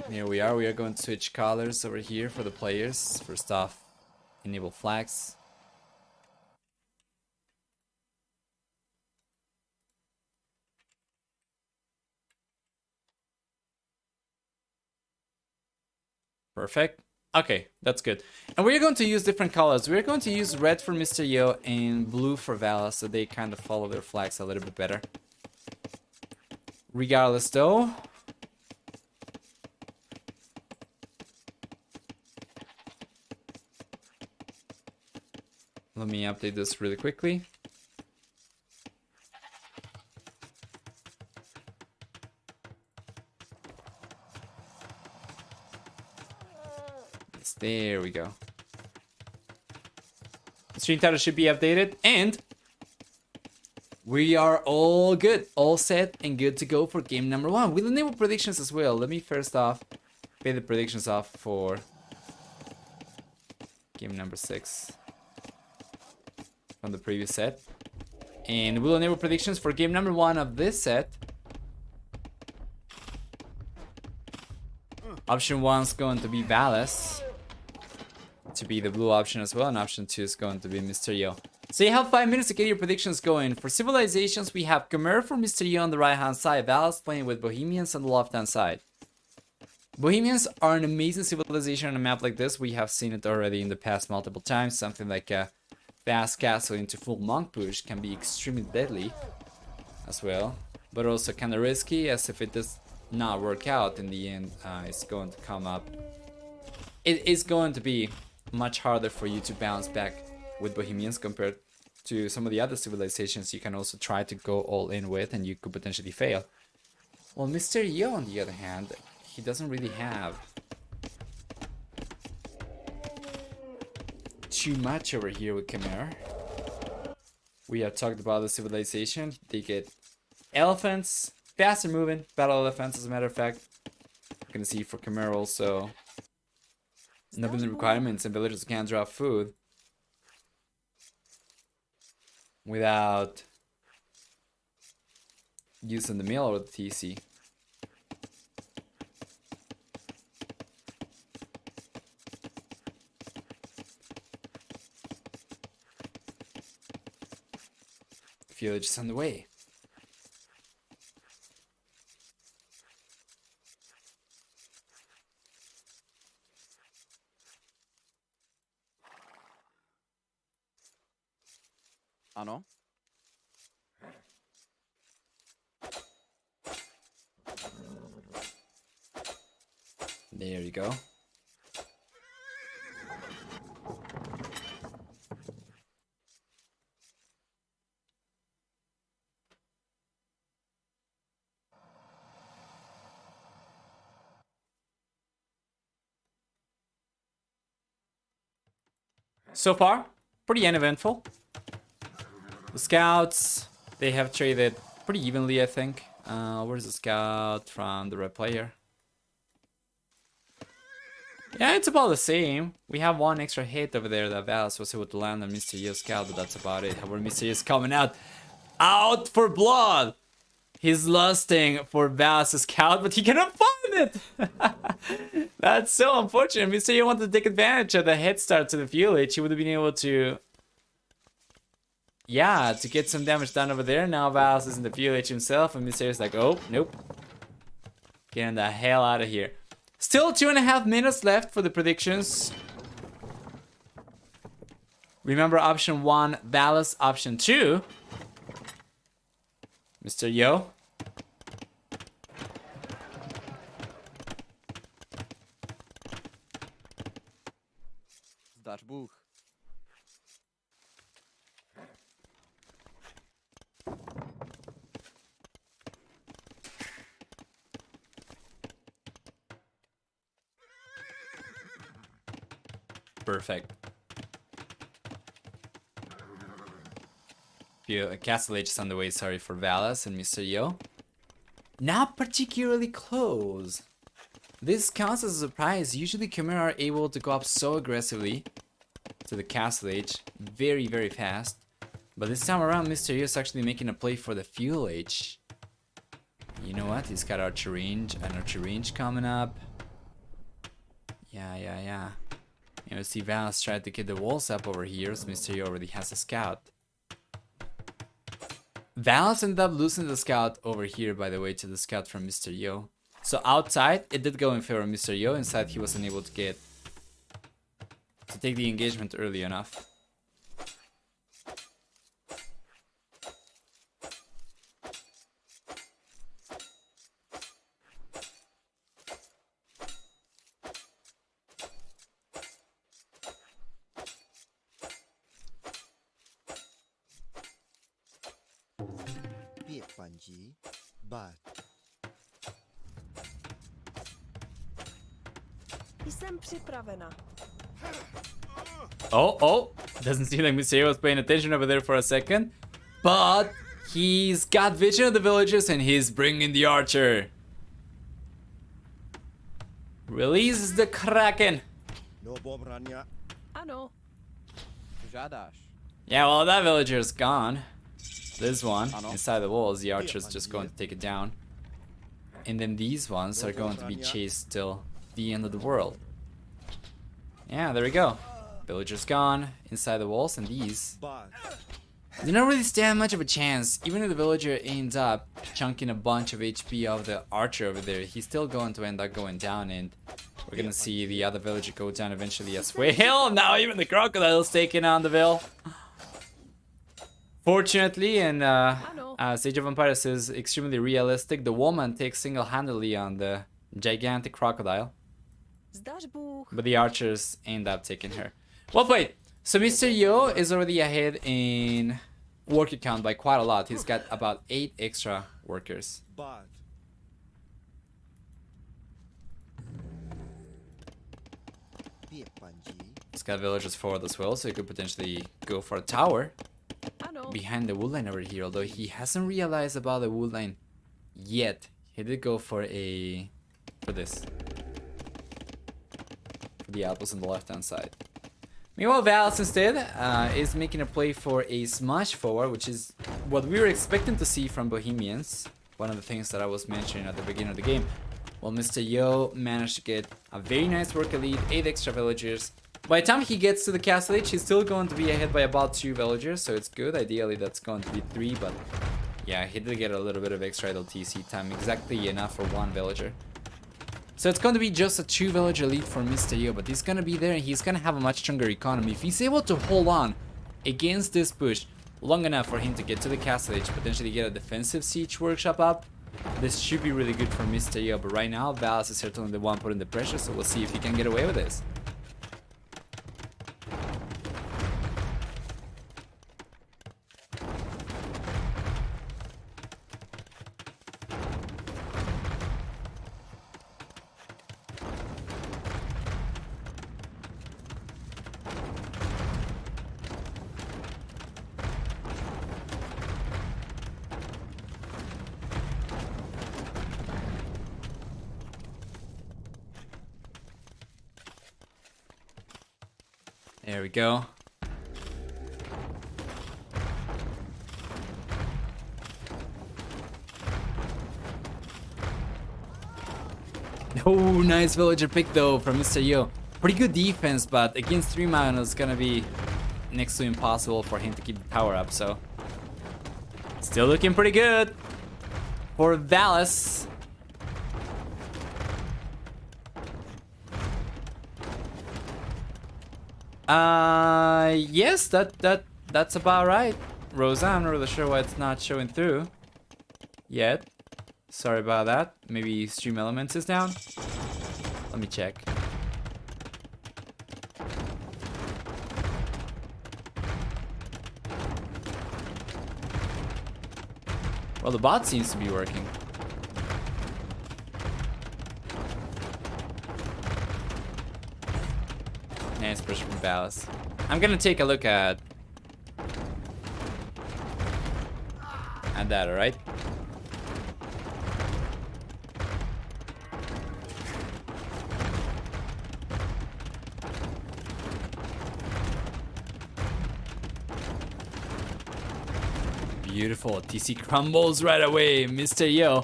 Here we are. We are going to switch colors over here for the players. First off, enable flags. Perfect. Okay, that's good. And we're going to use different colors. We're going to use red for Mr. Yo and blue for Valas, so they kind of follow their flags a little bit better. Regardless though, let me update this really quickly. There we go. The stream title should be updated, and we are all good, all set and good to go for game number 1. We'll enable predictions as well. Let me first off pay the predictions off for game number 6 from the previous set, and we'll enable predictions for game number 1 of this set. Option 1 is going to be Valas to be the blue option as well, and option 2 is going to be Mr. Yo. So you have 5 minutes to get your predictions going. For civilizations, we have Khmer for Mr. Yo on the right hand side, Valas playing with Bohemians on the left hand side. Bohemians are an amazing civilization on a map like this. We have seen it already in the past multiple times. Something like a fast castle into full monk push can be extremely deadly as well, but also kind of risky, as if it does not work out in the end, it's going to come up. It is going to be much harder for you to bounce back with Bohemians compared to some of the other civilizations you can also try to go all in with, and you could potentially fail. Well, Mr. Yo, on the other hand, he doesn't really have too much over here with Khmer. We have talked about the civilization. They get elephants, faster moving, battle elephants as a matter of fact. You can see for Khmer also nobility requirements, and villagers can't drop food without using the mill or the TC. Village is on the way. Ano? There you go. So far, pretty uneventful. The scouts, they have traded pretty evenly, I think. Where's the scout from the red player? Yeah, it's about the same. We have one extra hit over there that Valas was able to land on Mr. Yo's scout, but that's about it. However, Mr. Yo's coming out for blood. He's lusting for Valas' scout, but he cannot find it. That's so unfortunate. Mr. Yo wanted to take advantage of the head start to the village. He would have been able to, yeah, to get some damage done over there. Now Valas is in the village himself, and Mr. Yo's like, oh, nope. Getting the hell out of here. Still 2.5 minutes left for the predictions. Remember option 1, Valas. Option 2, Mr. Yo. Zdar Bůh. Perfect. Castle Age is on the way, sorry, for Valas and Mr. Yo. Not particularly close. This counts as a surprise. Usually Khmer are able to go up so aggressively to the Castle Age very, very fast. But this time around, Mr. Yo is actually making a play for the Fuel Age. You know what? He's got an archer range coming up. Yeah. You know, see Valas tried to get the walls up over here, so Mr. Yo already has a scout. Valas ended up losing the scout over here, by the way, to the scout from Mr. Yo. So outside, it did go in favor of Mr. Yo. Inside, he wasn't able to take the engagement early enough. Oh, doesn't seem like Mr. Yo was paying attention over there for a second. But he's got vision of the villagers and he's bringing the archer. Releases the Kraken. Yeah, well, that villager's gone. This one, inside the walls, the archer's just going to take it down. And then these ones are going to be chased till the end of the world. Yeah, there we go. Villager's gone, inside the walls, and these they don't really stand much of a chance. Even if the villager ends up chunking a bunch of HP off the archer over there, he's still going to end up going down, and we're gonna see the other villager go down eventually as well. Now even the crocodile's taking on the Vil. Fortunately, and Age of Empires is extremely realistic, the woman takes single-handedly on the gigantic crocodile. But the archers end up taking her. Well played. So Mr. Yo is already ahead in worker count by quite a lot. He's got about 8 extra workers. He's got villagers forward as well, so he could potentially go for a tower behind the wood line over here. Although he hasn't realized about the wood line yet. He did go for this. For the outpost on the left-hand side. Meanwhile, Valas instead is making a play for a smash forward, which is what we were expecting to see from Bohemians. One of the things that I was mentioning at the beginning of the game. Well, Mr. Yo managed to get a very nice worker lead, 8 extra villagers. By the time he gets to the castle age, he's still going to be ahead by about 2 villagers, so it's good. Ideally, that's going to be 3, but yeah, he did get a little bit of extra idle TC time, exactly enough for 1 villager. So it's going to be just a 2 villager lead for Mr. Yo, but he's going to be there and he's going to have a much stronger economy. If he's able to hold on against this push long enough for him to get to the castle age, potentially get a defensive siege workshop up, this should be really good for Mr. Yo. But right now, Valas is certainly the one putting the pressure, so we'll see if he can get away with this. There we go. Oh, nice villager pick though from Mr. Yo. Pretty good defense, but against 3 mana it's gonna be next to impossible for him to keep the power up, so still looking pretty good for Valas. Yes, that's about right. Rosa, I'm not really sure why it's not showing through yet. Sorry about that. Maybe Stream Elements is down. Let me check. Well, the bot seems to be working. Nice pressure from Valas. I'm gonna take a look at that, alright? Beautiful. TC crumbles right away. Mr. Yo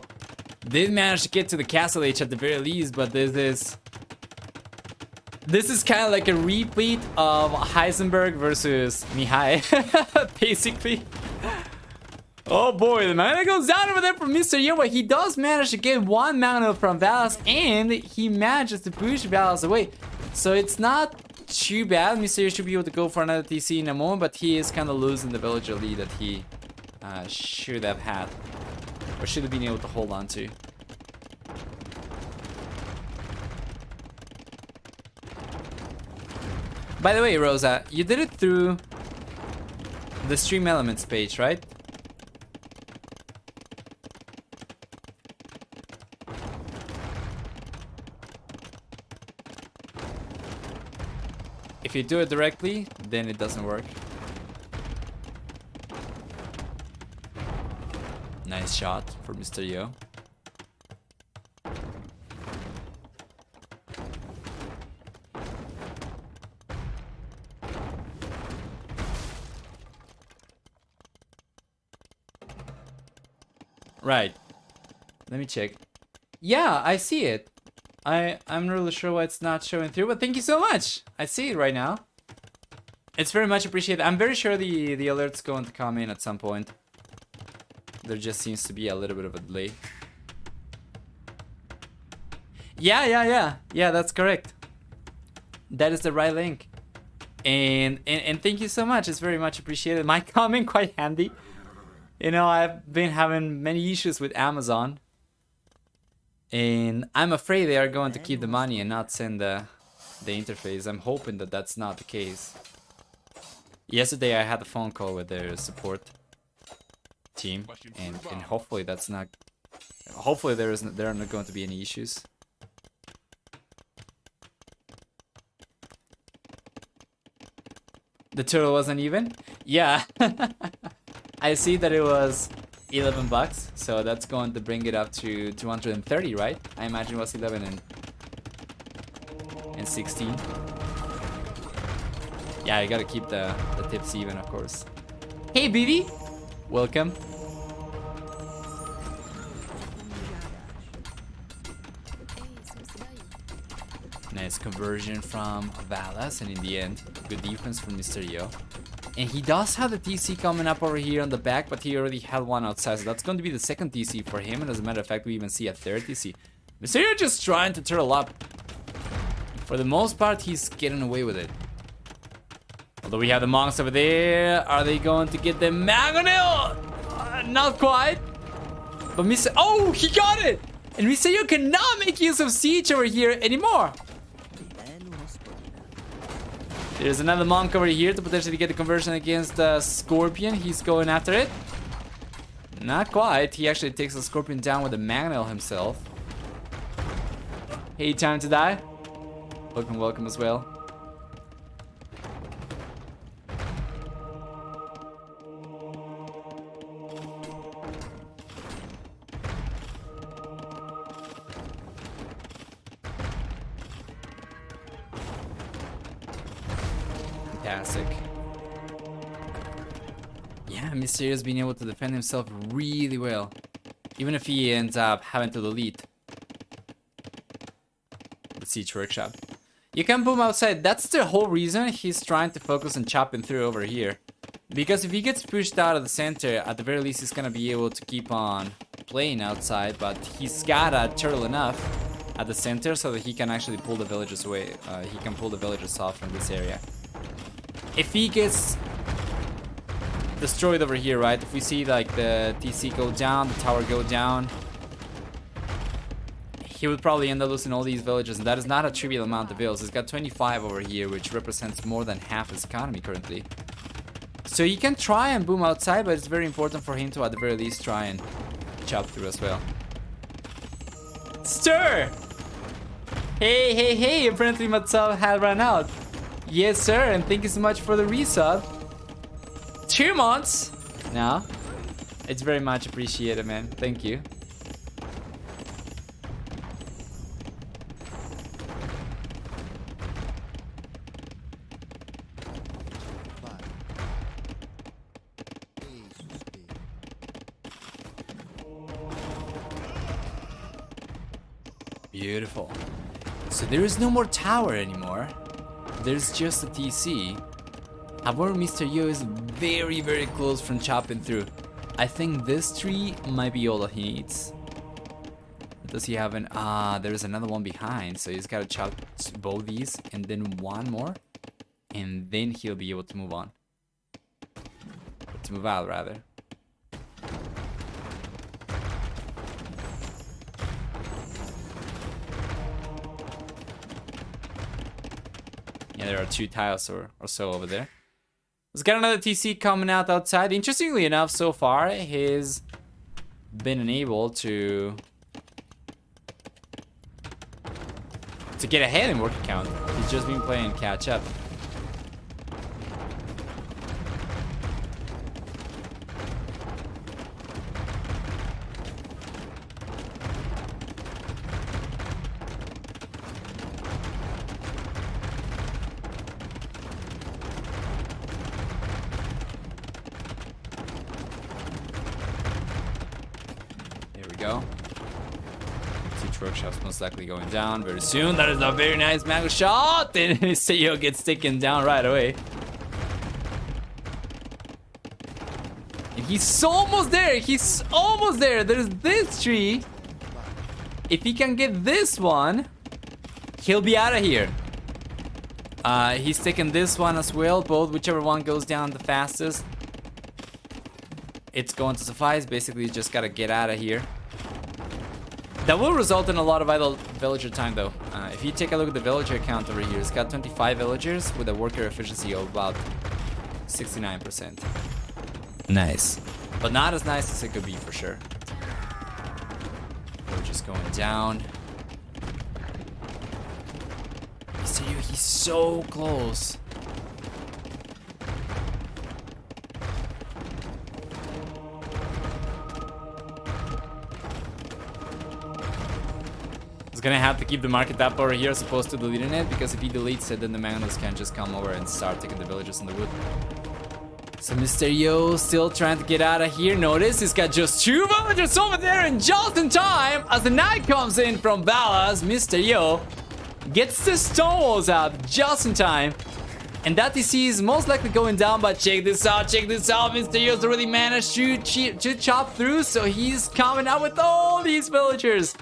did manage to get to the castle age at the very least, but this is This is kind of like a repeat of Heisenberg versus Mihai, basically. Oh boy, the mana goes down over there from Mr. Yo, but he does manage to get one mana from Valas, and he manages to push Valas away. So it's not too bad. Mr. Yo should be able to go for another TC in a moment, but he is kind of losing the villager lead that he should have had, or should have been able to hold on to. By the way, Rosa, you did it through the Stream Elements page, right? If you do it directly, then it doesn't work. Nice shot for Mr. Yo. Right. Let me check. Yeah, I see it. I'm not really sure why it's not showing through, but thank you so much. I see it right now. It's very much appreciated. I'm very sure the alert's going to come in at some point. There just seems to be a little bit of a delay. Yeah, that's correct. That is the right link. And thank you so much. It's very much appreciated. My comment quite handy. You know, I've been having many issues with Amazon. And I'm afraid they are going to keep the money and not send the interface. I'm hoping that that's not the case. Yesterday I had a phone call with their support team, and hopefully that's not. Hopefully there are not going to be any issues. The turtle wasn't even? Yeah. I see that it was $11, so that's going to bring it up to 230, right? I imagine it was 11 and 16. Yeah, you gotta keep the tips even, of course. Hey, BB! Welcome. Nice conversion from Valas, and in the end, good defense from Mr. Yo. And he does have the TC coming up over here on the back, but he already had one outside, so that's going to be the second TC for him. And as a matter of fact, we even see a third TC. Mr. Yo just trying to turtle up. For the most part, he's getting away with it. Although we have the monks over there. Are they going to get the Mangonel? Not quite. But Mr. Oh, he got it! And Mr. Yo cannot make use of Siege over here anymore. There's another monk over here to potentially get the conversion against Scorpion. He's going after it. Not quite. He actually takes the Scorpion down with the Mangonel himself. Hey, time to die. Welcome as well. Fantastic. Yeah, Mr. Yo's been able to defend himself really well. Even if he ends up having to delete the Siege Workshop. You can boom outside. That's the whole reason he's trying to focus on chopping through over here. Because if he gets pushed out of the center, at the very least he's gonna be able to keep on playing outside. But he's gotta turtle enough at the center so that he can actually pull the villagers away. He can pull the villagers off from this area. If he gets destroyed over here, right? If we see like the TC go down, the tower go down, he would probably end up losing all these villages, and that is not a trivial amount of villas. He's got 25 over here, which represents more than half his economy currently. So he can try and boom outside, but it's very important for him to at the very least try and chop through as well. Stir! Hey, apparently my sub had run out. Yes, sir, and thank you so much for the resub. 2 months now. It's very much appreciated, man. Thank you. Beautiful. So there is no more tower anymore. There's just a TC. However, Mr. Yo is very, very close from chopping through. I think this tree might be all that he needs. Does he have an... there's another one behind. So he's got to chop both these and then one more. And then he'll be able to move on. To move out, rather. Yeah, there are 2 tiles or so over there. Let's get another TC coming out outside. Interestingly enough, so far, he's been unable to get ahead in working count. He's just been playing catch up. Go. 2 truck shots most likely going down very soon. That is a very nice Mago shot. And Seiyo gets taken down right away. And he's almost there. He's almost there. There's this tree. If he can get this one, he'll be out of here. He's taking this one as well. Both, whichever one goes down the fastest, it's going to suffice. Basically, you just gotta get out of here. That will result in a lot of idle villager time, though. If you take a look at the villager count over here, it's got 25 villagers with a worker efficiency of about 69%. Nice. But not as nice as it could be, for sure. We're just going down. He's so close. Gonna have to keep the market up over here as opposed to deleting it, because if he deletes it, then the Magnus can just come over and start taking the villagers on the wood. So Mr. Yo still trying to get out of here. Notice he's got just 2 villagers over there, and just in time, as the knight comes in from Valas, Mr. Yo gets the stone walls out just in time. And that DC is most likely going down, but check this out, Mr. Yo's already managed to chop through, so he's coming out with all these villagers.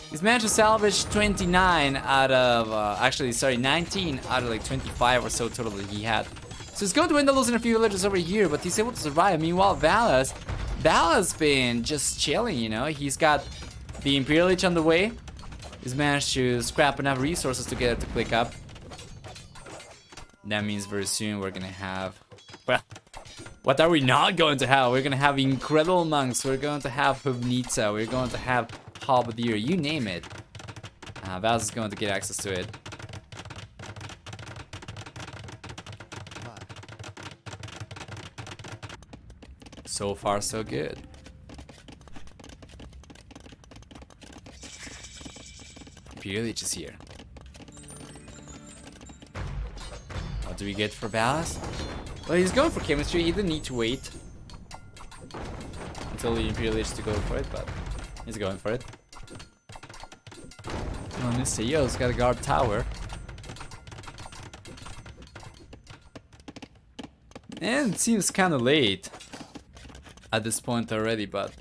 He's managed to salvage 29 out of, 19 out of like 25 or so total that he had. So he's going to end up losing a few villagers over here, but he's able to survive. Meanwhile, Valas been just chilling, you know. He's got the Imperial Lich on the way. He's managed to scrap enough resources to get it to click up. That means very soon we're gonna have, well, what are we not going to have? We're gonna have incredible monks. We're going to have Hubnitsa. We're going to have Halberdier, you name it. Valas is going to get access to it. So far, so good. Imperial Lich is here. What do we get for Valas? Well, he's going for chemistry. He didn't need to wait until the Imperial Lich to go for it, but he's going for it. Oh, Mr. Yo's got a guard tower. And it seems kind of late at this point already, but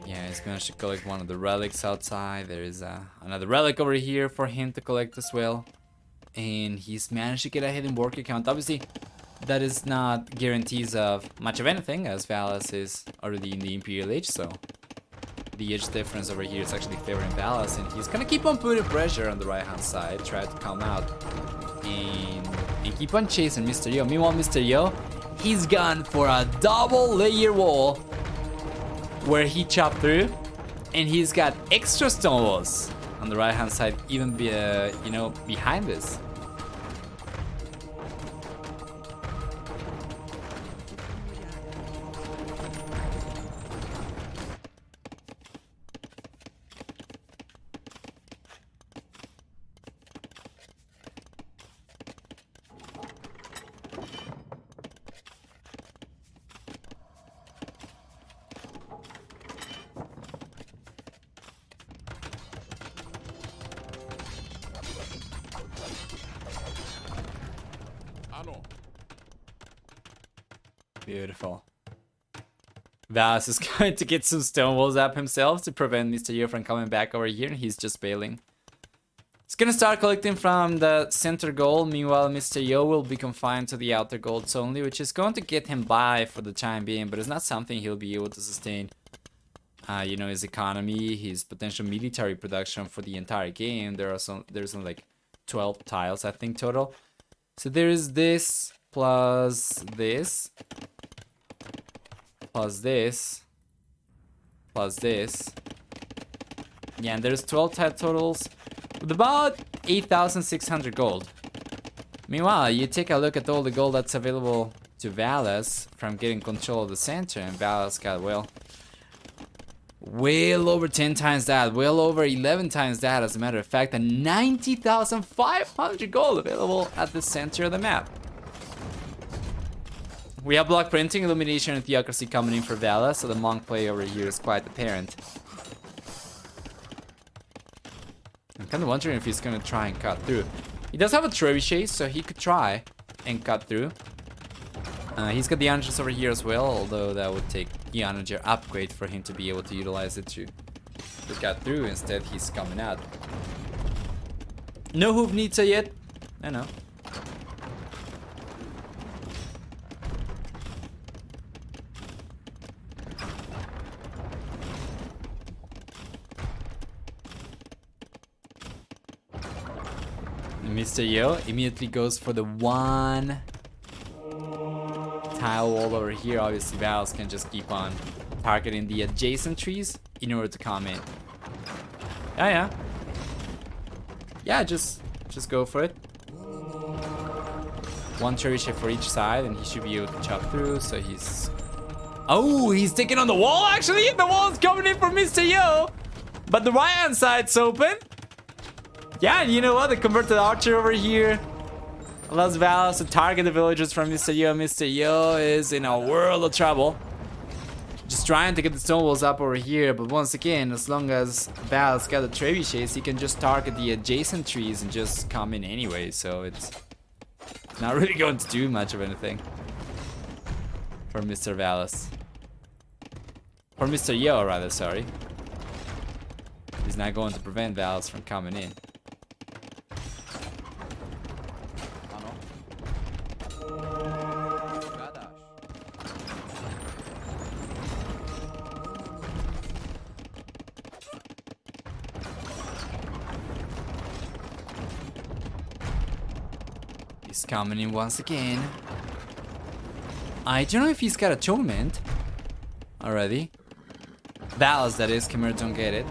yeah, he's gonna collect one of the relics outside. There is another relic over here for him to collect as well. And he's managed to get ahead in worker count. Obviously, that is not guarantees of much of anything, as Valas is already in the Imperial Age, so the age difference over here is actually favoring Valas, and he's gonna keep on putting pressure on the right hand side, try to come out and keep on chasing Mr. Yo. Meanwhile, Mr. Yo, he's gone for a double layer wall where he chopped through, and he's got extra stone walls on the right hand side, even behind this. Beautiful. Valas is going to get some stone walls up himself to prevent Mr. Yo from coming back over here, and he's just bailing. He's gonna start collecting from the center gold. Meanwhile, Mr. Yo will be confined to the outer golds only, which is going to get him by for the time being, but it's not something he'll be able to sustain. You know, his economy, his potential military production for the entire game. There's only like 12 tiles, I think, total. So there is this plus this plus this plus this. Yeah, and there's 12 tile totals with about 8,600 gold. Meanwhile, you take a look at all the gold that's available to Valas from getting control of the center, and Valas got, well over 10 times that, well over 11 times that, as a matter of fact, and 90,500 gold available at the center of the map. We have block printing, illumination, and theocracy coming in for Valas, so the monk play over here is quite apparent. I'm kind of wondering if he's gonna try and cut through. He does have a trebuchet, so he could try and cut through. He's got the Onagers over here as well, although that would take the Onager upgrade for him to be able to utilize it to cut through. Instead, he's coming out. No Hoof Nita yet. I know. Mr. Yo immediately goes for the one tile wall over here. Obviously, Valas can just keep on targeting the adjacent trees in order to come in. Yeah, just go for it. One trebuchet for each side, and he should be able to chop through. So he's... Oh, he's taking on the wall, actually! The wall's coming in for Mr. Yo! But the right-hand side's open. Yeah, and you know what? The converted archer over here allows Valas to target the villagers from Mr. Yo. Mr. Yo is in a world of trouble. Just trying to get the stone walls up over here, but once again, as long as Valas got the trebuchets, he can just target the adjacent trees and just come in anyway, so it's not really going to do much of anything for Mr. Valas. For Mr. Yo, rather, sorry. He's not going to prevent Valas from coming in. He's coming in once again. I don't know if he's got a torment already. Valas, that is. Khmer don't get it.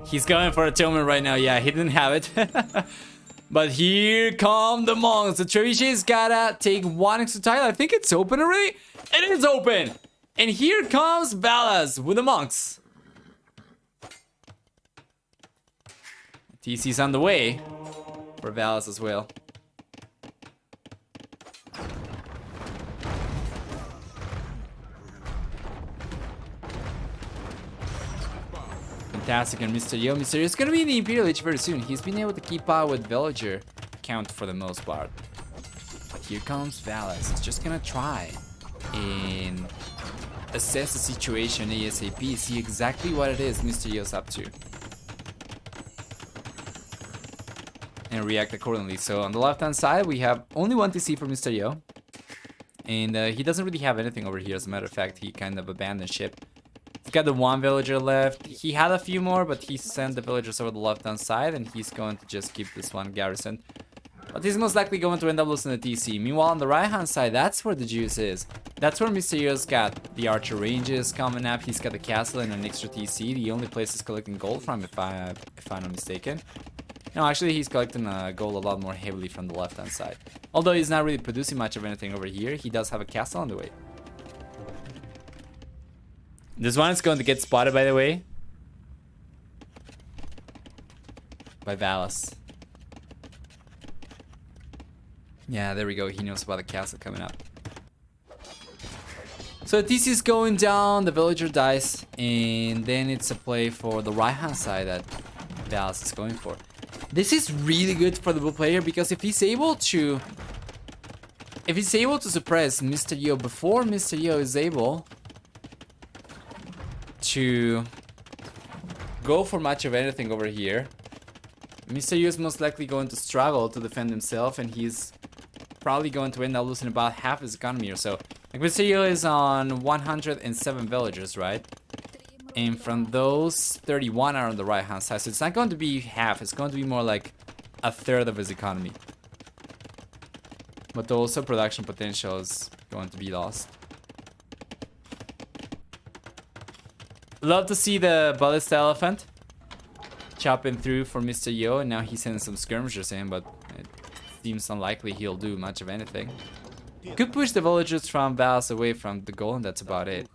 He's going for a torment right now. Yeah, he didn't have it. But here come the monks. The trebuchet's gotta take one extra tile. I think it's open already. It is open. And here comes Valas with the monks. TC's on the way for Valas as well. Fantastic, and Mr. Yo. Mr. Yo is gonna be in the Imperial Age very soon. He's been able to keep up with villager count for the most part. But here comes Valas. He's just gonna try and assess the situation ASAP, see exactly what it is Mr. Yo's up to, and react accordingly. So on the left-hand side, we have only one TC for Mr. Yo. And he doesn't really have anything over here. As a matter of fact, he kind of abandoned ship. He's got the one villager left. He had a few more, but he sent the villagers over the left-hand side, and he's going to just keep this one garrison. But he's most likely going to end up losing the TC. Meanwhile, on the right-hand side, that's where the juice is. That's where Mr. Yo's got the archer ranges coming up. He's got the castle and an extra TC. The only place he's collecting gold from, if I'm not mistaken. No, actually, he's collecting gold a lot more heavily from the left-hand side. Although he's not really producing much of anything over here, he does have a castle on the way. This one is going to get spotted, by the way, by Valas. Yeah, there we go. He knows about the castle coming up. So TC is going down, the villager dies, and then it's a play for the right-hand side that Valas is going for. This is really good for the blue player because if he's able to suppress Mr. Yo before Mr. Yo is able to go for much of anything over here, Mr. Yo is most likely going to struggle to defend himself, and he's probably going to end up losing about half his economy or so. Like, Mr. Yo is on 107 villagers, right? And from those, 31 are on the right hand side, so it's not going to be half, it's going to be more like a third of his economy. But also production potential is going to be lost. Love to see the ballista elephant chopping through for Mr. Yo, and now he's sending some skirmishers in, but it seems unlikely he'll do much of anything. Could push the villagers from Valas away from the goal, and that's about it.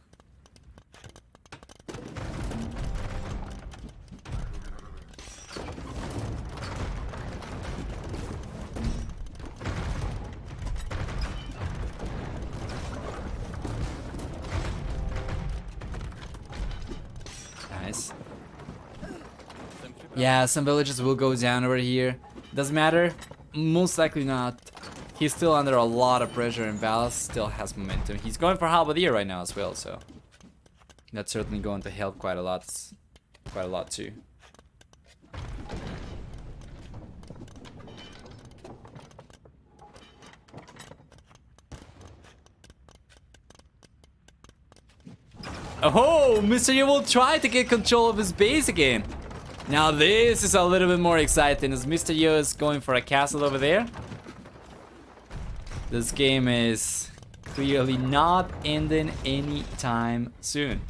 Nice. Yeah, some villages will go down over here. Doesn't matter. Most likely not. He's still under a lot of pressure, and Valas still has momentum. He's going for Halberdier right now as well, so that's certainly going to help quite a lot too. Oh, Mr. Yo will try to get control of his base again. Now this is a little bit more exciting as Mr. Yo is going for a castle over there. This game is clearly not ending anytime soon.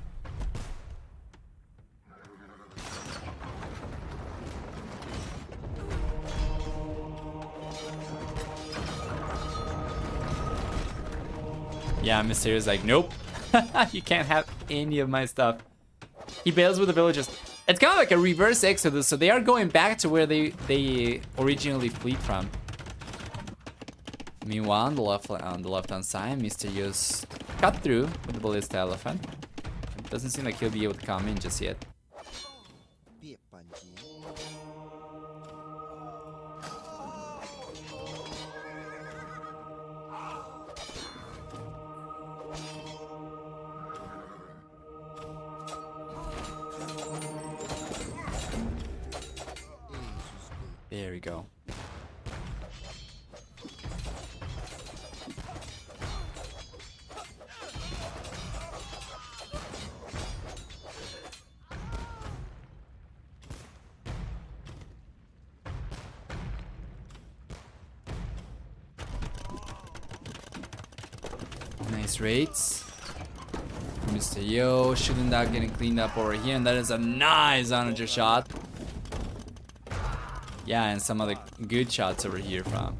Yeah, Mr. Yo is like, nope. You can't have any of my stuff. He bails with the villagers. It's kind of like a reverse exodus, so they are going back to where they originally fled from. Meanwhile, on the left-hand side, Mr. Yo's cut through with the ballista elephant. It doesn't seem like he'll be able to come in just yet. There we go. Nice raids. Mr. Yo shooting that, getting cleaned up over here, and that is a nice onager shot. Yeah, and some other good shots over here from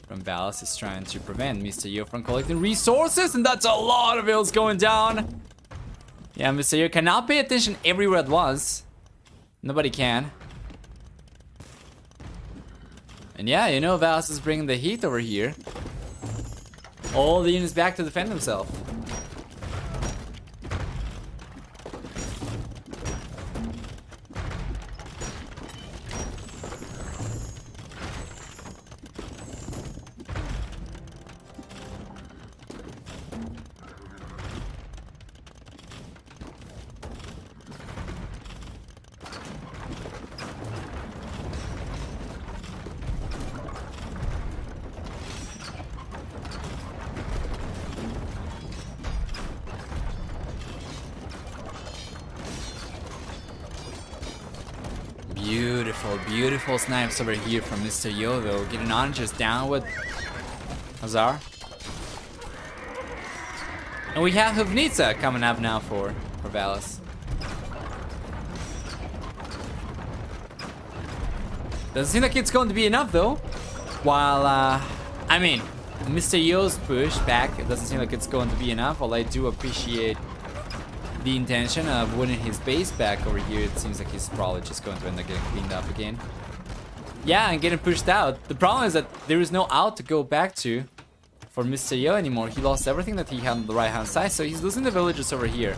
Valas is trying to prevent Mr. Yo from collecting resources, and that's a lot of hills going down. Yeah, Mr. Yo cannot pay attention everywhere at once. Nobody can. And yeah, you know, Valas is bringing the heat over here. All the units back to defend themselves. Beautiful snipes over here from Mr. Yo, though. Getting on just down with Hazar. And we have Huvnitsa coming up now for Valas. Doesn't seem like it's going to be enough, though. While, I mean, Mr. Yo's push back, it doesn't seem like it's going to be enough. While I do appreciate the intention of winning his base back over here, it seems like he's probably just going to end up getting cleaned up again. Yeah, and getting pushed out. The problem is that there is no out to go back to for Mr. Yo anymore. He lost everything that he had on the right hand side, so he's losing the villagers over here.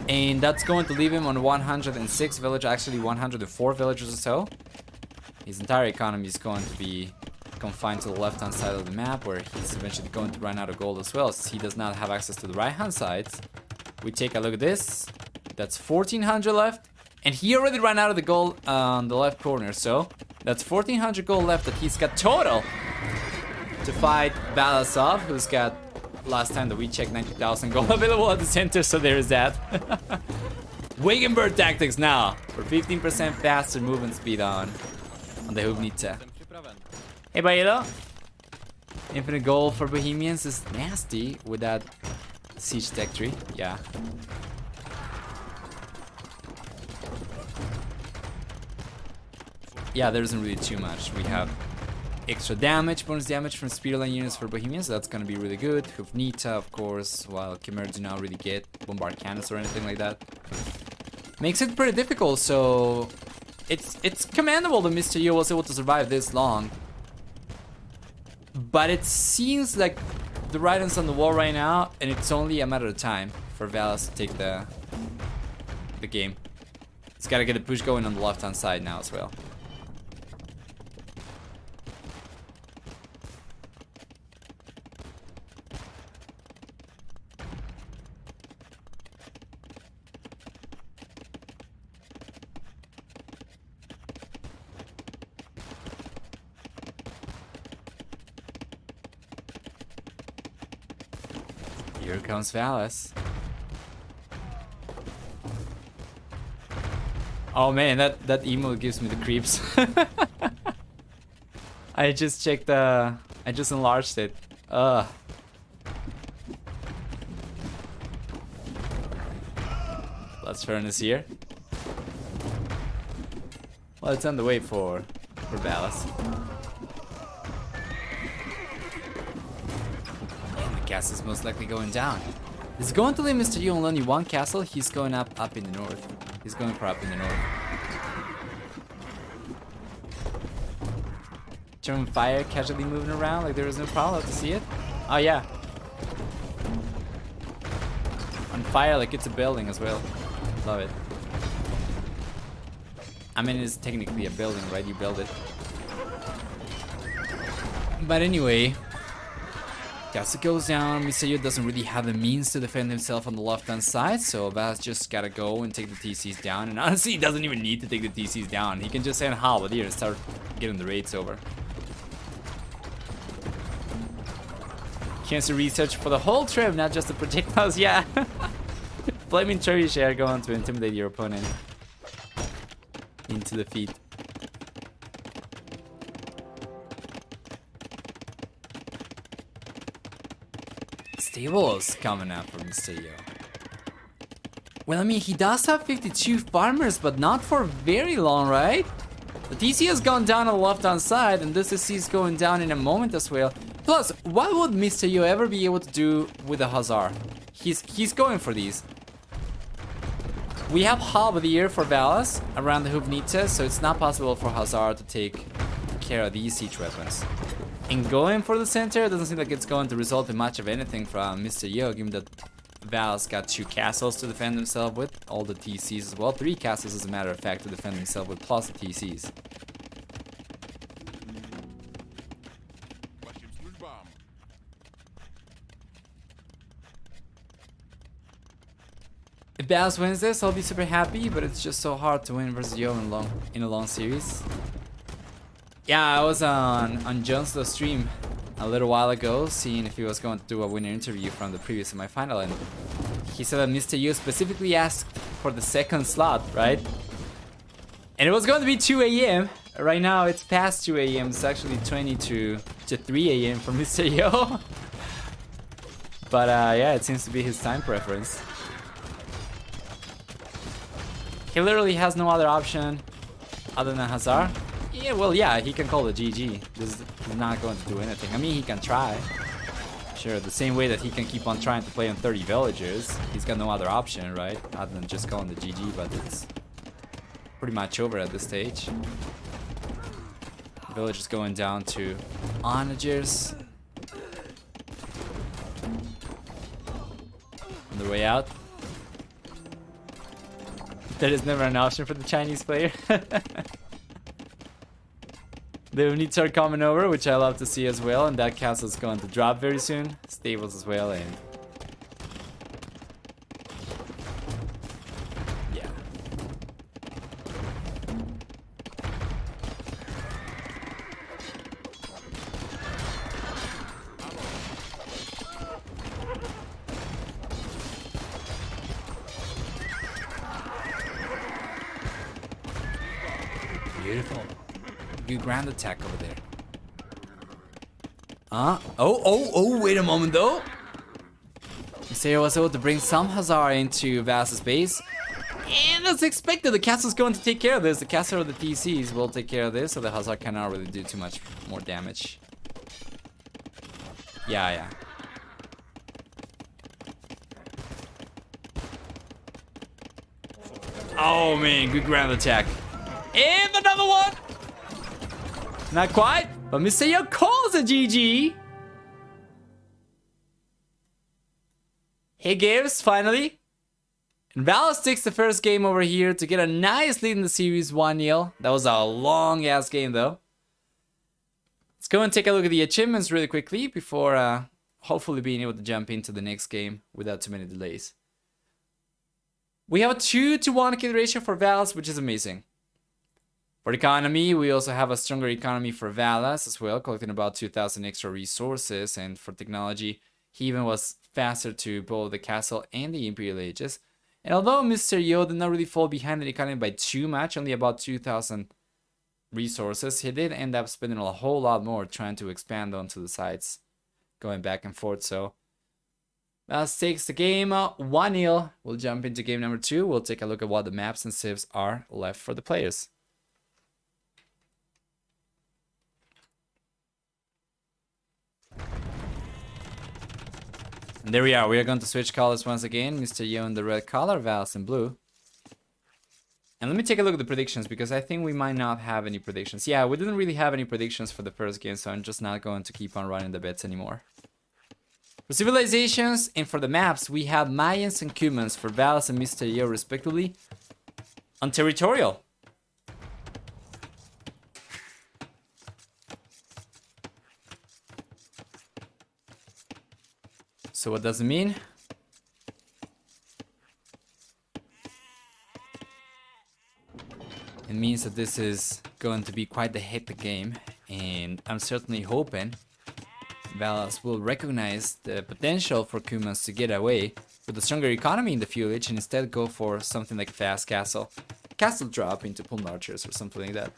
And that's going to leave him on 106 villagers, actually 104 villagers or so. His entire economy is going to be confined to the left-hand side of the map, where he's eventually going to run out of gold as well, since he does not have access to the right-hand side. We take a look at this. That's 1400 left, and he already ran out of the gold on the left corner, so that's 1400 gold left that he's got total to fight Valas off, who's got, last time that we checked, 90,000 gold available at the center, so there's that. Wagon bird tactics now for 15% faster movement speed on the Hubnita. Hey, Bailo. Infinite gold for Bohemians is nasty with that siege tech tree. Yeah. Yeah, there isn't really too much. We have extra damage, bonus damage from spearline units for Bohemians, so that's gonna be really good. Hufnita, of course, while Khmer do not really get bombard cannons or anything like that. Makes it pretty difficult, so it's commendable that Mr. Yo was able to survive this long. But it seems like the writing's on the wall right now, and it's only a matter of time for Valas to take the game. He's gotta get a push going on the left-hand side now as well. Here comes Valas. Oh man, that emo gives me the creeps. I just checked I just enlarged it. Blast Furnace here. Well, it's on the way for Valas. Castle is most likely going down. He's going to leave Mr. Yu on only one castle. He's going up in the north. He's going for up in the north. German fire casually moving around like there is no problem. To see it. Oh yeah. On fire like it's a building as well. Love it. I mean, it's technically a building, right? You build it. But anyway. Castle goes down. Mr. Yu doesn't really have the means to defend himself on the left-hand side, so Valas just gotta go and take the TCs down. And honestly, he doesn't even need to take the TCs down. He can just send Halberdier and start getting the raids over. Cancer research for the whole trip, not just the projectiles. Yeah. Flaming Trebuchet going to intimidate your opponent into defeat. Stables coming up for Mr. Yo. Well, I mean, he does have 52 farmers, but not for very long, right? The TC has gone down on the left-hand side, and this TC is going down in a moment as well. Plus, what would Mr. Yo ever be able to do with a Hussar? He's going for these. We have Halberdier for Valas around the Hubnita, so it's not possible for Hussar to take care of these siege weapons. And going for the center doesn't seem like it's going to result in much of anything from Mr. Yo, given that Valas got 2 castles to defend himself with, all the TCs as well. 3 castles, as a matter of fact, to defend himself with, plus the TCs. If Valas wins this, I'll be super happy, but it's just so hard to win versus Yo in a long series. Yeah, I was on JonSlow stream a little while ago, seeing if he was going to do a winner interview from the previous semifinal, and he said that Mr. Yu specifically asked for the second slot, right? And it was going to be 2 AM. Right now it's past 2 AM. It's actually 20 to 3 AM for Mr. Yu. But yeah, it seems to be his time preference. He literally has no other option other than Hussar. Yeah, well, yeah, he can call it GG. This is not going to do anything. I mean, he can try. Sure, the same way that he can keep on trying to play on 30 villagers. He's got no other option, right? Other than just calling the GG, but it's pretty much over at this stage. Villagers going down to onagers. On the way out. That is never an option for the Chinese player. The units are coming over, which I love to see as well. And that castle is going to drop very soon. Stables as well. And yeah. Beautiful. Good ground attack over there. Oh, wait a moment though. Misterio was able to bring some Huzzar into Valas' base. And as expected, the castle's going to take care of this. The castle or the TCs will take care of this, so the Huzzar cannot really do too much more damage. Yeah. Oh man, good ground attack. And another one! Not quite, but Misterio calls a GG. He gives, finally. And Valas takes the first game over here to get a nice lead in the series, 1-0. That was a long-ass game, though. Let's go and take a look at the achievements really quickly before hopefully being able to jump into the next game without too many delays. We have a 2-to-1 kill ratio for Valas, which is amazing. For economy, we also have a stronger economy for Valas as well, collecting about 2,000 extra resources. And for technology, he even was faster to both the castle and the Imperial Ages. And although Misterio did not really fall behind the economy by too much, only about 2,000 resources, he did end up spending a whole lot more trying to expand onto the sides, going back and forth. So Valas takes the game 1-0. We'll jump into game number 2. We'll take a look at what the maps and civs are left for the players. And there we are. We are going to switch colors once again. Misterio in the red color, Valas in blue. And let me take a look at the predictions, because I think we might not have any predictions. Yeah, we didn't really have any predictions for the first game, so I'm just not going to keep on running the bets anymore. For civilizations and for the maps, we have Mayans and Cumans for Valas and Misterio respectively on territorial. So what does it mean? It means that this is going to be quite the hectic game, and I'm certainly hoping Valas will recognize the potential for Cumans to get away with a stronger economy in the Fuel Age and instead go for something like a fast castle drop into Pulm Archers or something like that.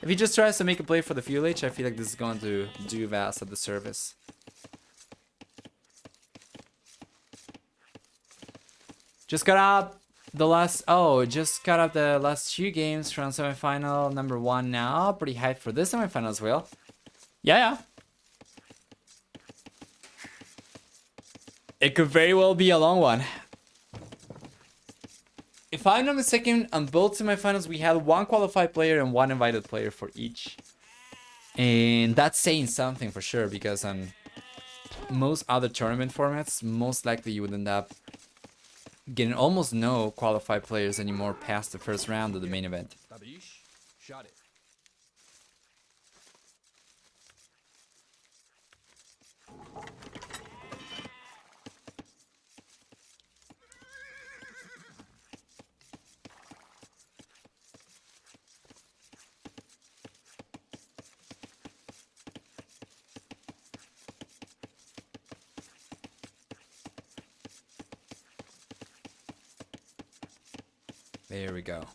If he just tries to make a play for the Fuel Age, I feel like this is going to do Valas a disservice. Just got up the last two games from semifinal number 1 now. Pretty hyped for this semifinal as well. Yeah. It could very well be a long one. If I'm not mistaken, on both semifinals we had 1 qualified player and 1 invited player for each. And that's saying something for sure, because on most other tournament formats, most likely you would end up getting almost no qualified players anymore past the first round of the main event. Shot it. There we go.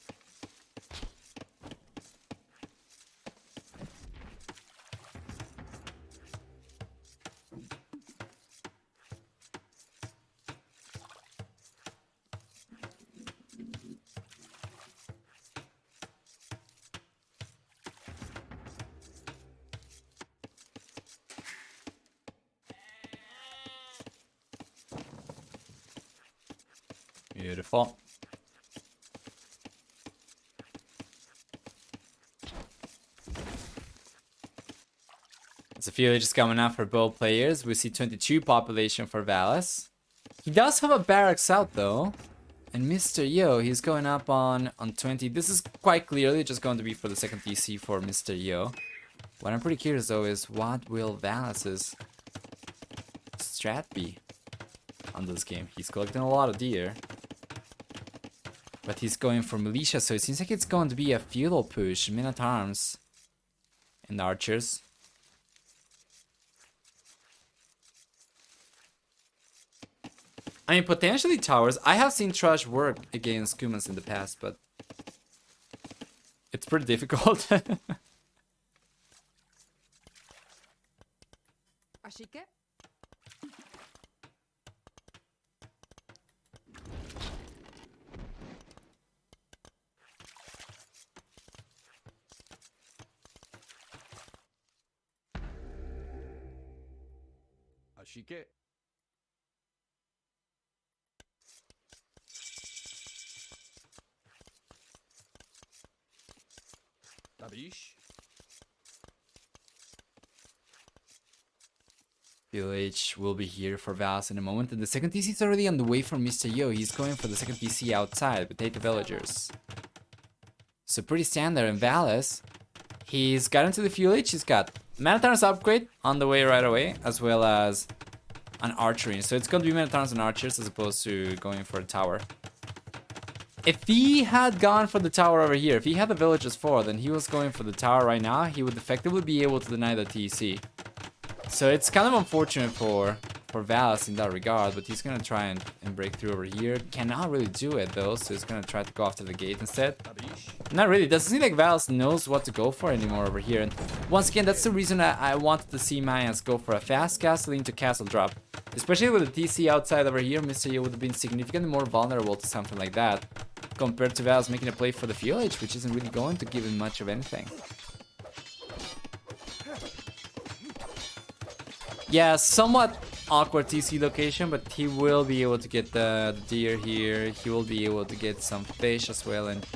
Beautiful. So Fuel Age is coming out for both players. We see 22 population for Valas. He does have a barracks out though. And Misterio, he's going up on 20. This is quite clearly just going to be for the second TC for Misterio. What I'm pretty curious though is what will Valas's strat be on this game? He's collecting a lot of deer, but he's going for militia, so it seems like it's going to be a feudal push, men-at-arms and archers. I mean, potentially towers. I have seen Trash work against Kumans in the past, but it's pretty difficult. Así que Tabish. Village will be here for Valas in a moment, and the second TC is already on the way from Mr. Yo. He's going for the second TC outside with 8 villagers. So pretty standard in Valas. He's got into the village. He's got Manatar's upgrade on the way right away, as well as an archery. So it's going to be Manatar's and archers as opposed to going for a tower. If he had gone for the tower over here, if he had the villagers 4, then he was going for the tower right now, he would effectively be able to deny the TC. So it's kind of unfortunate for Valas in that regard, but he's gonna try and break through over here. Cannot really do it though, so he's gonna try to go after the gate instead. Not really, doesn't seem like Valas knows what to go for anymore over here. And once again, that's the reason I wanted to see Mayans go for a fast castle into castle drop. Especially with the TC outside over here, Mr. Yo would have been significantly more vulnerable to something like that, compared to Valas making a play for the village, which isn't really going to give him much of anything. Yeah, somewhat awkward TC location, but he will be able to get the deer here. He will be able to get some fish as well, and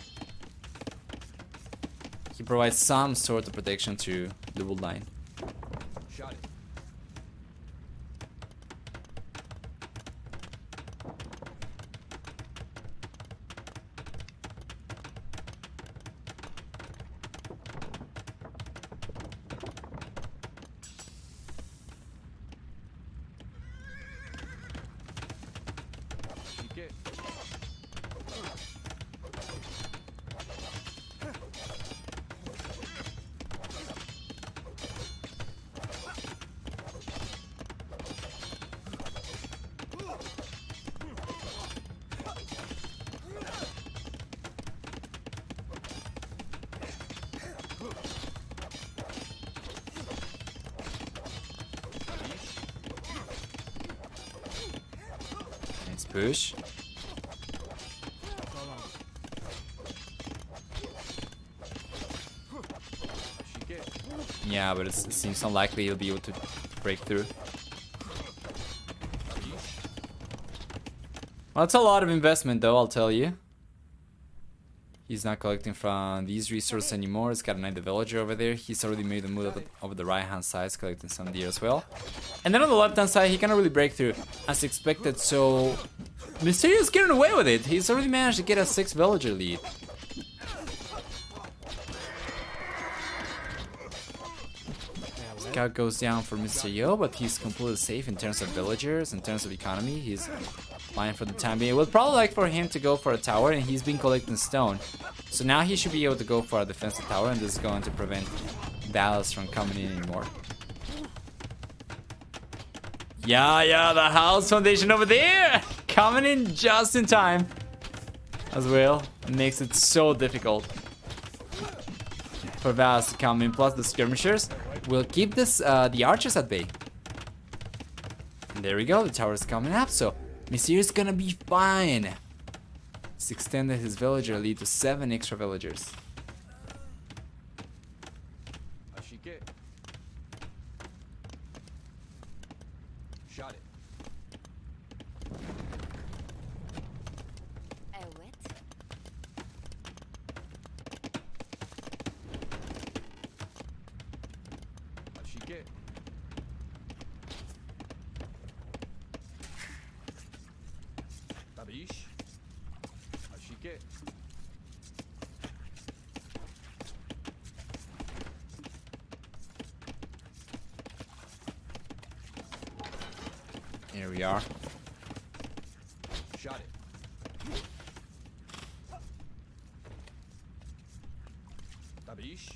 he provides some sort of protection to the wood line. Shot it. Nice push. Yeah, but it seems unlikely he'll be able to break through. Well, it's a lot of investment though, I'll tell you. He's not collecting from these resources anymore. He's got another villager over there. He's already made the move over the right hand side, collecting some deer as well. And then on the left hand side, he cannot really break through as expected, so Mysterio's getting away with it. He's already managed to get a 6 villager lead. Scout goes down for Mr. Yo, but he's completely safe in terms of villagers, in terms of economy. He's fine for the time being. It would probably like for him to go for a tower, and he's been collecting stone. So now he should be able to go for a defensive tower, and this is going to prevent Valas from coming in anymore. Yeah, the house foundation over there! Coming in just in time. As well, it makes it so difficult for Valas to come in. Plus the skirmishers will keep this the archers at bay. And there we go, the tower is coming up, so Mysir's gonna be fine. He's extended his villager lead to 7 extra villagers. Shot it. Tabish. Ashike. Here we are. Shot it. Tabish.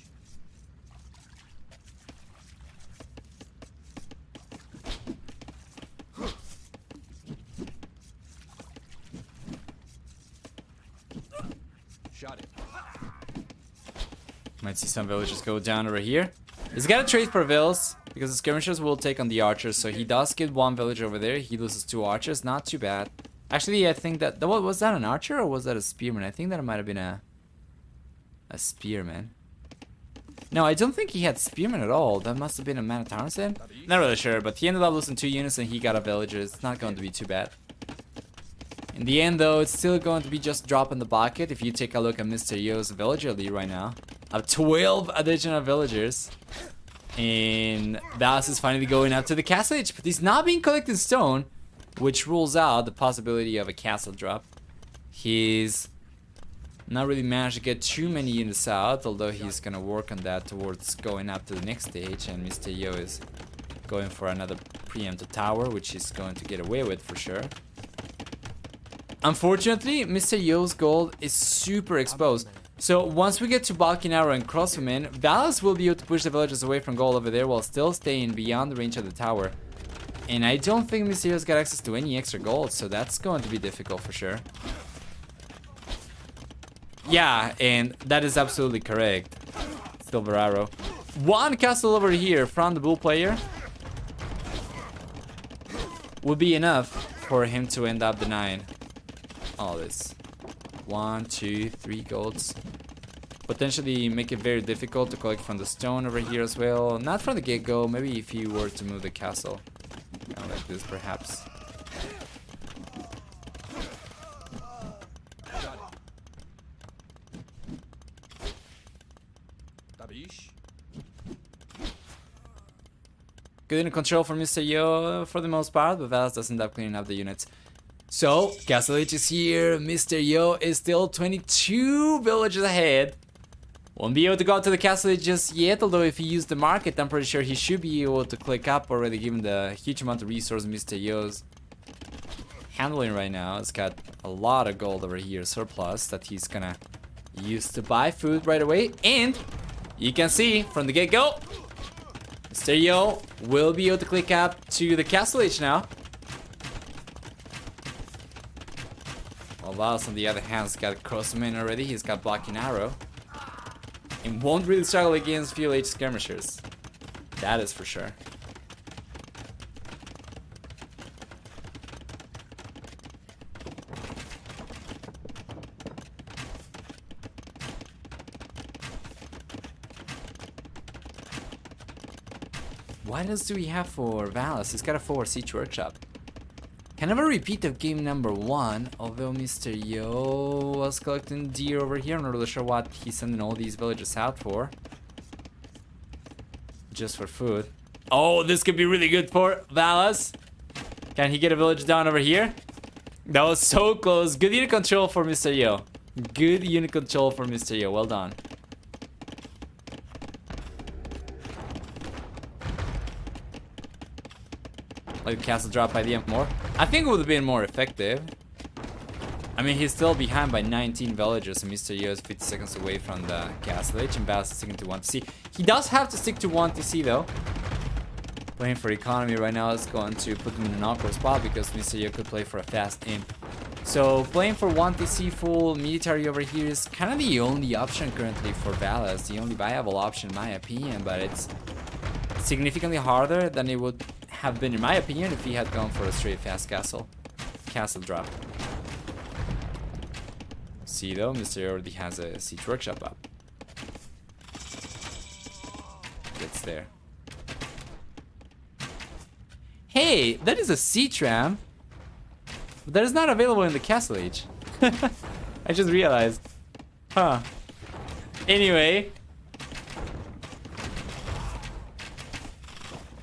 Shot it. Might see some villagers go down over here. He's got to trade for vills because the skirmishers will take on the archers. So he does get one village over there. He loses 2 archers. Not too bad. Actually, I think that... Was that an archer or was that a spearman? I think that it might have been a spearman. No, I don't think he had spearman at all. That must have been a man at arms then. Not really sure, but he ended up losing 2 units and he got a villager. It's not going to be too bad. In the end, though, it's still going to be just drop in the bucket. If you take a look at Mr. Yo's villager lead right now, I have 12 additional villagers. And Valas is finally going up to the castle age, but he's not being collected stone, which rules out the possibility of a castle drop. He's not really managed to get too many units out, although he's gonna work on that towards going up to the next stage. And Mr. Yo is going for another preemptive tower, which he's going to get away with for sure. Unfortunately, Mr. Yo's gold is super exposed. So once we get to Balkinaro and Crosswomen, Valas will be able to push the villagers away from gold over there while still staying beyond the range of the tower. And I don't think Mr. Yo's got access to any extra gold, so that's going to be difficult for sure. Yeah, and that is absolutely correct. Silver arrow. 1 castle over here from the blue player would be enough for him to end up denying all this. 1, 2, 3 golds. Potentially make it very difficult to collect from the stone over here as well. Not from the get-go. Maybe if you were to move the castle. Like this, perhaps. Tabish. Good in control for Mr. Yo for the most part, but Valas doesn't end up cleaning up the units. So, Castle H is here. Mr. Yo is still 22 villages ahead. Won't be able to go to the castle H just yet, although if he used the market, I'm pretty sure he should be able to click up already, given the huge amount of resources Mr. Yo's handling right now. It's got a lot of gold over here, surplus, that he's gonna use to buy food right away. And you can see from the get-go, Mr. Yo will be able to click up to the castle H now. While Valas, on the other hand, has got Crossman already. He's got blocking arrow. And won't really struggle against Fuel H skirmishers. That is for sure. What else do we have for Valas? He's got a 4 siege workshop. Kind of a repeat of game number 1, although Mr. Yo was collecting deer over here. I'm not really sure what he's sending all these villagers out for. Just for food. Oh, this could be really good for Valas. Can he get a village down over here? That was so close. Good unit control for Mr. Yo. Good unit control for Mr. Yo. Well done. Like a castle drop by the end more. I think it would have been more effective. I mean, he's still behind by 19 villagers, and Mr. Yo is 50 seconds away from the castle H, and Valas is sticking to 1 TC. He does have to stick to 1 TC though. Playing for economy right now is going to put him in an awkward spot because Mr. Yo could play for a fast imp. So playing for 1 TC full military over here is kind of the only option currently for Valas. The only viable option in my opinion, but it's significantly harder than it would have been in my opinion if he had gone for a straight fast castle drop. See though, Mr. Yo already has a siege workshop up. Gets there. Hey, that is a siege ram, but that is not available in the castle age. I just realized. Huh. Anyway.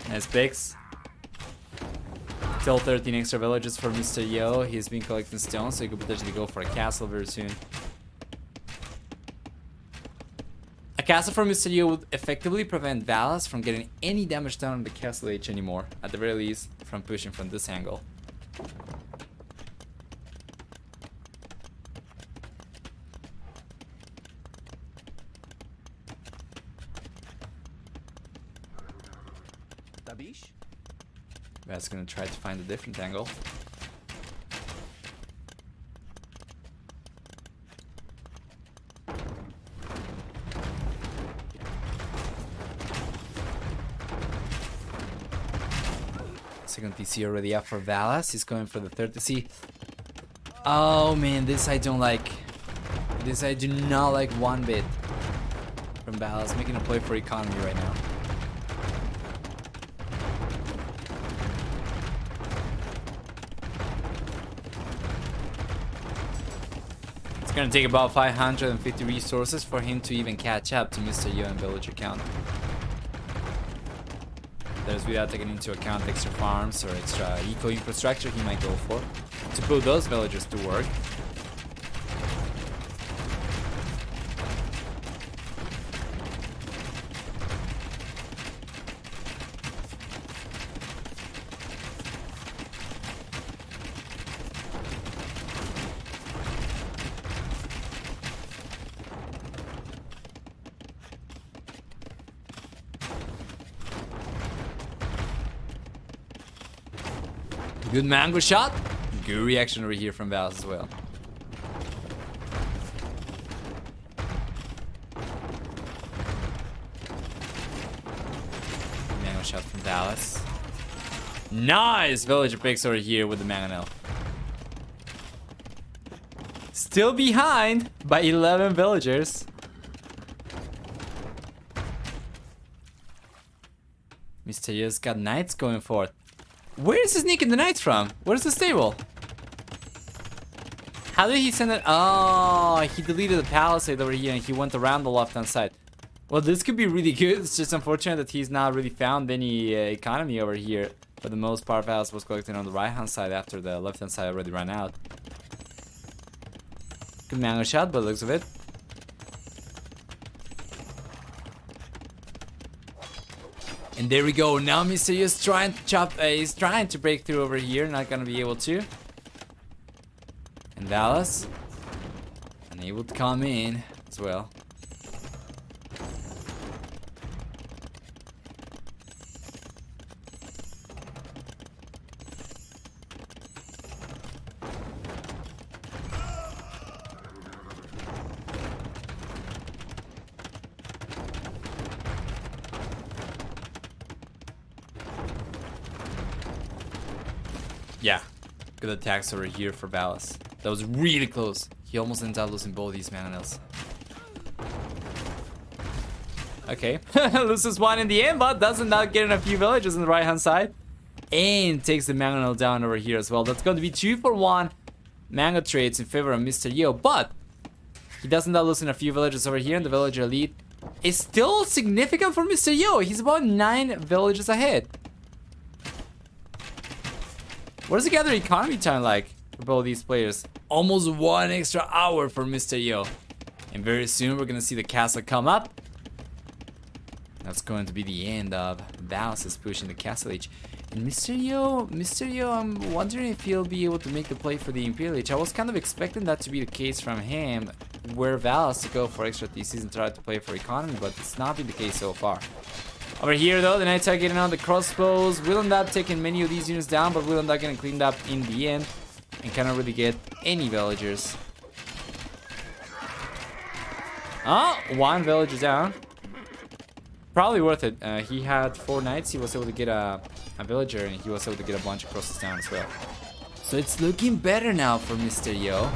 Nice picks. Still 13 extra villages for Mr. Yo. He's been collecting stones, so he could potentially go for a castle very soon. A castle for Mr. Yo would effectively prevent Valas from getting any damage done on the castle H anymore. At the very least, from pushing from this angle. Tabish. That's gonna try to find a different angle. Second TC already up for Valas. He's going for the third TC. Oh man, this I don't like. This I do not like one bit from Valas. Making a play for economy right now. It's gonna take about 550 resources for him to even catch up to Mr. Yo and villager count. There's without taking into account extra farms or extra eco infrastructure he might go for to put those villagers to work. Good mango shot. Good reaction over here from Valas as well. Mango shot from Valas. Nice villager picks over here with the mangonel. Still behind by 11 villagers. Mr. Yo's got knights going for it. Where is he sneaking the knights from? Where's the stable? How did he send it? Oh, he deleted the palisade over here and he went around the left-hand side. Well, this could be really good. It's just unfortunate that he's not really found any economy over here. For the most part, Valas was collecting on the right-hand side after the left-hand side already ran out. Good mango shot, but looks of it. And there we go. Now Mr. Yo is trying to chop. He's trying to break through over here. Not gonna be able to. And Valas unable to come in as well. Yeah, good attacks over here for Valas. That was really close. He almost ended up losing both these mangonels. Okay, loses one in the end, but doesn't not get in a few villages on the right hand side. And takes the mangonel down over here as well. That's going to be 2-for-1 mango trades in favor of Mr. Yo, but he doesn't not lose in a few villages over here, and the villager lead is still significant for Mr. Yo. He's about 9 villages ahead. What is the gather economy time like for both these players? Almost 1 extra hour for Mr. Yo. And very soon we're gonna see the castle come up. That's going to be the end of Valas is pushing the castle age. And Mr. Yo, I'm wondering if he'll be able to make the play for the Imperial Age. I was kind of expecting that to be the case from him, where Valas to go for extra TCs and try to play for economy, but it's not been the case so far. Over here though, the knights are getting on the crossbows. Will end up taking many of these units down, but will end up getting cleaned up in the end and cannot really get any villagers. Oh, 1 villager down. Probably worth it. He had 4 knights. He was able to get a villager, and he was able to get a bunch of crosses down as well. So it's looking better now for Mr. Yo.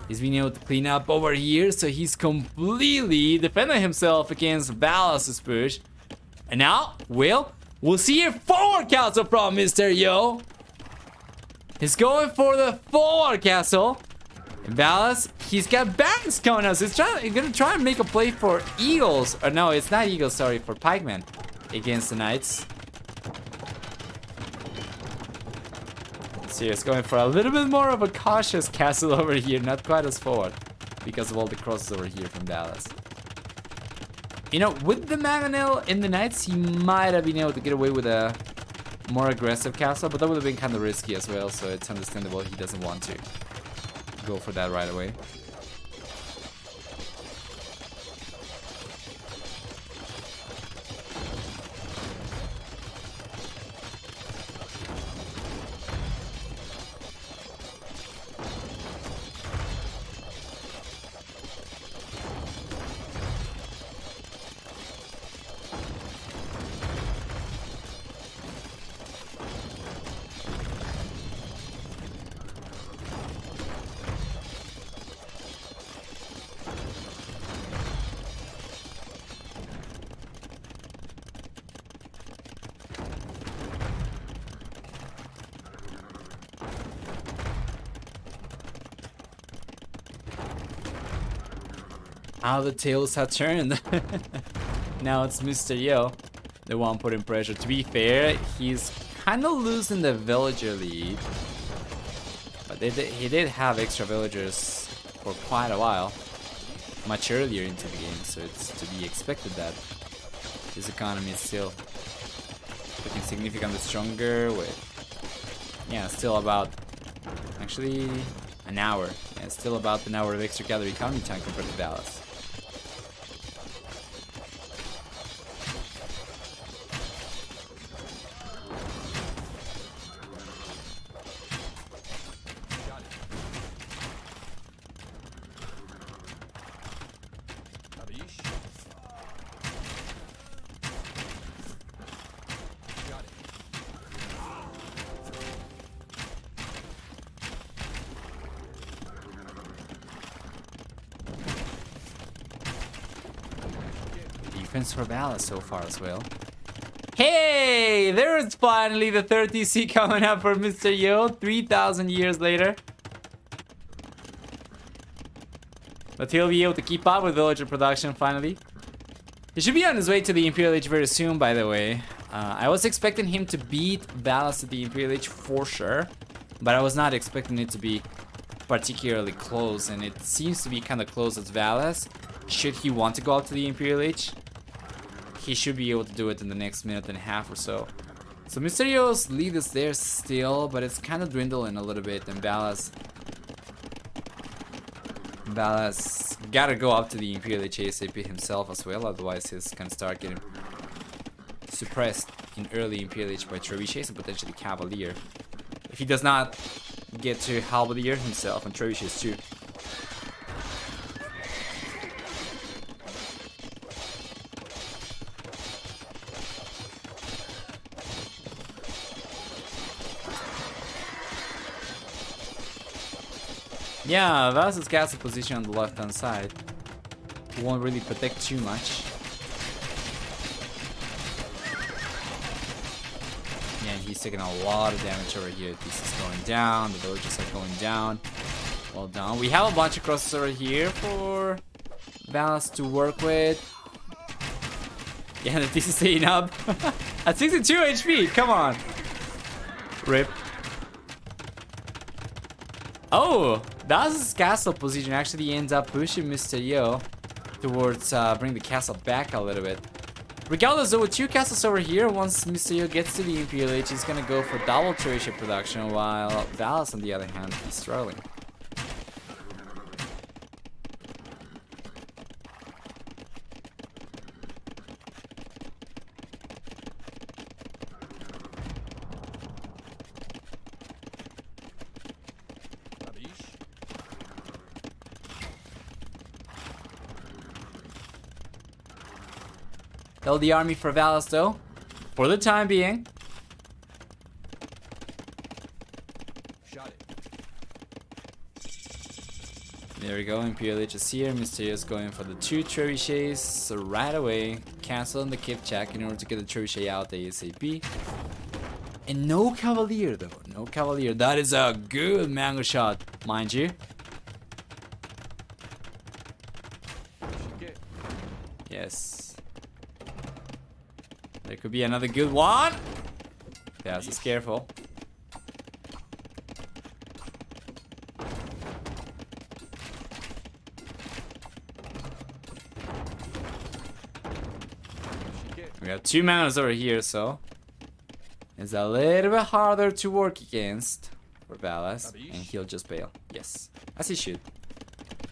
He's been able to clean up over here, so he's completely defending himself against Valas' push. And now, we'll see a forward castle from Mr. Yo. He's going for the forward castle. And Valas, he's got barracks coming out. So he's gonna try and make a play for eagles. Or no, it's not eagles, sorry, for pikemen against the knights. So he's going for a little bit more of a cautious castle over here, not quite as forward, because of all the crosses over here from Valas. You know, with the mangonel and the knights, he might have been able to get away with a more aggressive castle, but that would have been kind of risky as well, so it's understandable he doesn't want to go for that right away. How the tails have turned. Now it's Mr. Yo, the one putting pressure. To be fair, he's kind of losing the villager lead. But he did have extra villagers for quite a while. Much earlier into the game, so it's to be expected that his economy is still looking significantly stronger with, yeah, still about, actually, an hour. Yeah, still about an hour of extra calorie economy time compared to Valas. Defense for Valas so far as well. Hey, there's finally the 30C coming up for Mr. Yo, 3,000 years later. But he'll be able to keep up with villager production finally. He should be on his way to the Imperial Age very soon, by the way. I was expecting him to beat Valas at the Imperial Age for sure, but I was not expecting it to be particularly close, and it seems to be kind of close as Valas. Should he want to go up to the Imperial Age, he should be able to do it in the next minute and a half or so. So Mr. Yo's lead is there still, but it's kind of dwindling a little bit, and Valas gotta go up to the Imperial Age ASAP himself as well, otherwise he's gonna start getting suppressed in early Imperial Age by Trebuchets and potentially Cavalier. If he does not get to Halberdier himself and Trebuchets too. Yeah, Valas' castle position on the left hand side won't really protect too much. Yeah, and he's taking a lot of damage over here. This is going down, the villagers are going down. Well done. We have a bunch of crosses over here for Valas to work with. Yeah, this is staying up. At 62 HP, come on. Rip. Oh, Valas' castle position actually ends up pushing Mr. Yo towards bring the castle back a little bit. Regardless, though, with two castles over here, once Mr. Yo gets to the Imperial Age, he's gonna go for double trebuchet production, while Valas, on the other hand, is struggling. Held the army for Valas though, for the time being. Shot it. There we go, Imperial Age is here. Mr. Yo is going for the two trebuchets so right away. Canceling the Kipchak in order to get the trebuchet out ASAP. And no Cavalier though, no Cavalier. That is a good mango shot, mind you. Yes. There could be another good one. Yeah, so careful. We have two manas over here, so is a little bit harder to work against for Valas, and he'll just bail. Yes, as he should.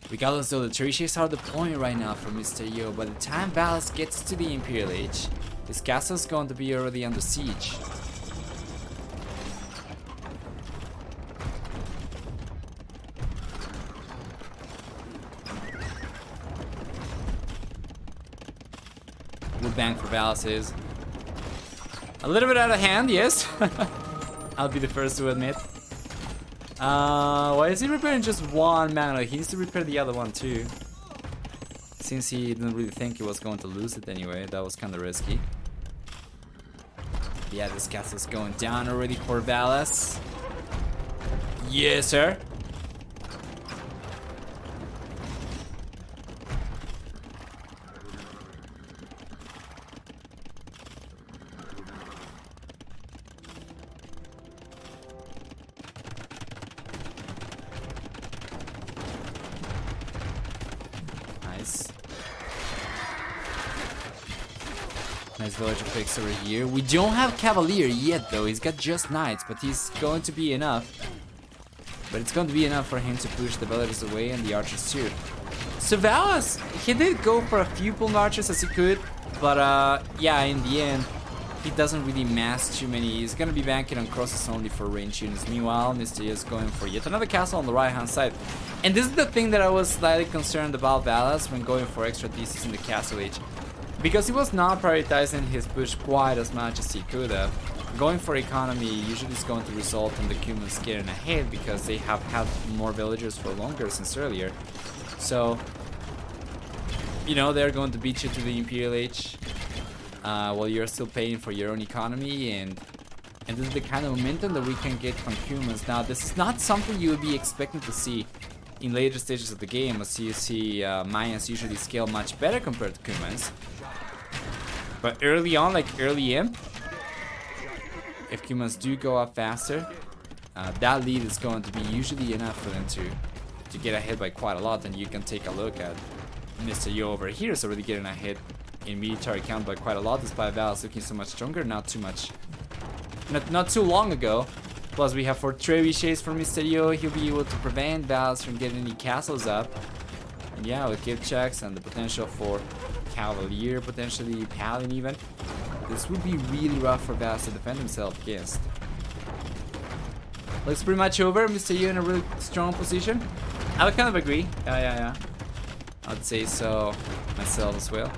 Regardless though, the Treasures are the point right now for Mr. Yo. By the time Valas gets to the Imperial Age, his castle is going to be already under siege. Wood bank for Valas is a little bit out of hand, yes. I'll be the first to admit. Why is he repairing just one mana? He needs to repair the other one too. Since he didn't really think he was going to lose it anyway, that was kind of risky. Yeah, this castle's going down already for Valas. Yes, sir. Nice villager picks over here. We don't have Cavalier yet though. He's got just Knights, but he's going to be enough. But it's going to be enough for him to push the villagers away and the archers too. So Valas, he did go for a few pull archers as he could, but yeah, in the end, he doesn't really mass too many. He's gonna be banking on crosses only for range units. Meanwhile, Mr. is going for yet another castle on the right hand side. And this is the thing that I was slightly concerned about Valas when going for extra thesis in the castle age. Because he was not prioritizing his push quite as much as he could have. Going for economy usually is going to result in the humans getting ahead because they have had more villagers for longer since earlier. So, you know, they're going to beat you to the Imperial Age while you're still paying for your own economy, and this is the kind of momentum that we can get from humans. Now, this is not something you would be expecting to see in later stages of the game, as you see Mayans usually scale much better compared to humans. But early on, like early imp, if humans do go up faster, that lead is going to be usually enough for them to get ahead by quite a lot. And you can take a look at Mr. Yo over here is already getting ahead in military count by quite a lot, despite Valas looking so much stronger. Not too much, not too long ago. Plus we have 4 trebuchets for Mr. Yo. He'll be able to prevent Valas from getting any castles up. And yeah, with give checks and the potential for Cavalier, potentially Paladin even, this would be really rough for Valas to defend himself against. Looks pretty much over. Mr. Yo in a really strong position. I would kind of agree. Yeah. I'd say so myself as well.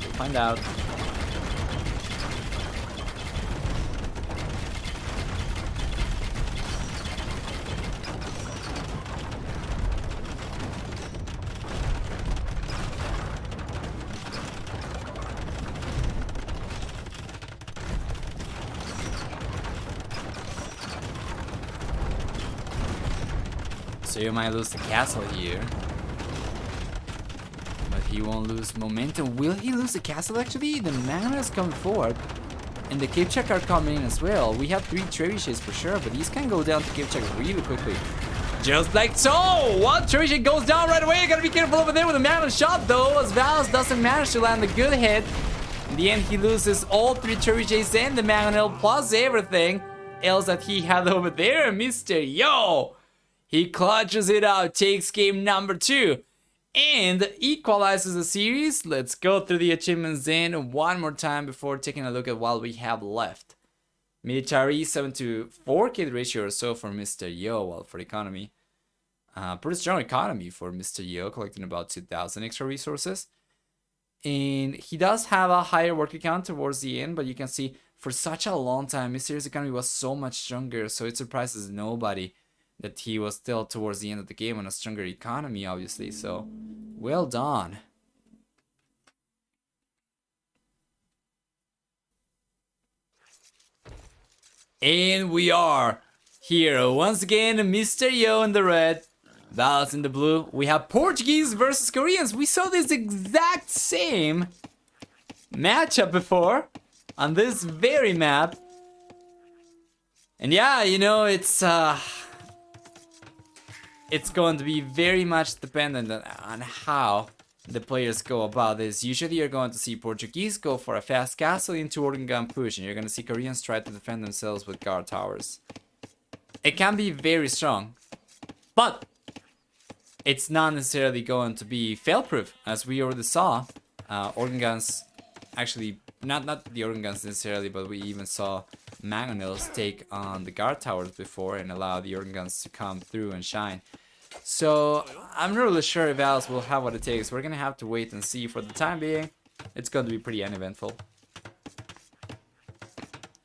We'll find out. So you might lose the castle here, but he won't lose momentum. Will he lose the castle actually? The mana is coming forward, and the cave check are coming in as well. We have 3 trebuchets for sure, but these can go down to cave check really quickly. Just like so! One trebuchet goes down right away. You gotta be careful over there with the mana shot though, as Valas doesn't manage to land a good hit. In the end, he loses all 3 trebuchets and the mana plus everything else that he had over there. Mr. Yo! He clutches it out, takes game number 2, and equalizes the series. Let's go through the achievements then one more time before taking a look at what we have left. Military 7 to 4k ratio or so for Mr. Yo, while for economy, pretty strong economy for Mr. Yo, collecting about 2,000 extra resources. And he does have a higher worker count towards the end, but you can see for such a long time, Mr. Yo's economy was so much stronger, so it surprises nobody that he was still towards the end of the game on a stronger economy, obviously. So, well done. And we are here once again, Mr. Yo in the red, Valas in the blue. We have Portuguese versus Koreans. We saw this exact same matchup before on this very map. And yeah, you know, it's going to be very much dependent on how the players go about this. Usually you're going to see Portuguese go for a fast castle into organ gun push, and you're going to see Koreans try to defend themselves with guard towers. It can be very strong, but it's not necessarily going to be fail-proof, as we already saw. Organ guns, actually, not the organ guns necessarily, but we even saw mangonels take on the guard towers before and allow the organ guns to come through and shine. So I'm not really sure if Valas will have what it takes. We're gonna have to wait and see. For the time being, it's going to be pretty uneventful.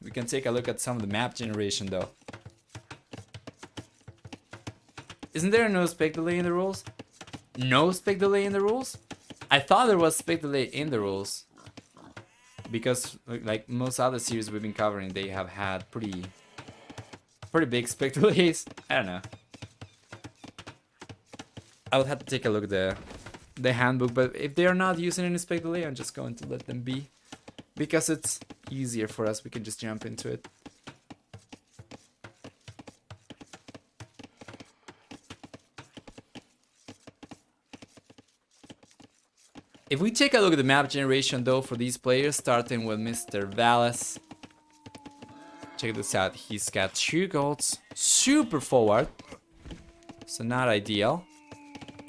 We can take a look at some of the map generation though. Isn't there no spec delay in the rules? No spec delay in the rules? I thought there was spec delay in the rules. Because like most other series we've been covering, they have had pretty big spec delays. I don't know. I would have to take a look at the handbook, but if they are not using any spec delay, I'm just going to let them be. Because it's easier for us, we can just jump into it. If we take a look at the map generation though for these players, starting with Mr. Valas. Check this out, he's got 2 golds, super forward, so not ideal.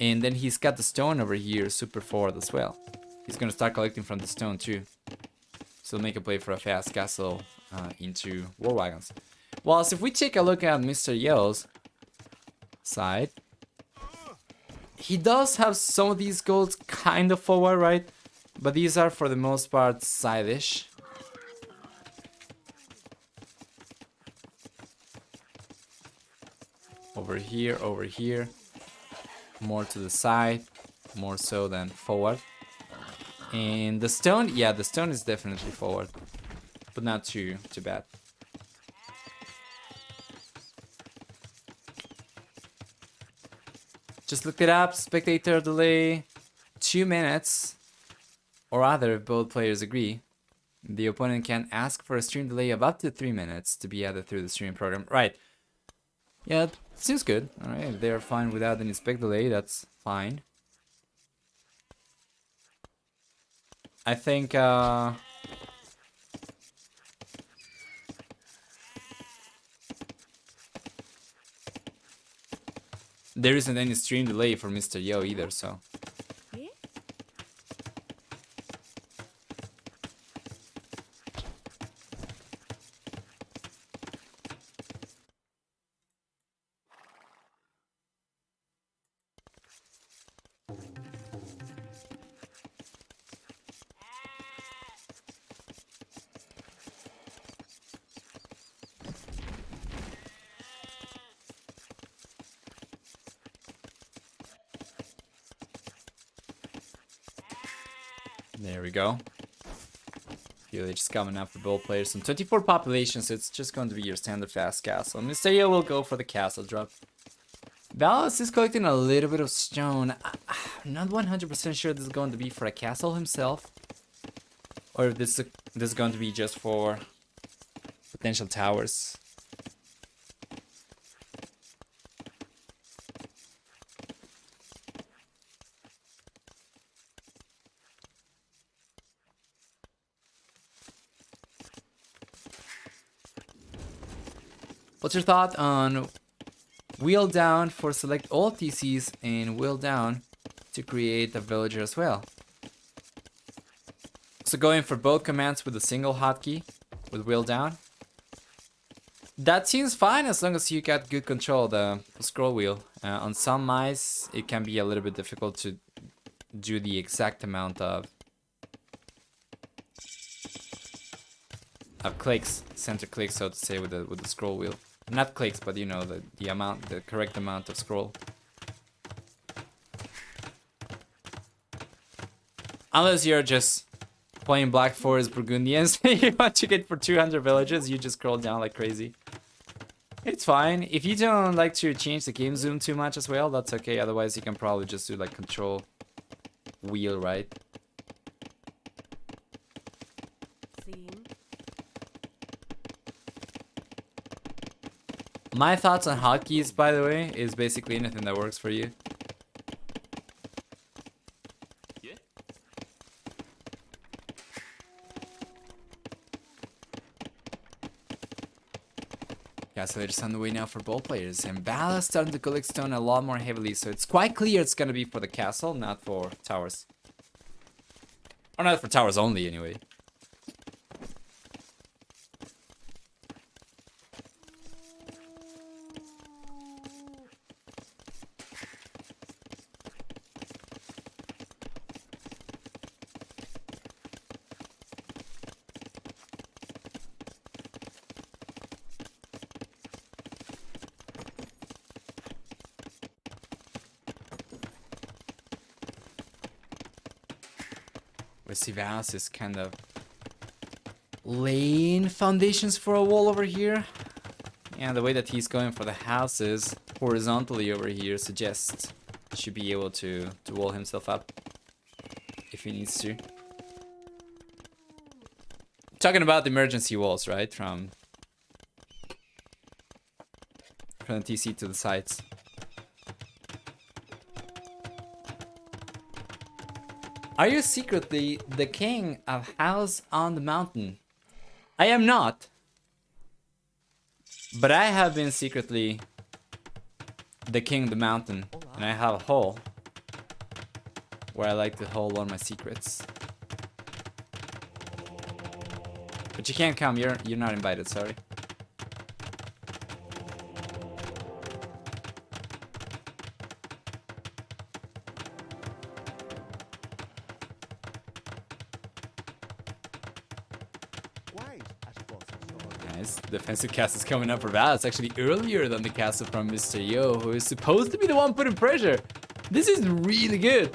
And then he's got the stone over here, super forward as well. He's gonna start collecting from the stone too. So make a play for a fast castle into war wagons. Whilst if we take a look at Mr. Yo's side, he does have some of these golds kind of forward, right? But these are for the most part side-ish. Over here. More to the side, more so than forward. And the stone, yeah, the stone is definitely forward, but not too bad. Just looked it up, spectator delay, 2 minutes, or rather if both players agree. The opponent can ask for a stream delay of up to 3 minutes to be added through the streaming program. Right. Yeah, it seems good. Alright, if they're fine without any spec delay, that's fine. I think, there isn't any stream delay for Mr. Yo either, so. There we go. Village coming up for both players. And 24 population, so it's just going to be your standard fast castle. Mr. Yo will go for the castle drop. Valas is collecting a little bit of stone. I'm not 100% sure this is going to be for a castle himself, or if this is going to be just for potential towers. What's your thought on wheel down for select all TCs and wheel down to create a villager as well? So going for both commands with a single hotkey with wheel down. That seems fine as long as you got good control of the scroll wheel. On some mice it can be a little bit difficult to do the exact amount of clicks, center clicks, so to say, with the scroll wheel. Not clicks, but you know, the correct amount of scroll. Unless you're just playing Black Forest Burgundians, you want to get for 200 villages, you just scroll down like crazy. It's fine. If you don't like to change the game zoom too much as well, that's okay. Otherwise, you can probably just do like control wheel, right? My thoughts on hotkeys, by the way, is basically anything that works for you. Castle is on the way now for both players, and Valas starting to collect stone a lot more heavily, so it's quite clear it's gonna be for the castle, not for towers. Or not for towers only, anyway. We see Valas is kind of laying foundations for a wall over here. And the way that he's going for the houses horizontally over here suggests he should be able to wall himself up if he needs to. Talking about the emergency walls, right? From the TC to the sides. Are you secretly the king of House on the Mountain? I am not. But I have been secretly the king of the mountain. And I have a hole where I like to hold all my secrets. But you can't come, you're not invited, sorry. Nice. Defensive cast is coming up for Valas. It's actually earlier than the castle from Mr. Yo, who is supposed to be the one putting pressure. This is really good.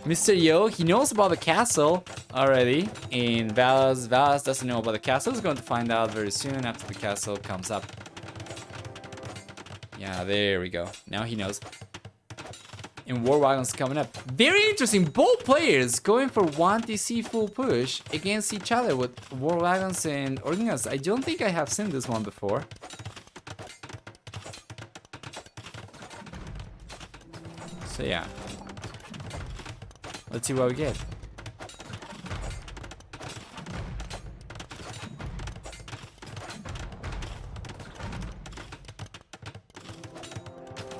Mr. Yo, he knows about the castle already. And Valas doesn't know about the castle. He's going to find out very soon after the castle comes up. Yeah, there we go. Now he knows. And War Wagons coming up. Very interesting. Both players going for 1 DC full push against each other with War Wagons and Organs. I don't think I have seen this one before. So yeah. Let's see what we get.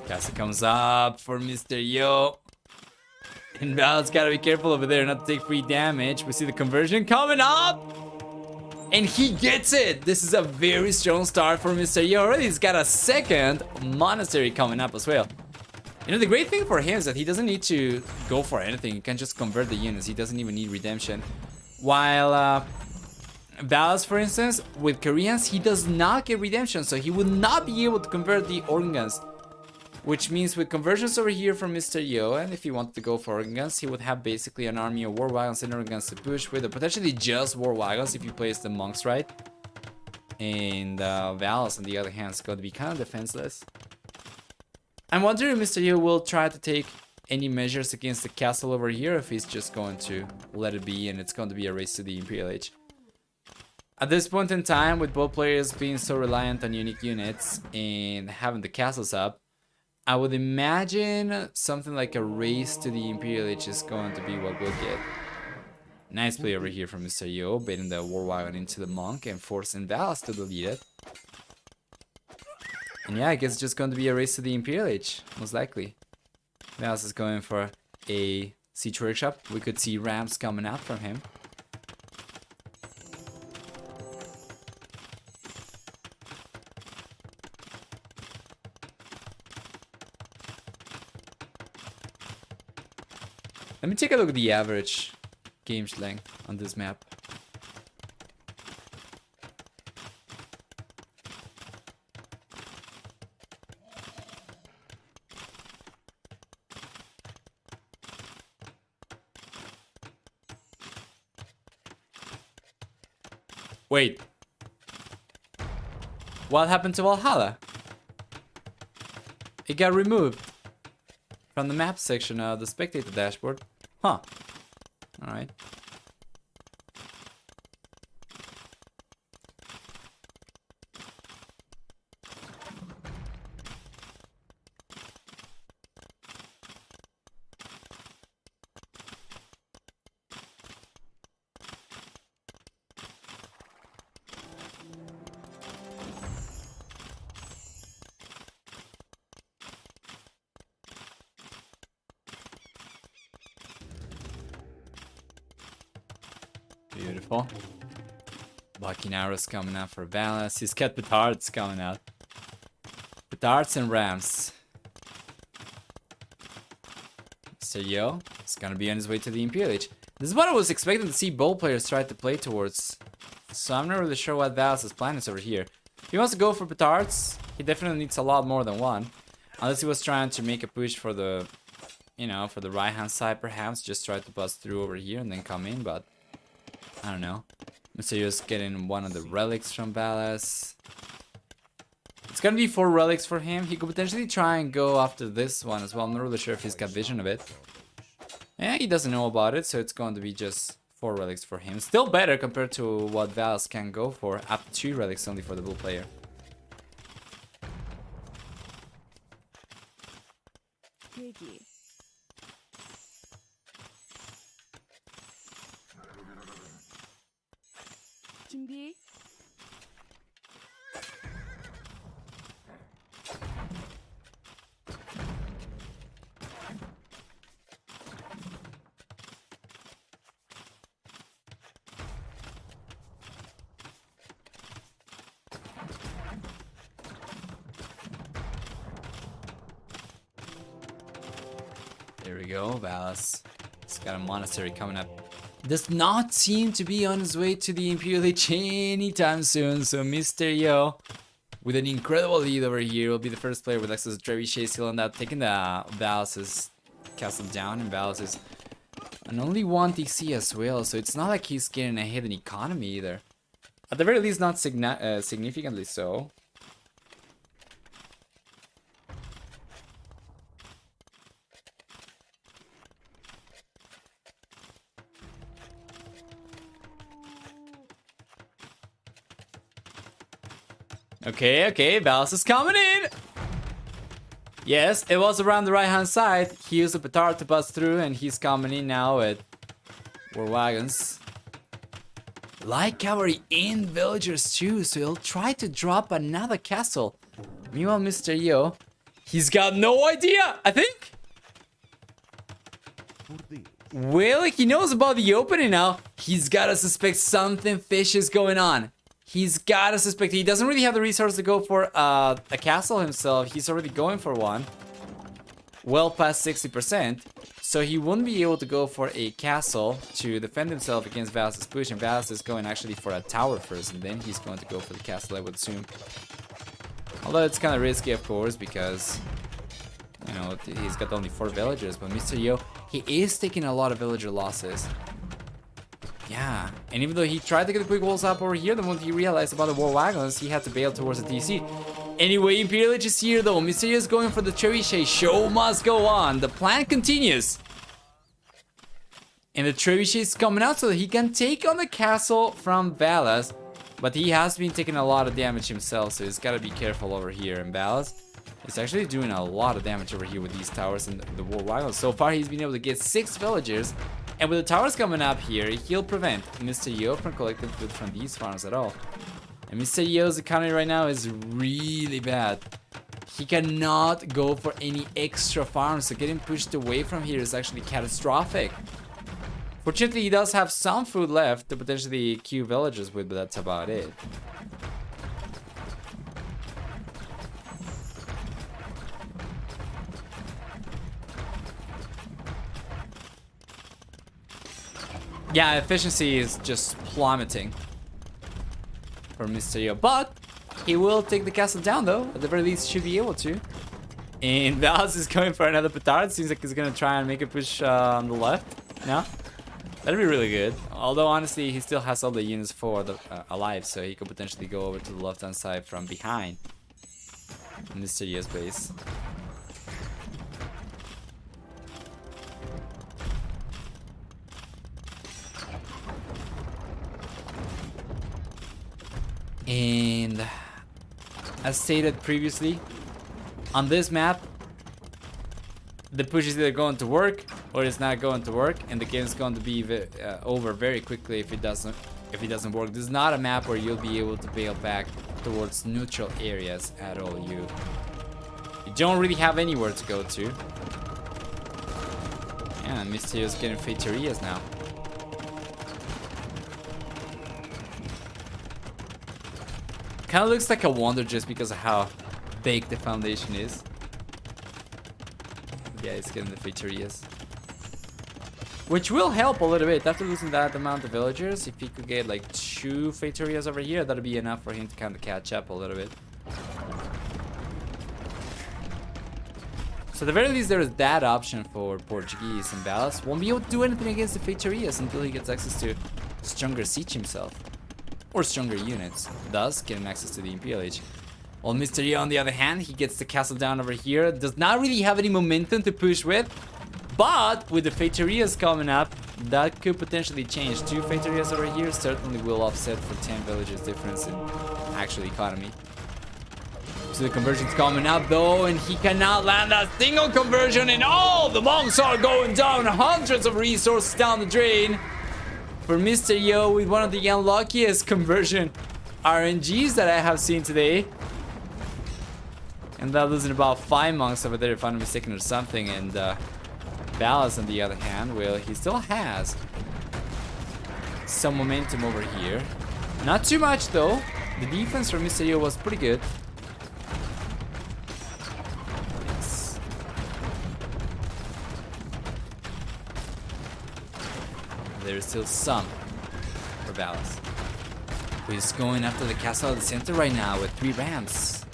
Castle comes up for Mr. Yo. And Val's gotta be careful over there not to take free damage. We see the conversion coming up. And he gets it. This is a very strong start for Mr. Yo. Already he's got a second monastery coming up as well. You know, the great thing for him is that he doesn't need to go for anything. He can just convert the units. He doesn't even need redemption. While Valas, for instance, with Koreans, he does not get redemption. So he would not be able to convert the organ guns. Which means with conversions over here from Mr. Yo, and if he wanted to go for organ guns, he would have basically an army of war wagons and organ guns to push with, or potentially just war wagons if you place the monks right. And Valas, on the other hand, is going to be kind of defenseless. I'm wondering if Mr. Yo will try to take any measures against the castle over here, if he's just going to let it be and it's going to be a race to the Imperial Age. At this point in time, with both players being so reliant on unique units and having the castles up, I would imagine something like a race to the Imperial Age is going to be what we'll get. Nice play over here from Mr. Yo, baiting the war wagon into the monk and forcing Valas to delete it. And yeah, I guess it's just going to be a race to the Imperial Age, most likely. Valas is going for a siege workshop. We could see ramps coming out from him. Let me take a look at the average game length on this map. Wait. What happened to Wallhalla? It got removed from the map section of the spectator dashboard. Huh. Alright. Beautiful. Bucking arrows coming out for Valas. He's got petards coming out. Petards and rams. So Yo is gonna be on his way to the Imperial Age. This is what I was expecting to see both players try to play towards. So I'm not really sure what Valas' plan is over here. If he wants to go for petards, he definitely needs a lot more than one. Unless he was trying to make a push for the, you know, for the right hand side perhaps. Just try to bust through over here and then come in, but I don't know. Mysterio's getting one of the relics from Valas. It's gonna be 4 relics for him. He could potentially try and go after this one as well. I'm not really sure if he's got vision of it. Yeah, he doesn't know about it, so it's going to be just 4 relics for him. Still better compared to what Valas can go for. Up to 2 relics only for the blue player. Piggy. 준비. There we go, Valas. He's got a monastery coming up. Does not seem to be on his way to the Imperial Age anytime soon. So Mr. Yo, with an incredible lead over here, will be the first player with access to Trebuchet. He'll end up taking the Valas' castle down, and Valas is on only 1 DC as well. So it's not like he's getting ahead in economy either. At the very least, not significantly so. Okay, Valas is coming in! Yes, it was around the right-hand side. He used a petard to bust through, and he's coming in now with war wagons. Light cavalry in villagers too, so he'll try to drop another castle. Meanwhile, Mr. Yo, he's got no idea, I think. Well, he knows about the opening now. He's gotta suspect something fishy is going on. He's gotta suspect. He doesn't really have the resource to go for a castle himself. He's already going for one. Well past 60%. So he wouldn't be able to go for a castle to defend himself against Valas' push. And Valas is going actually for a tower first. And then he's going to go for the castle, I would assume. Although it's kind of risky, of course, because, you know, he's got only 4 villagers. But Mr. Yo, he is taking a lot of villager losses. Yeah, and even though he tried to get the quick walls up over here, the moment he realized about the war wagons, he had to bail towards the DC. Anyway, Imperial Age is here though. Mysterio is going for the trebuchet. Show must go on. The plan continues. And the trebuchet is coming out so that he can take on the castle from Valas. But he has been taking a lot of damage himself, so he's got to be careful over here. And Valas is actually doing a lot of damage over here with these towers and the war wagons. So far, he's been able to get 6 villagers. And with the towers coming up here, he'll prevent Mr. Yo from collecting food from these farms at all. And Mr. Yo's economy right now is really bad. He cannot go for any extra farms, so getting pushed away from here is actually catastrophic. Fortunately, he does have some food left to potentially queue villagers with, but that's about it. Yeah, efficiency is just plummeting for Mr. Yo, but he will take the castle down though. At the very least, should be able to. And Valas is going for another petard. Seems like he's gonna try and make a push on the left. No, that'd be really good. Although honestly, he still has all the units for the alive, so he could potentially go over to the left-hand side from behind Mr. Yo's base. And as stated previously, on this map, the push is either going to work or it's not going to work, and the game is going to be over very quickly if it doesn't work. This is not a map where you'll be able to bail back towards neutral areas at all. You don't really have anywhere to go to. Yeah, Mysterio's getting Faterias now. Kind of looks like a wonder just because of how big the foundation is. Yeah, it's getting the featurias. Which will help a little bit. After losing that amount of villagers, if he could get like 2 feiturias over here, that'd be enough for him to kind of catch up a little bit. So at the very least, there is that option for Portuguese, and Valas won't be able to do anything against the feiturias until he gets access to stronger siege himself. Or stronger units, thus getting access to the Imperial Age. While Mysterio, on the other hand, he gets the castle down over here, does not really have any momentum to push with, but with the feiturias coming up, that could potentially change. 2 feiturias over here certainly will offset for 10 villages difference in actual economy. So the conversion's coming up though, and he cannot land a single conversion, and all the monks are going down, hundreds of resources down the drain. For Mr. Yo, with one of the unluckiest conversion RNGs that I have seen today. And that losing about 5 monks over there, if I'm not mistaken, or something. And Valas, on the other hand, well, he still has some momentum over here. Not too much, though. The defense from Mr. Yo was pretty good. Yes. There's still some for Valas, who is going after the castle at the center right now with 3 ramps.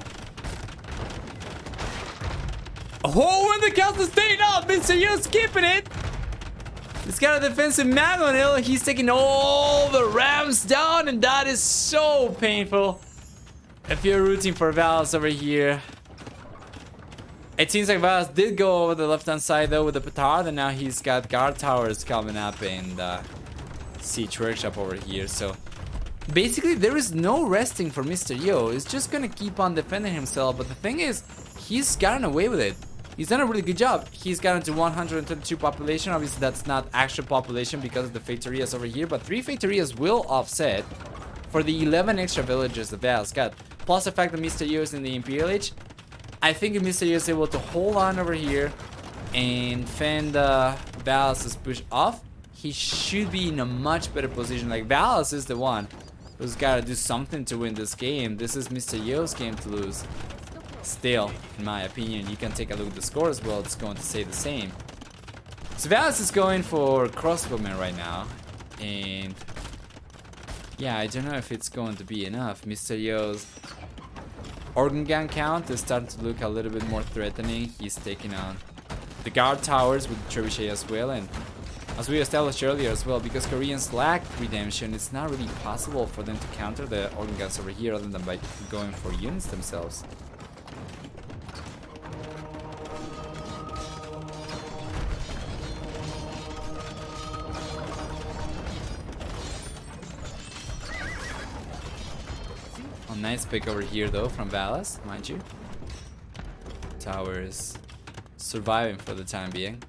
Oh, and the castle staying up! Mr. Yo's keeping it! He's got a defensive mag on it. He's taking all the ramps down, and that is so painful. If you're rooting for Valas over here. It seems like Valas did go over the left-hand side though with the petard, and now he's got guard towers coming up and siege workshop over here. So basically there is no resting for Mr. Yo. He's just gonna keep on defending himself, but the thing is, he's gotten away with it. He's done a really good job. He's gotten to 122 population. Obviously that's not actual population because of the feiturias over here, but 3 feiturias will offset for the 11 extra villagers that Valas got. Plus the fact that Mr. Yo is in the Imperial Age. I think if Mr. Yo is able to hold on over here and fend Valas' push off, he should be in a much better position. Like, Valas is the one who's got to do something to win this game. This is Mr. Yo's game to lose. Still, in my opinion, you can take a look at the score as well. It's going to say the same. So Valas is going for crossbowman right now. And yeah, I don't know if it's going to be enough. Mr. Yo's organ gun count is starting to look a little bit more threatening. He's taking on the guard towers with the trebuchet as well, and as we established earlier as well, because Koreans lack redemption, it's not really possible for them to counter the organ guns over here other than by going for units themselves. A nice pick over here though from Valas, mind you. Tower is surviving for the time being.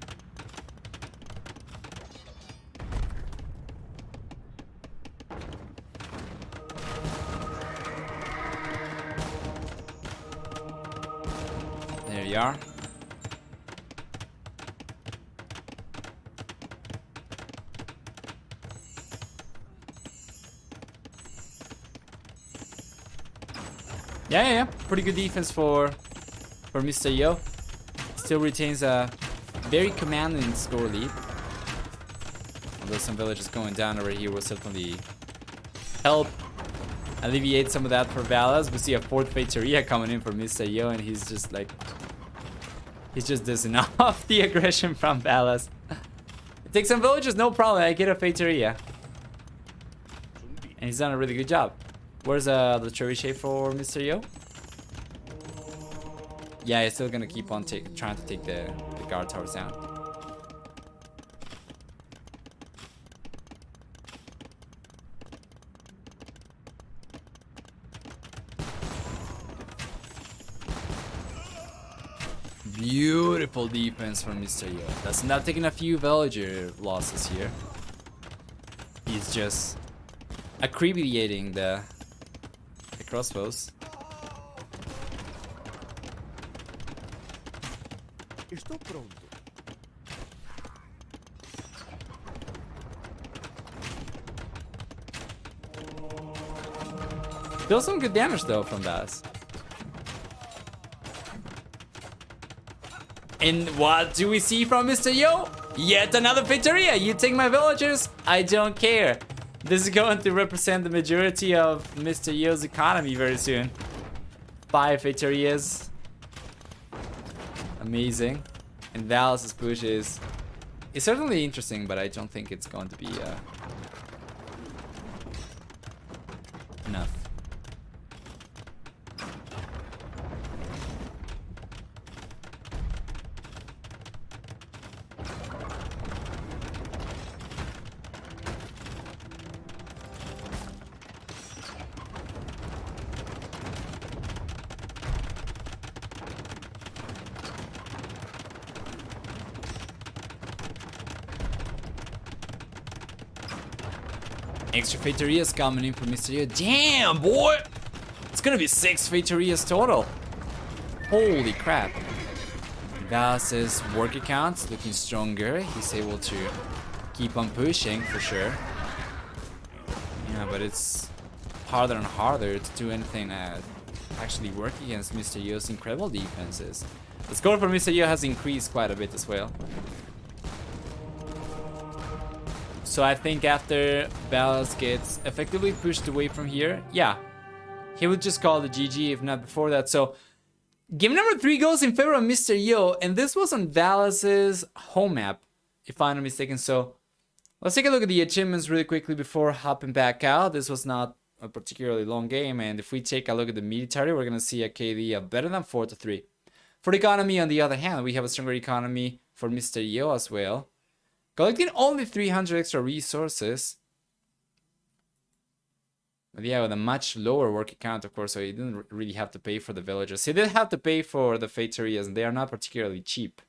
There you are. Yeah. Pretty good defense for Mr. Yo. Still retains a very commanding score lead. Although some villages going down over here will certainly help alleviate some of that for Valas. We see a 4th feitoria coming in for Mr. Yo, and he's just like, he's just dissing off the aggression from Valas. Take some villages, no problem. I get a feitoria, and he's done a really good job. Where's the trebuchet for Mr. Yo? Yeah, he's still gonna keep on trying to take the guard towers down. Beautiful defense from Mr. Yo. That's not taking a few villager losses here. He's just abbreviating the crossbows. Estou pronto. Still some good damage though from Valas. And what do we see from Mr. Yo? Yet another Pizzeria. You take my villagers, I don't care. This is going to represent the majority of Mr. Yo's economy very soon. 5 Pizzerias. Amazing. And Valas' push is certainly interesting, but I don't think it's going to be enough. Extra Faterias coming in for Mr. Yo. Damn, boy! It's gonna be 6 Faterias total. Holy crap. Valas' work account's looking stronger. He's able to keep on pushing for sure. Yeah, but it's harder and harder to do anything that actually work against Mr. Yo's incredible defenses. The score for Mr. Yo has increased quite a bit as well. So I think after Valas gets effectively pushed away from here, yeah, he would just call the GG if not before that. So game number 3 goes in favor of Mr. Yo, and this was on Valas' home map, if I'm not mistaken. So let's take a look at the achievements really quickly before hopping back out. This was not a particularly long game, and if we take a look at the military, we're gonna see a KD of better than 4-3. For the economy, on the other hand, we have a stronger economy for Mr. Yo as well. Collecting only 300 extra resources. But yeah, with a much lower work account, of course, so he didn't really have to pay for the villagers. He did have to pay for the Faterias, and they are not particularly cheap.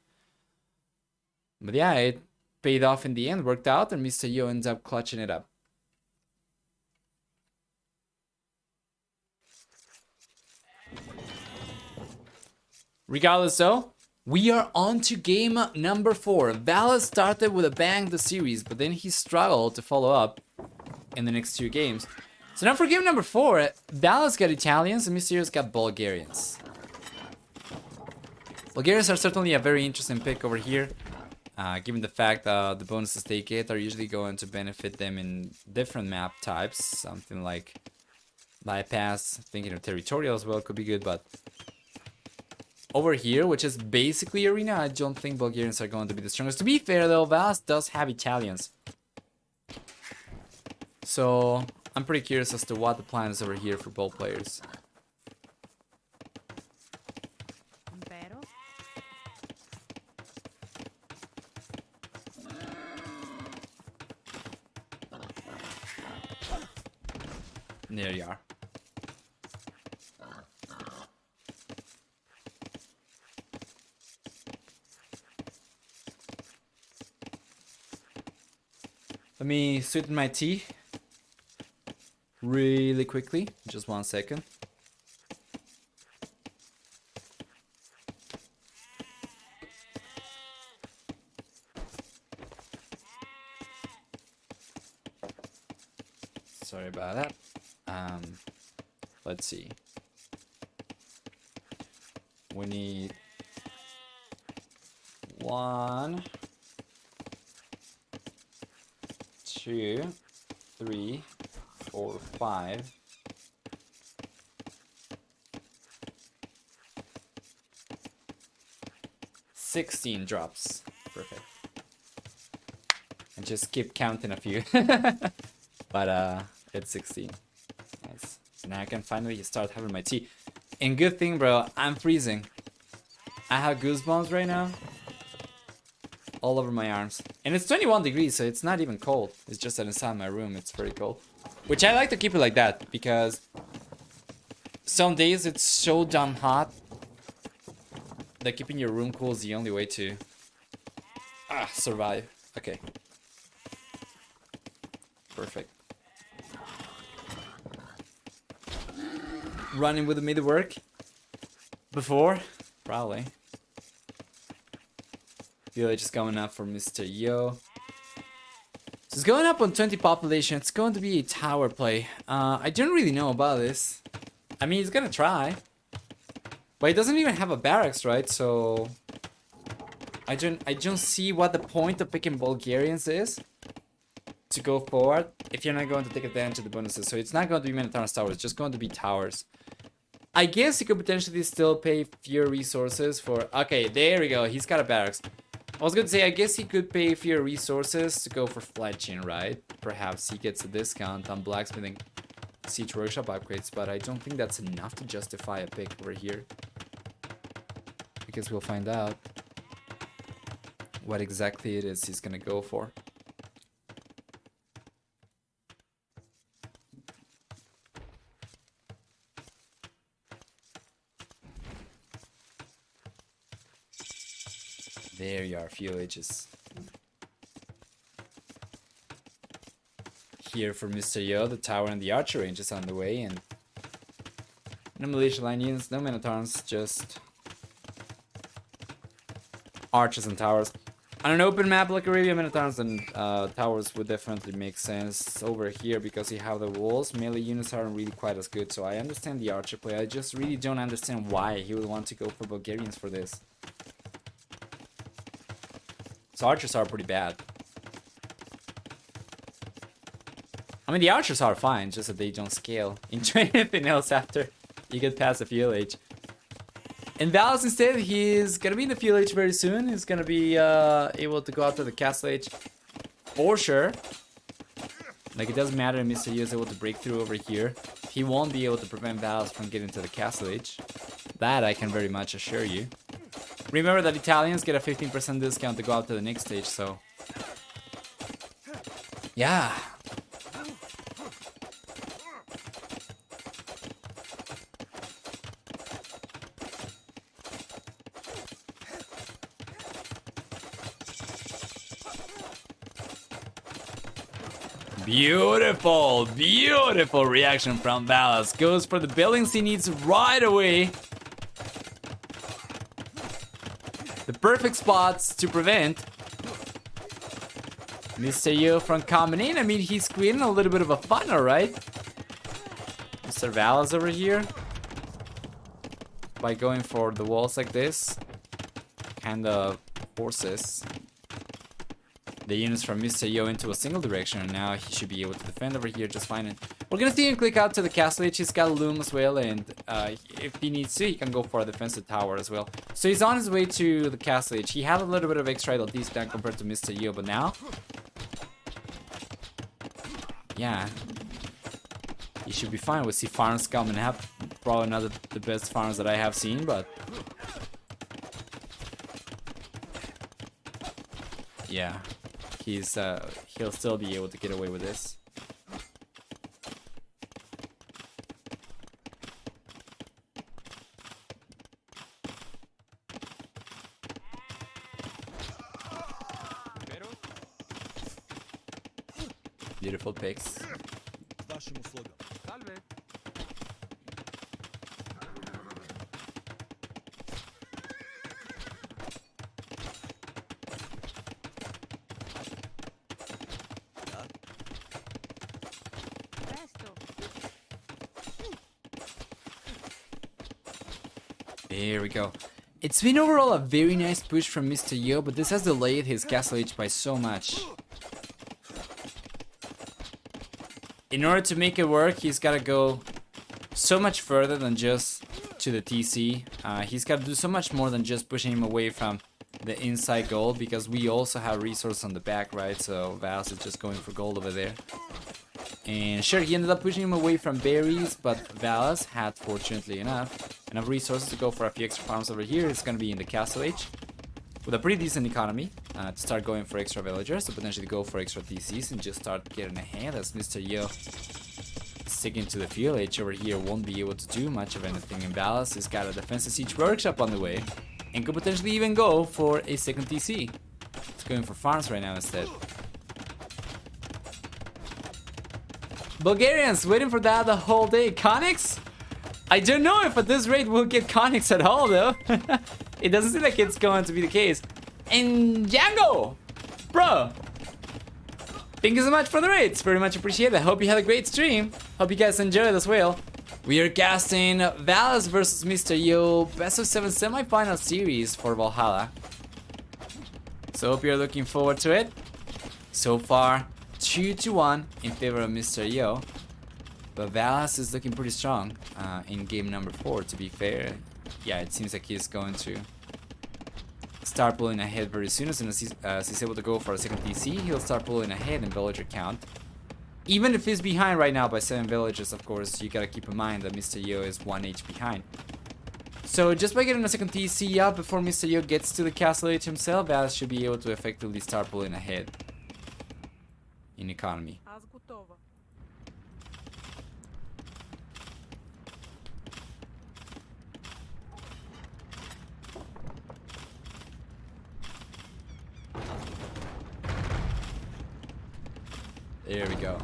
But yeah, it paid off in the end, worked out, and Mr. Yo ends up clutching it up. Regardless though, we are on to game number 4. Valas started with a bang the series, but then he struggled to follow up in the next 2 games. So now for game number 4, Valas got Italians and Mr. Yo's got Bulgarians. Bulgarians are certainly a very interesting pick over here, given the fact that the bonuses they get are usually going to benefit them in different map types. Something like bypass, thinking of territorial as well could be good, but over here, which is basically arena, I don't think Bulgarians are going to be the strongest. To be fair though, Valas does have Italians. So I'm pretty curious as to what the plan is over here for both players. There you are. Let me sweeten my tea really quickly. Just 1 second. Sorry about that. Let's see. We need 1, 2, 3, 4, 5. 16 drops. Perfect. And just keep counting a few. But it's 16. Nice. So now I can finally start having my tea. And good thing, bro, I'm freezing. I have goosebumps right now. All over my arms. And it's 21 degrees, so it's not even cold. It's just that inside my room it's very cold. Which I like to keep it like that, because some days it's so damn hot that keeping your room cool is the only way to survive. Okay. Perfect. Running with the mid work before? Probably. Village is coming up for Mr. Yo. It's going up on 20 population. It's going to be a tower play. I don't really know about this. I mean, he's gonna try. But he doesn't even have a barracks, right? So I don't see what the point of picking Bulgarians is to go forward if you're not going to take advantage of the bonuses. So it's not going to be Minotaur's towers, it's just going to be towers. I guess he could potentially still pay fewer resources for... Okay, there we go. He's got a barracks. I was going to say, I guess he could pay fewer resources to go for fletching, right? Perhaps he gets a discount on blacksmithing siege workshop upgrades, but I don't think that's enough to justify a pick over here. I guess we'll find out what exactly it is he's going to go for. There you are, few ages. Here for Mr. Yo, the tower and the archer range is on the way, and no militia line units, no minotaurs, just archers and towers. On an open map like Arabia, minotaurs and towers would definitely make sense over here because you have the walls. Melee units aren't really quite as good, so I understand the archer play. I just really don't understand why he would want to go for Bulgarians for this. So archers are pretty bad. I mean, the archers are fine, just that they don't scale into anything else after you get past the fuel age. In Valas instead, he's gonna be in the fuel age very soon. He's gonna be able to go after the castle age for sure. Like, it doesn't matter if Mr. Yu is able to break through over here. He won't be able to prevent Valas from getting to the castle age. That I can very much assure you. Remember that Italians get a 15% discount to go out to the next stage, so... Yeah. Beautiful, beautiful reaction from Valas. Goes for the buildings he needs right away. The perfect spots to prevent Mr. Yu from coming in. I mean, he's creating a little bit of a funnel, right? Mr. Valas over here. By going for the walls like this. Kind of forces the units from Mr. Yu into a single direction. And now he should be able to defend over here just fine. And we're gonna see him click out to the castle age. He's got a loom as well, and if he needs to, he can go for a defensive tower as well. So he's on his way to the castle age. He had a little bit of extra idle down compared to Mr. Yu, but now, yeah, he should be fine. We see farms coming up. Probably not the best farms that I have seen, but yeah, he'll still be able to get away with this. Beautiful picks. There we go. It's been overall a very nice push from Mr. Yo, but this has delayed his castle age by so much. In order to make it work, he's got to go so much further than just to the TC. He's got to do so much more than just pushing him away from the inside gold, because we also have resources on the back, right? So Valas is just going for gold over there. And sure, he ended up pushing him away from berries, but Valas had, fortunately enough resources to go for a few extra farms over here. It's going to be in the castle age with a pretty decent economy to start going for extra villagers, to potentially go for extra TCs and just start getting ahead, as Mr. Yo sticking to the field age over here won't be able to do much of anything. In Valas, he's got a defensive siege workshop on the way and could potentially even go for a second TC. He's going for farms right now instead. Bulgarians waiting for that the whole day. Conics? I don't know if at this rate we'll get Conics at all, though. It doesn't seem like it's going to be the case. And Django! Bro! Thank you so much for the rates. Very much appreciated. Hope you had a great stream. Hope you guys enjoyed as well. We are casting Valas versus Mr. Yo best of 7 semi-final series for Wallhalla. So hope you're looking forward to it. So far, 2-1 in favor of Mr. Yo. But Valas is looking pretty strong in game number 4, to be fair. Yeah, it seems like he's going to start pulling ahead very soon. As soon as he's able to go for a second TC, he'll start pulling ahead in villager count. Even if he's behind right now by 7 villages, of course, you gotta keep in mind that Mr. Yo is 1H behind. So just by getting a second TC up before Mr. Yo gets to the castle age himself, Valas should be able to effectively start pulling ahead in economy. There we go.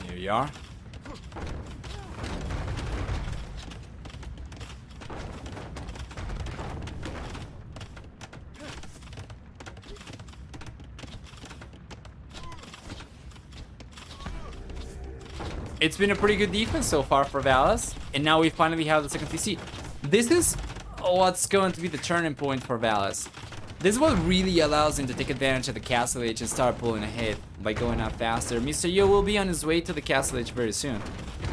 Here you are. It's been a pretty good defense so far for Valas, and now we finally have the second TC. This is what's going to be the turning point for Valas. This is what really allows him to take advantage of the castle age and start pulling ahead by going out faster. Mr. Yo will be on his way to the castle age very soon.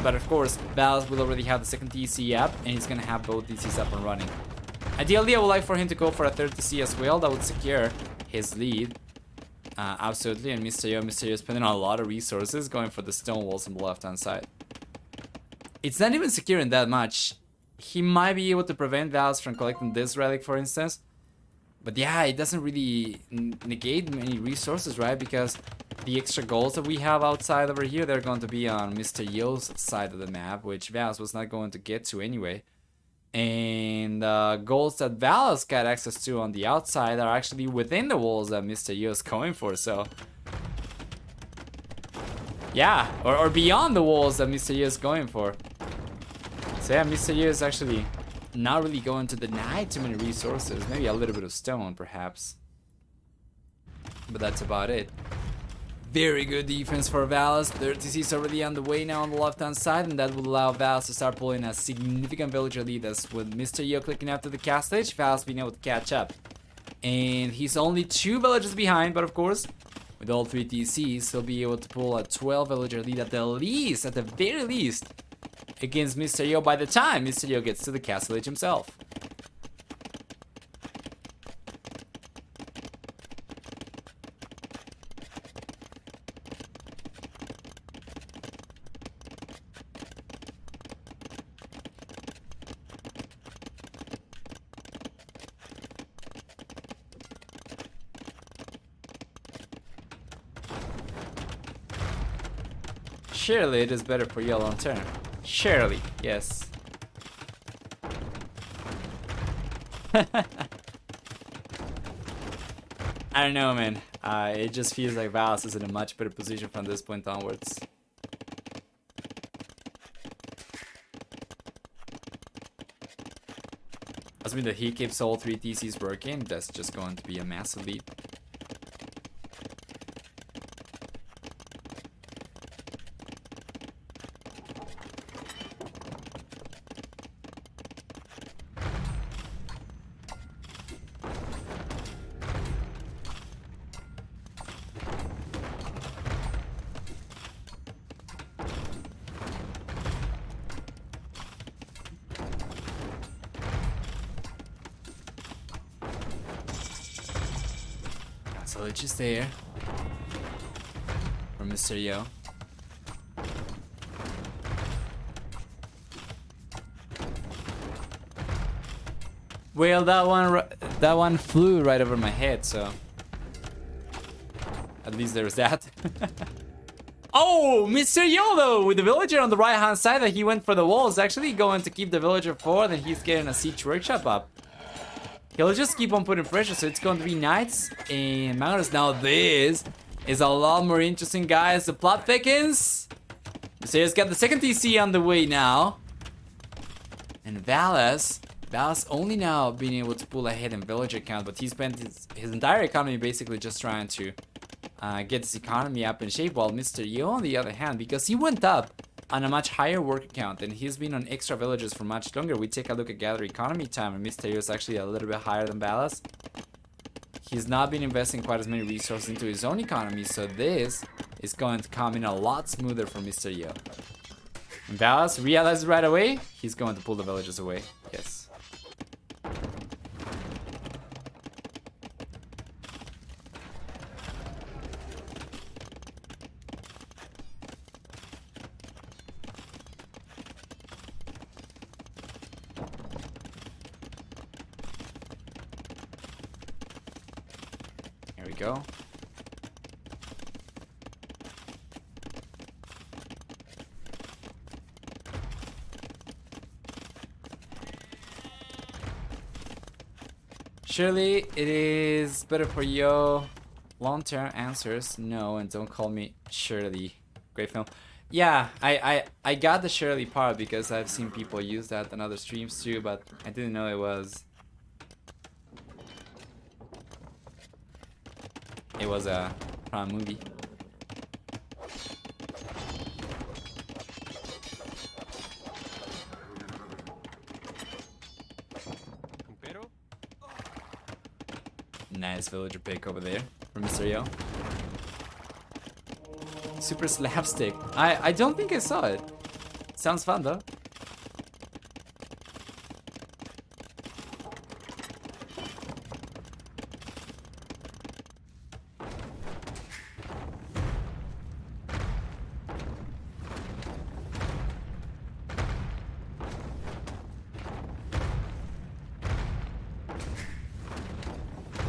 But of course, Valas will already have the second TC up, and he's gonna have both TCs up and running. Ideally, I would like for him to go for a third TC as well. That would secure his lead. Absolutely, and Mr. Yo is spending a lot of resources going for the stone walls on the left-hand side. It's not even securing that much. He might be able to prevent Valas from collecting this relic, for instance. But yeah, it doesn't really negate many resources, right? Because the extra goals that we have outside over here, they're going to be on Mr. Yo's side of the map, which Valas was not going to get to anyway. And goals that Valas got access to on the outside are actually within the walls that Mr. Yo is going for, so... yeah, or beyond the walls that Mr. Yo is going for. So yeah, Mr. Yo is actually not really going to deny too many resources. Maybe a little bit of stone, perhaps. But that's about it. Very good defense for Valas. Their TC is already on the way now on the left-hand side, and that will allow Valas to start pulling a significant villager lead. As with Mr. Yo clicking after the castle age, Valas being able to catch up. And he's only 2 villagers behind, but of course, with all 3 TCs, he'll be able to pull a 12 villager lead at the very least, against Mr. Yo by the time Mr. Yo gets to the castle age himself. Surely it is better for you long term. Surely, yes. I don't know, man. It just feels like Valas is in a much better position from this point onwards. Assuming that he keeps all 3 TCs working, that's just going to be a massive lead. So it's just there for Mr. Yo. Well, that one flew right over my head, so at least there's that. Oh, Mr. Yo though, with the villager on the right hand side that he went for the walls, actually going to keep the villager forward, and he's getting a siege workshop up. he'll just keep on putting pressure. So it's going to be Knights and Magnus. Now this is a lot more interesting, guys. The plot thickens. Mysterious got the second TC on the way now. And Valas only now being able to pull ahead in villager count, but he spent his entire economy basically just trying to get his economy up in shape, while Mr. Yo, on the other hand, because he went up on a much higher worker count and he's been on extra villages for much longer. We take a look at gather economy time, and Mr. Yo is actually a little bit higher than Valas. He's not been investing quite as many resources into his own economy, so this is going to come in a lot smoother for Mr. Yo. And Valas realizes right away he's going to pull the villages away. Yes. Here we go. Surely it is better for Yo. Long-term answers, no, and don't call me Shirley. Great film. Yeah, I got the Shirley part because I've seen people use that on other streams too, but I didn't know it was a prime movie. Nice villager pick over there from Mr. Yo. Super slapstick. I don't think I saw it. Sounds fun though.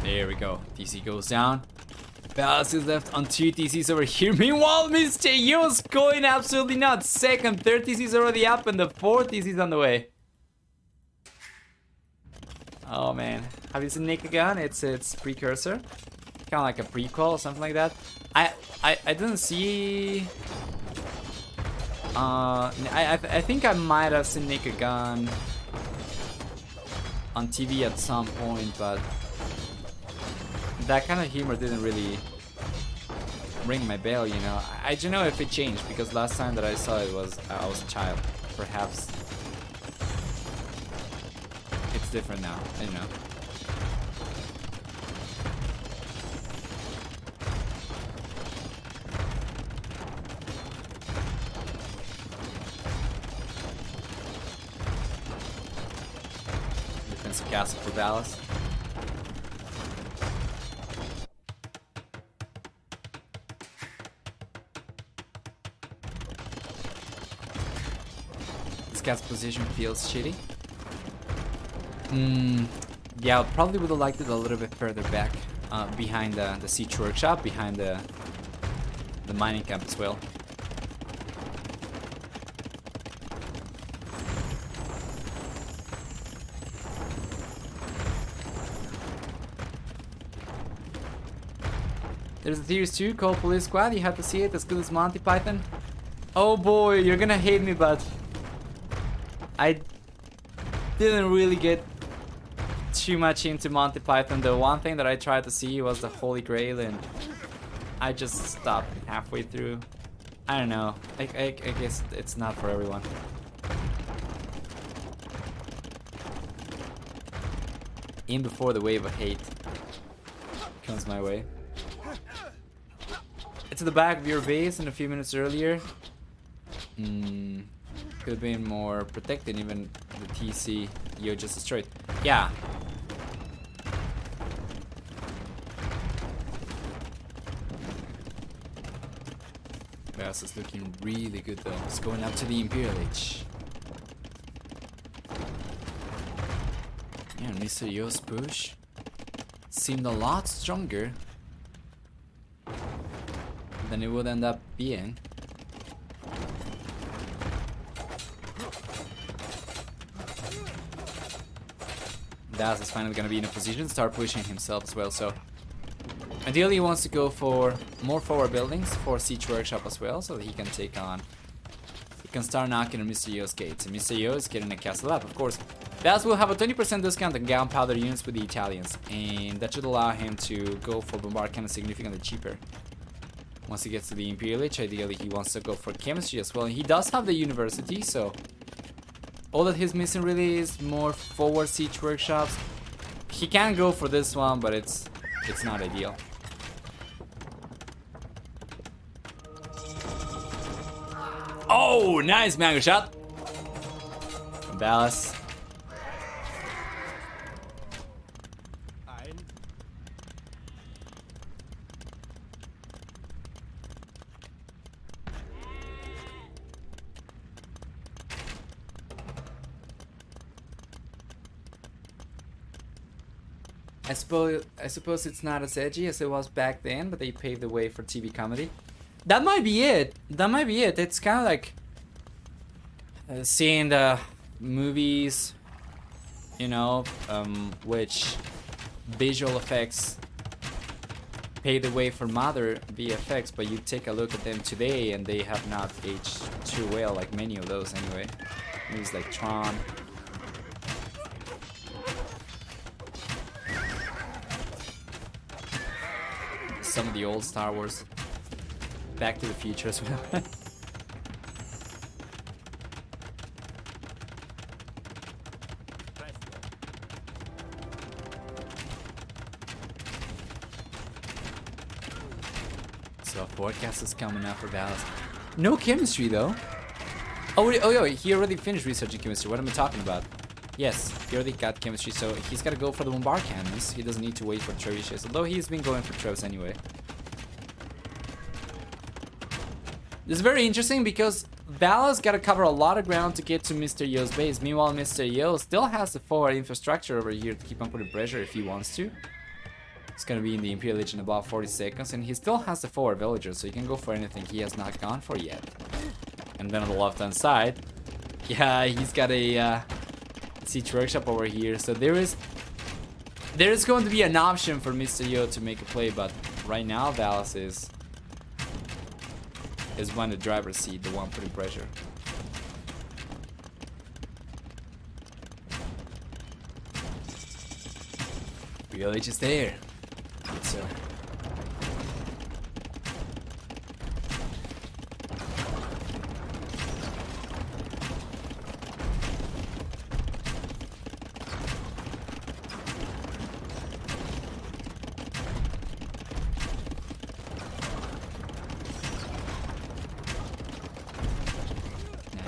There we go. DC goes down. Valas is left on 2 TCs over here. Meanwhile, Mr. Yo's going absolutely nuts. Second, third TC's already up, and the fourth TC's on the way. Oh man, have you seen Naked Gun? It's precursor, kind of like a prequel or something like that. I didn't see. I think I might have seen Naked Gun on TV at some point, but that kind of humor didn't really ring my bell, you know. I don't know if it changed, because last time that I saw it was I was a child. Perhaps it's different now. I don't know. Defensive castle for Valas. Cat's position feels shitty. Yeah, I probably would have liked it a little bit further back, behind the siege workshop, behind the mining camp as well. There's a Theories 2 called Police Squad. You have to see it. As good as Monty Python. Oh boy, you're gonna hate me, but I didn't really get too much into Monty Python. The one thing that I tried to see was the Holy Grail, and I just stopped halfway through. I don't know. I guess it's not for everyone. In before the wave of hate comes my way. It's at the back of your base and a few minutes earlier. Could have been more protected, even the TC you just destroyed. Yeah. Valas is looking really good though. It's going up to the Imperial Age. Yeah, Mr. Yo's push seemed a lot stronger than it would end up being. Valas is finally gonna be in a position to start pushing himself as well. So ideally he wants to go for more forward buildings for Siege Workshop as well, so that he can take on. He can start knocking on Mr. Yo's gates, and Mr. Yo is getting a castle up, of course. Valas will have a 20% discount on gunpowder units with the Italians, and that should allow him to go for bombard cannon significantly cheaper. Once he gets to the Imperial Age, ideally he wants to go for chemistry as well. And he does have the university, so all that he's missing really is more forward siege workshops. He can go for this one, but it's not ideal. Oh, nice mango shot from Valas. I suppose it's not as edgy as it was back then, but they paved the way for TV comedy. That might be it. That might be it. It's kind of like seeing the movies, you know, which visual effects paved the way for modern VFX, but you take a look at them today and they have not aged too well, like many of those anyway. Movies like Tron. Some of the old Star Wars, Back to the Future as well. So a forecast is coming out for Valas. No chemistry though. Oh wait, he already finished researching chemistry. What am I talking about? Yes, he already got chemistry, so he's got to go for the bombard cannons. He doesn't need to wait for trebuchets, although he's been going for trebs anyway. This is very interesting because Valas got to cover a lot of ground to get to Mr. Yo's base. Meanwhile, Mr. Yo still has the forward infrastructure over here to keep on putting pressure if he wants to. It's going to be in the Imperial Age in about 40 seconds, and he still has the forward villagers, so he can go for anything he has not gone for yet. And then on the left-hand side, yeah, he's got a siege workshop over here, so there is going to be an option for Mr. Yo to make a play, but right now Valas is one the driver's seat, the one putting pressure. Village is there. Good so.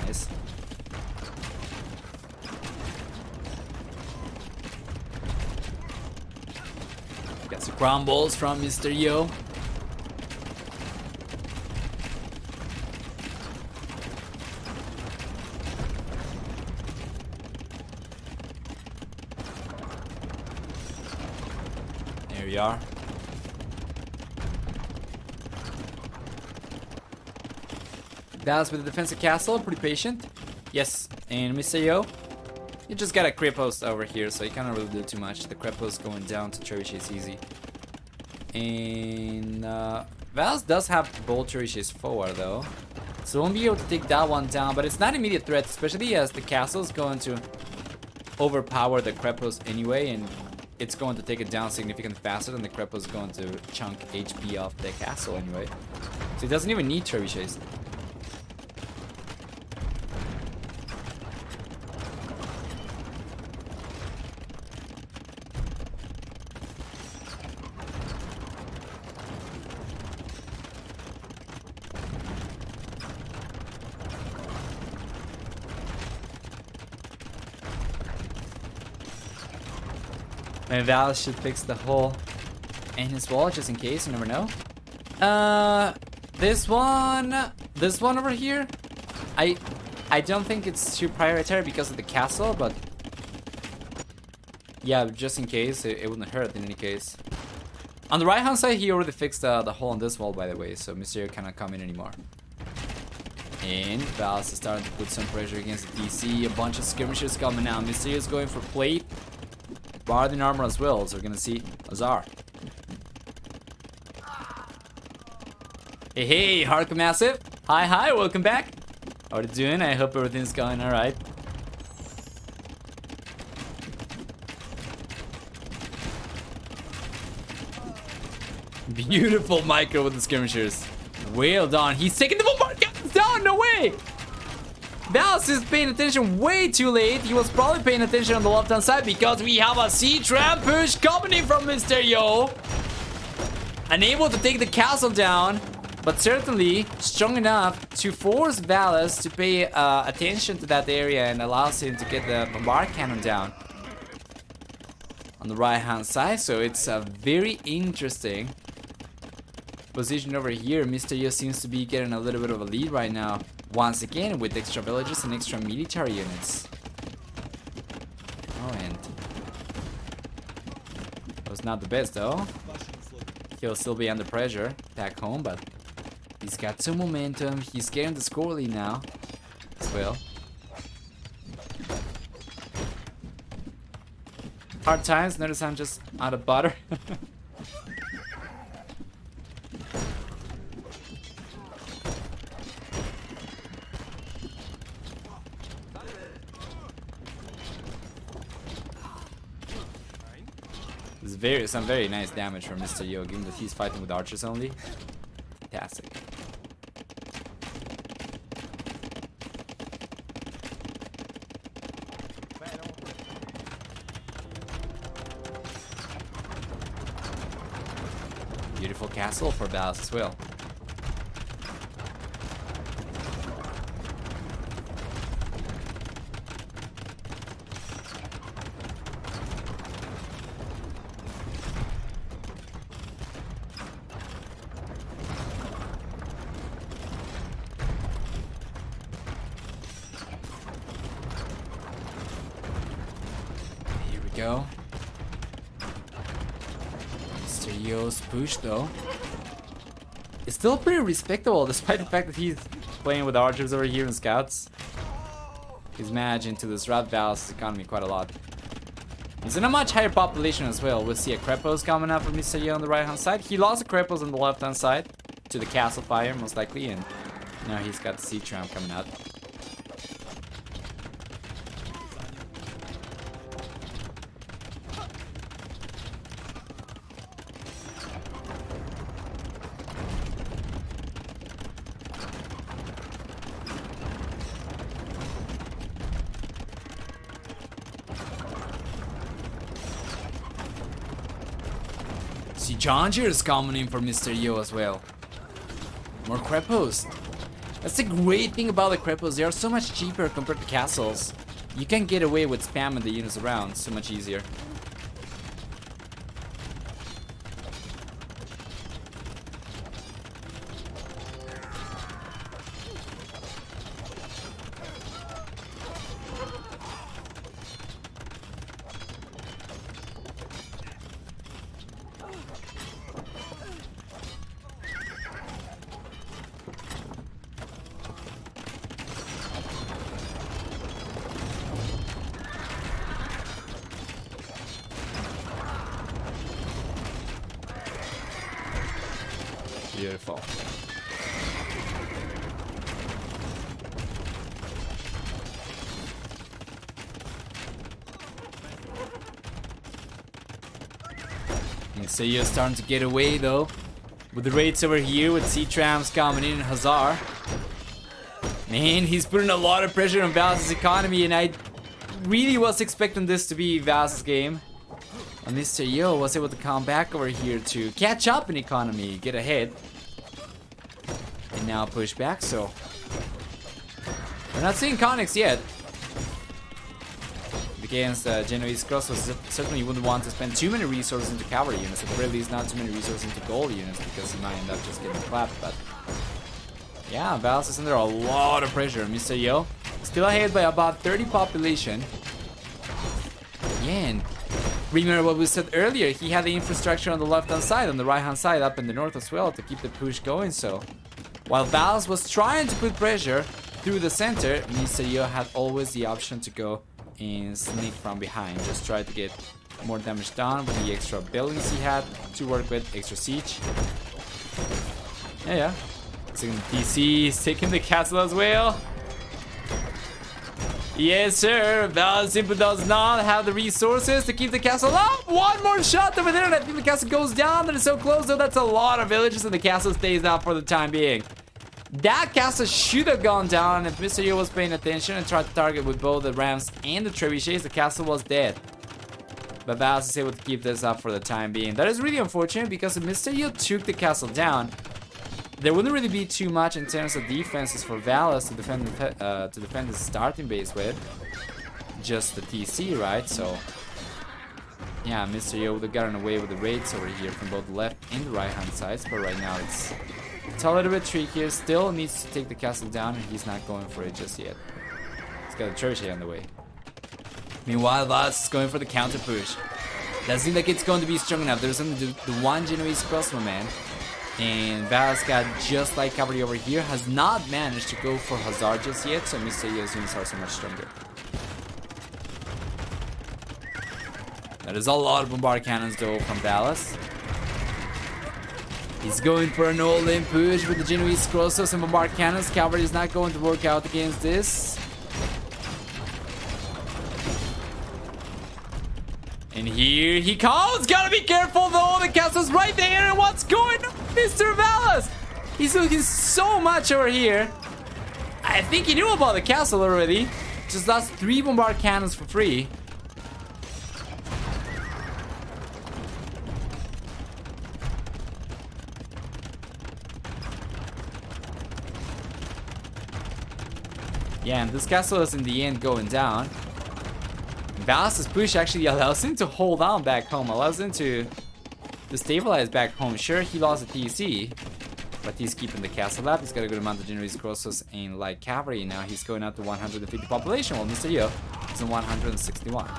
Nice. Got some crumbles from Mr. Yo. There we are. Dallas with the defensive castle, pretty patient. Yes, and Mr. Yo, you just got a creep post over here, so you can't really do too much. The creep post going down to trebuchets easy. And Valas does have bolt trebuchets forward though, so won't be able to take that one down. But it's not immediate threat, especially as the castle is going to overpower the creep post anyway, and it's going to take it down significantly faster than the creep post is going to chunk HP off the castle anyway. So it doesn't even need trebuchets. And Valas should fix the hole in his wall just in case, you never know. This one over here, I don't think it's too prioritize because of the castle, but yeah, just in case, it wouldn't hurt in any case. On the right hand side, he already fixed the hole in this wall, by the way, so Mysterio cannot come in anymore. And Valas is starting to put some pressure against the DC. A bunch of skirmishers coming out. Mysterio is going for plate. Bard in armor as well, so we're gonna see Azar. Hey, hey, Hark Massive. Hi, hi, welcome back. How are you doing? I hope everything's going alright. Beautiful micro with the skirmishers. Well done. He's taking the bombardment down. No way. Valas is paying attention way too late. He was probably paying attention on the left-hand side because we have a C-trap push coming in from Mr. Yo. Unable to take the castle down, but certainly strong enough to force Valas to pay attention to that area and allows him to get the bombard cannon down on the right-hand side. So it's a very interesting position over here. Mr. Yo seems to be getting a little bit of a lead right now. Once again with extra villagers and extra military units. Oh, and that was not the best though. He'll still be under pressure back home, but he's got some momentum. He's getting the score lead now as well. Hard times. Notice I'm just out of butter. Some very nice damage from Mr. Yo, given that he's fighting with archers only. Fantastic. Beautiful castle for Valas as well. Go. Mr. Yo's push though. It's still pretty respectable despite the fact that he's playing with archers over here and scouts. He's managing to disrupt Valas' economy quite a lot. He's in a much higher population as well. We'll see a Krepos coming up from Mr. Yo on the right hand side. He lost a Krepos on the left hand side to the castle fire most likely, and now he's got the sea tram coming out. Challenger is coming in for Mr. Yo as well. More Krepos. That's the great thing about the Krepos. They are so much cheaper compared to castles. You can get away with spamming the units around so much easier. Beautiful. So you're starting to get away though. With the raids over here with sea trams coming in and Hazar. Man, he's putting a lot of pressure on Valas' economy, and I really was expecting this to be Valas' game. And Mr. Yo was able to come back over here to catch up in economy, get ahead. And now push back, so we're not seeing Connix yet. Against Genoese Crossbows, certainly you wouldn't want to spend too many resources into cavalry units, at the very least not too many resources into gold units, because you might end up just getting clapped. But yeah, Valas is under a lot of pressure. Mr. Yo still ahead by about 30 population. Yeah, and remember what we said earlier, he had the infrastructure on the left hand side, on the right hand side, up in the north as well, to keep the push going. So while Valas was trying to put pressure through the center, Mr. Yo had always the option to go and sneak from behind, just try to get more damage done with the extra buildings he had to work with, extra siege. Yeah. Taking the DC, he's taking the castle as well. Yes, sir. Valas simply does not have the resources to keep the castle up. One more shot over there, and I think the castle goes down. They're so close, though. That's a lot of villages, and the castle stays out for the time being. That castle should have gone down, and if Mr. Yo was paying attention and tried to target with both the rams and the trebuchets, the castle was dead. But Valas is able to keep this up for the time being. That is really unfortunate, because if Mr. Yo took the castle down, there wouldn't really be too much in terms of defenses for Valas to defend his starting base with. Just the TC, right? So, yeah, Mr. Yo would have gotten away with the raids over here from both the left and the right hand sides. But right now it's a little bit trickier. Still needs to take the castle down, and he's not going for it just yet. He's got a church here on the way. Meanwhile, Valas is going for the counter push. Doesn't seem like it's going to be strong enough. There's only the one Genoese crossbow man. And Valas got just like cavalry over here. Has not managed to go for Hazard just yet, so Mr. Yo's units are so much stronger. That is a lot of bombard cannons though from Valas. He's going for an all-in push with the Genoese crossbows and bombard cannons. Cavalry is not going to work out against this. And here he comes. Gotta be careful though. The castle's right there. And what's going on, Mr. Valas? He's looking so much over here. I think he knew about the castle already. Just lost 3 bombard cannons for free. Yeah, and this castle is in the end going down. Valas' push actually allows him to hold on back home, allows him to stabilize back home. Sure, he lost the TC, but he's keeping the castle up. He's got a good amount of Genoese crossbows and light cavalry. Now he's going up to 150 population, while Mr. Yo is in 161.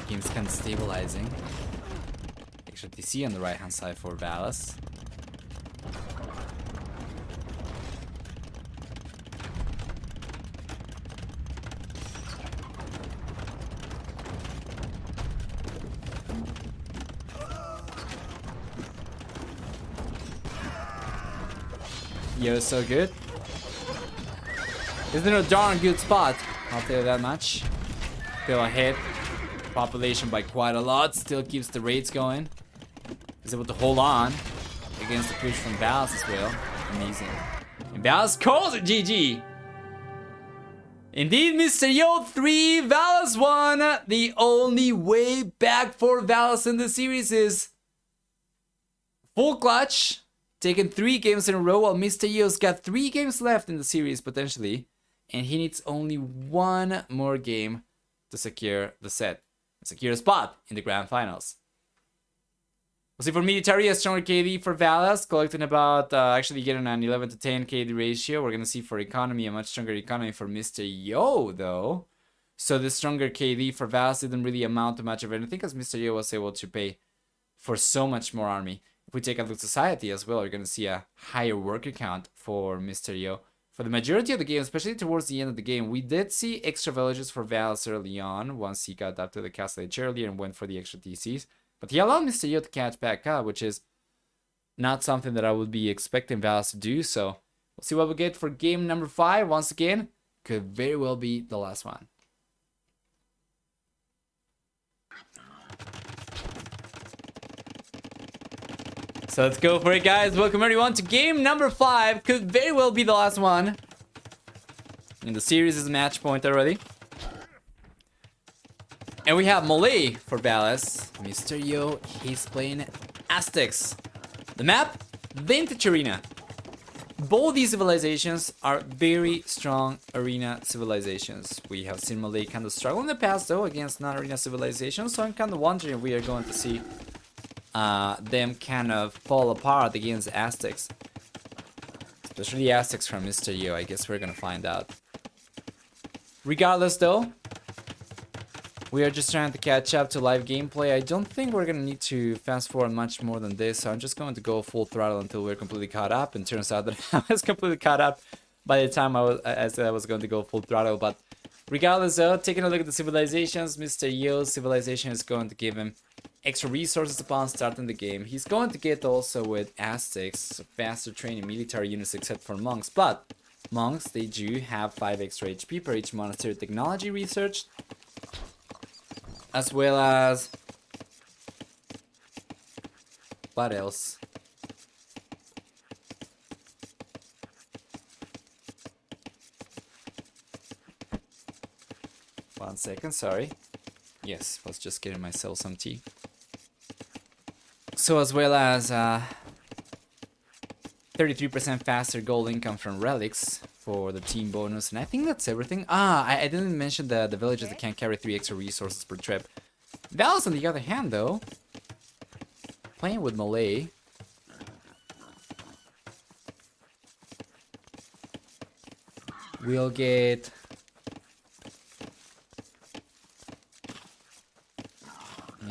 Game's kind of stabilizing. Extra TC on the right hand side for Valas. Yo, so good. Isn't it a darn good spot? I'll tell you that much. Still ahead. Population by quite a lot. Still keeps the raids going. He's able to hold on against the push from Valas as well. Amazing. And Valas calls it GG. Indeed, Mr. Yo 3, Valas 1. The only way back for Valas in the series is full clutch. Taking 3 games in a row, while Mr. Yo's got 3 games left in the series potentially. And he needs only 1 more game to secure the set. Secure a spot in the grand finals. We'll see for military a stronger KD for Valas, collecting about actually getting an 11 to 10 KD ratio. We're gonna see for economy a much stronger economy for Mr. Yo though. So the stronger KD for Valas didn't really amount to much of anything, because Mr. Yo was able to pay for so much more army. If we take a look at society as well, we're gonna see a higher worker count for Mr. Yo. For the majority of the game, especially towards the end of the game, we did see extra villages for Valas early on, once he got up to the castle age earlier and went for the extra TCs. But he allowed Mr. Yo to catch back up, which is not something that I would be expecting Valas to do. So we'll see what we get for game number 5. Once again, could very well be the last one. So let's go for it, guys. Welcome everyone to game number 5. Could very well be the last one. And the series is match point already. And we have Malay for Valas. Mr. Yo, he's playing Aztecs. The map, Vintage Arena. Both these civilizations are very strong arena civilizations. We have seen Malay kind of struggle in the past though against non-arena civilizations. So I'm kind of wondering if we are going to see them kind of fall apart against Aztecs. Especially the Aztecs from Mr. Yo. I guess we're gonna find out. Regardless though, We are just trying to catch up to live gameplay. I don't think we're gonna need to fast forward much more than this, so I'm just going to go full throttle until we're completely caught up. And turns out that I was completely caught up by the time I said I was going to go full throttle. But regardless, though, taking a look at the civilizations, Mr. Yo's civilization is going to give him extra resources upon starting the game. He's going to get also with Aztecs faster training military units except for monks, but monks, they do have 5 extra HP per each monastery technology research, as well as what else? One second, sorry. Yes, was just getting myself some tea. So as well as 33% faster gold income from relics for the team bonus, and I think that's everything. I didn't mention the villages that can carry 3 extra resources per trip. Valas, on the other hand, though, playing with Malay, we'll get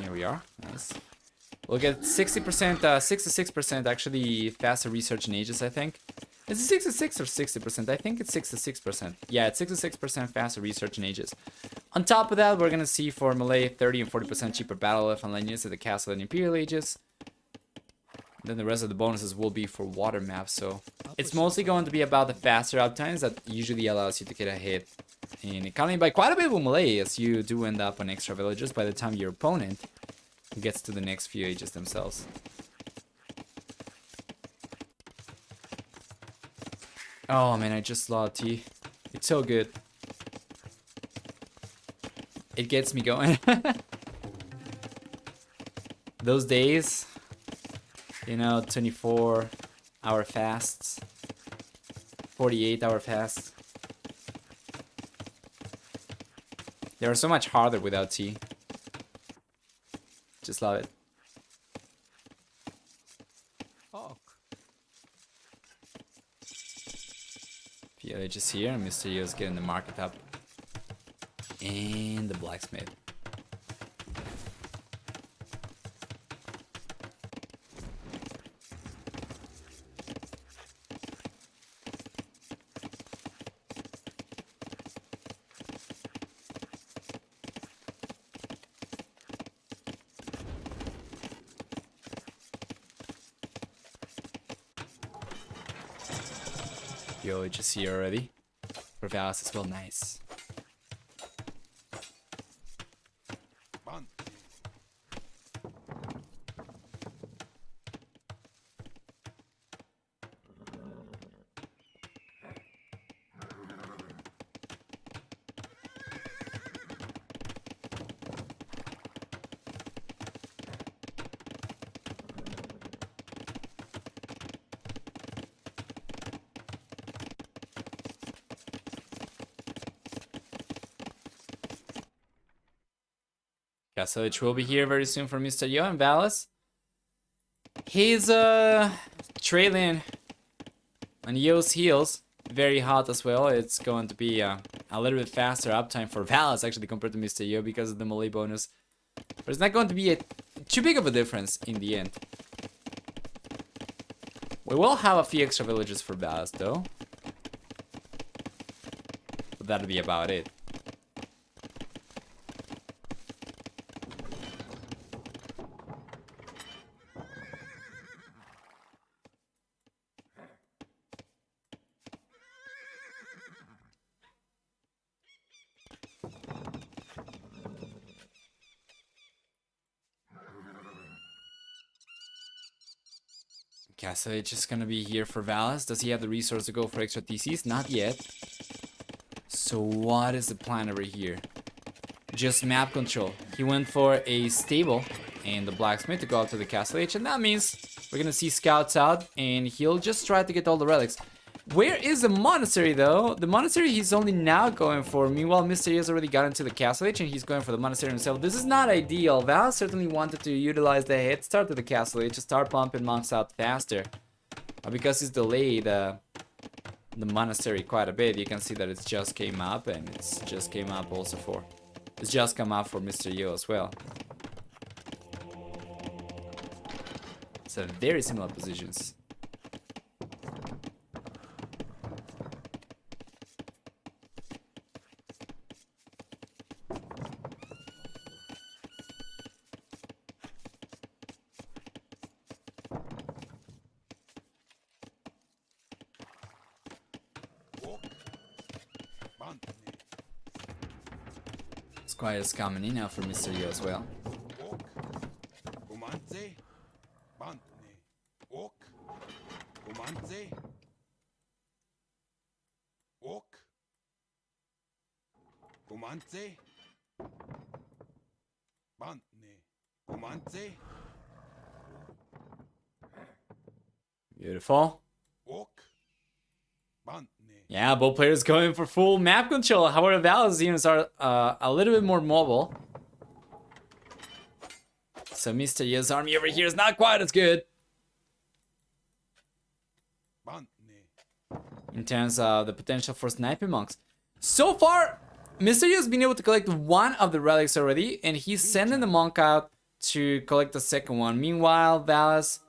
here we are. Nice. We'll get 60%, 66% actually faster research in ages, I think. Is it 66 or 60%? I think it's 66%. Yeah, it's 66% faster research in ages. On top of that, we're gonna see for Malay 30 and 40% cheaper battle life online units at the castle and Imperial ages. Then the rest of the bonuses will be for water maps, so it's mostly going to be about the faster uptimes that usually allows you to get ahead in economy by quite a bit with Malay, as you do end up on extra villages by the time your opponent gets to the next few ages themselves. Oh man, I just love tea. It's so good. It gets me going. Those days, you know, 24-hour fasts, 48-hour fasts. They are so much harder without tea. Just love it. Villages here, and Mr. Yo's getting the market up. And the blacksmith. Villages here already. For Valas as well, nice. Castle will be here very soon for Mr. Yo and Valas. He's trailing on Yo's heels. Very hot as well. It's going to be a little bit faster uptime for Valas actually compared to Mr. Yo because of the melee bonus. But it's not going to be too big of a difference in the end. We will have a few extra villages for Valas though. But that'll be about it. So it's just gonna be here for Valas. Does he have the resource to go for extra TCs? Not yet. So what is the plan over here? Just map control. He went for a stable and the blacksmith to go out to the castle age, and that means we're gonna see scouts out and he'll just try to get all the relics. Where is the monastery though? The monastery he's only now going for. Meanwhile, Mr. has already got into the castle age and he's going for the monastery himself. This is not ideal. Val certainly wanted to utilize the head start to the castle age to start pumping monks out faster. Because he's delayed the monastery quite a bit, you can see that it's just came up and it's just came up also for It's just come up for Mr. Yo as well. It's a very similar positions. Squire is coming in now for Mr. Yo as well. Beautiful. Yeah, both players going for full map control. However, Valas units are a little bit more mobile. So Mr. Yo's army over here is not quite as good in terms of the potential for sniping monks. So far, Mr. Yo's been able to collect one of the relics already, and he's sending the monk out to collect the second one. Meanwhile, Valas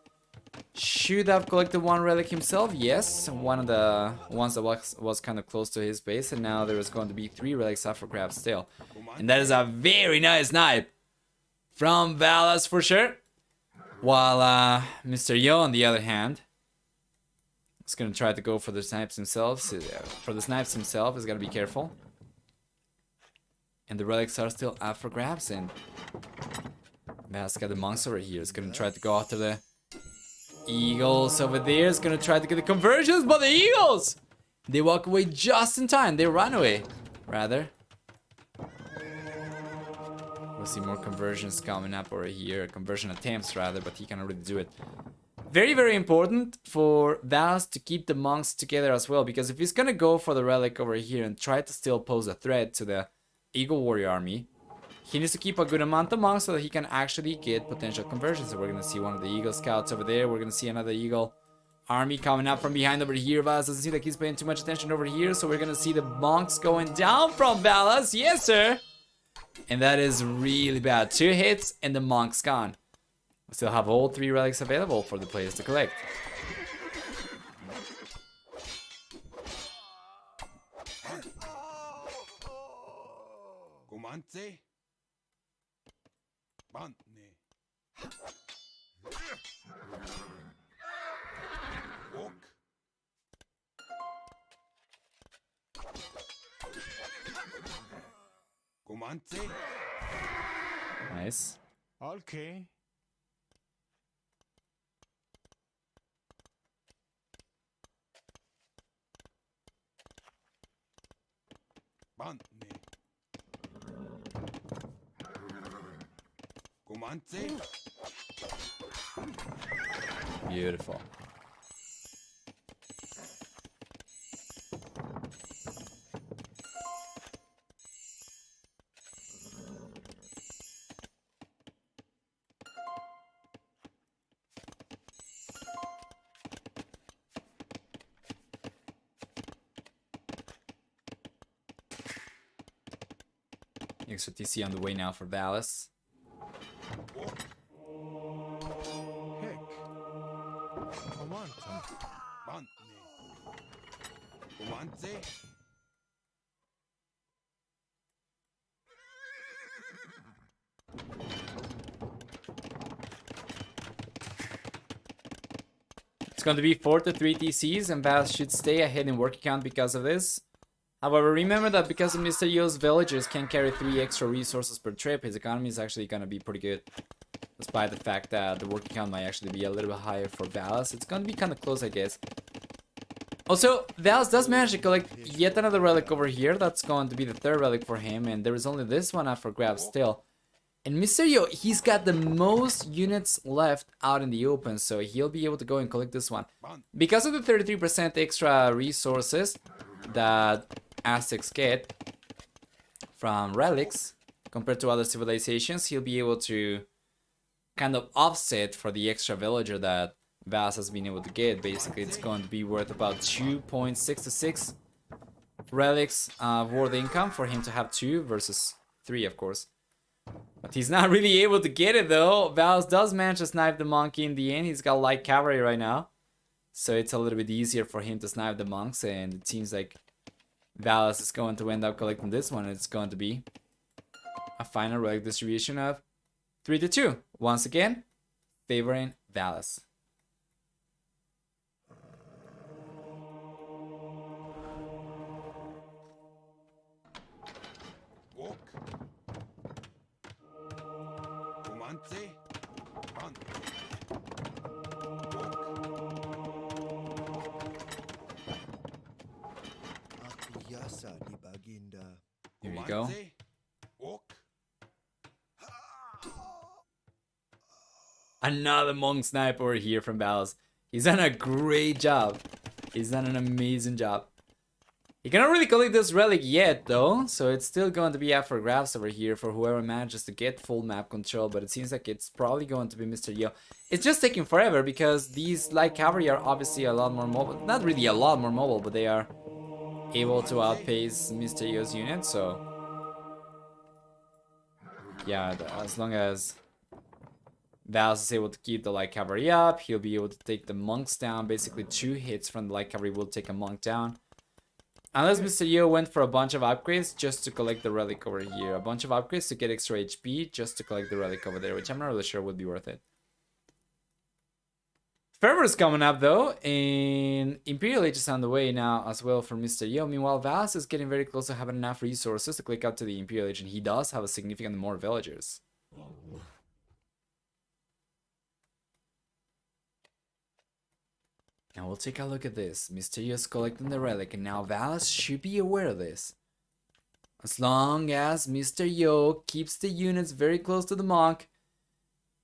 should have collected one relic himself. Yes, one of the ones that was kind of close to his base, and now there is going to be 3 relics up for grabs still. And that is a very nice snipe from Valas for sure. While Mr. Yo, on the other hand, is going to try to go for the snipes himself. So, for the snipes himself, he's got to be careful. And the relics are still up for grabs, and Valas got the monks over here. He's going to try to go after the Eagles over there. Is gonna try to get the conversions, but the Eagles, they walk away just in time. They run away, rather. We'll see more conversions coming up over here. Conversion attempts, rather, but he cannot really do it. Very, very important for Valas to keep the monks together as well, because if he's gonna go for the relic over here and try to still pose a threat to the Eagle Warrior army, he needs to keep a good amount of monks so that he can actually get potential conversions. So we're going to see one of the Eagle Scouts over there. We're going to see another Eagle army coming up from behind over here. Valas doesn't seem like he's paying too much attention over here. So we're going to see the monks going down from Valas. Yes, sir. And that is really bad. 2 hits and the monk's gone. We still have all 3 relics available for the players to collect. Nice. Okay. Beautiful. Extra TC on the way now for Valas. Heck. Come on. It's going to be 4-3 TCs, and Valas should stay ahead in work count because of this. However, remember that because of Mr. Yo's villagers can carry 3 extra resources per trip, his economy is actually going to be pretty good. Despite the fact that the working count might actually be a little bit higher for Valas. It's going to be kind of close, I guess. Also, Valas does manage to collect yet another relic over here. That's going to be the 3rd relic for him, and there is only this one up for grabs still. And Mr. Yo, he's got the most units left out in the open, so he'll be able to go and collect this one. Because of the 33% extra resources that Aztecs get from relics compared to other civilizations, he'll be able to kind of offset for the extra villager that Valas has been able to get. Basically, it's going to be worth about 2.66 relics worth income for him to have 2 versus 3, of course. But he's not really able to get it though. Valas does manage to snipe the monkey in the end. He's got light cavalry right now. So it's a little bit easier for him to snipe the monks. And it seems like Valas is going to end up collecting this one. It's going to be a final relic distribution of 3-2. Once again, favoring Valas. Here we go. Another monk sniper over here from Valas. He's done a great job. He's done an amazing job. He cannot really collect this relic yet though, so it's still going to be up for grabs over here for whoever manages to get full map control, but it seems like it's probably going to be Mr. Yo. It's just taking forever because these light cavalry are obviously a lot more mobile. Not really a lot more mobile, but they are able to outpace Mr. Yo's unit, so yeah, as long as Valas is able to keep the light cavalry up, he'll be able to take the monks down. Basically 2 hits from the light cavalry will take a monk down. Unless Mr. Yo went for a bunch of upgrades just to collect the relic over here. A bunch of upgrades to get extra HP just to collect the relic over there, which I'm not really sure would be worth it. Fervor is coming up though, and Imperial Age is on the way now as well for Mr. Yo. Meanwhile, Valas is getting very close to having enough resources to click up to the Imperial Age, and he does have a significant more villagers. And we'll take a look at this. Mr. Yo is collecting the relic, and now Valas should be aware of this. As long as Mr. Yo keeps the units very close to the monk,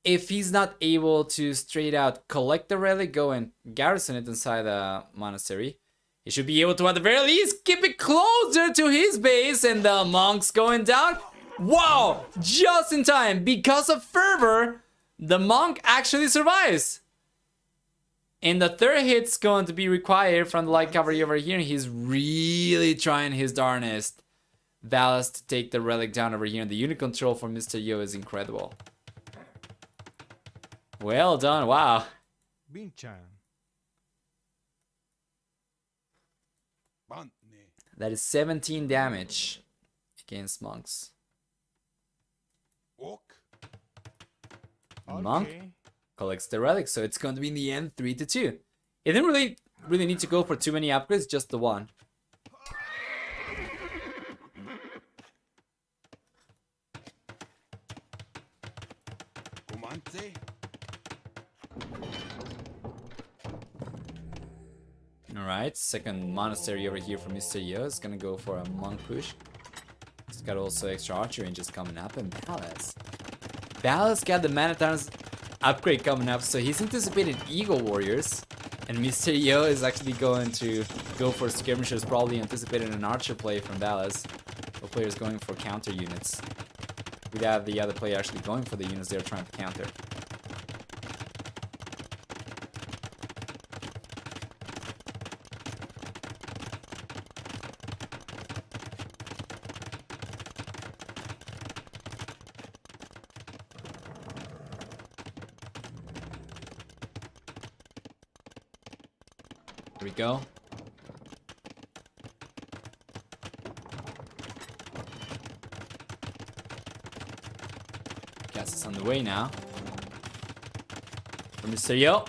if he's not able to straight out collect the relic, go and garrison it inside the monastery, he should be able to at the very least keep it closer to his base, and the monks going down. Wow! Just in time, because of Fervor, the monk actually survives. And the 3rd hit's going to be required from the light cavalry over here. He's really trying his darnest. Valas to take the relic down over here. And the unit control for Mr. Yo is incredible. Well done, wow. Binchan. That is 17 damage against monks. Monk Okay. collects the relic, so it's going to be in the end 3-2. It didn't really need to go for too many upgrades, just the one. Alright, second monastery over here for Mr. Yo is gonna go for a monk push. He's got also extra archer ranges coming up, and Valas got the Manatar's upgrade coming up, so he's anticipating Eagle Warriors, and Mr. Yo is actually going to go for skirmishers, probably anticipating an archer play from Valas. The player is going for counter units, without the other player actually going for the units they're trying to counter. Here we go. Gas is on the way now. For Mr. Yo.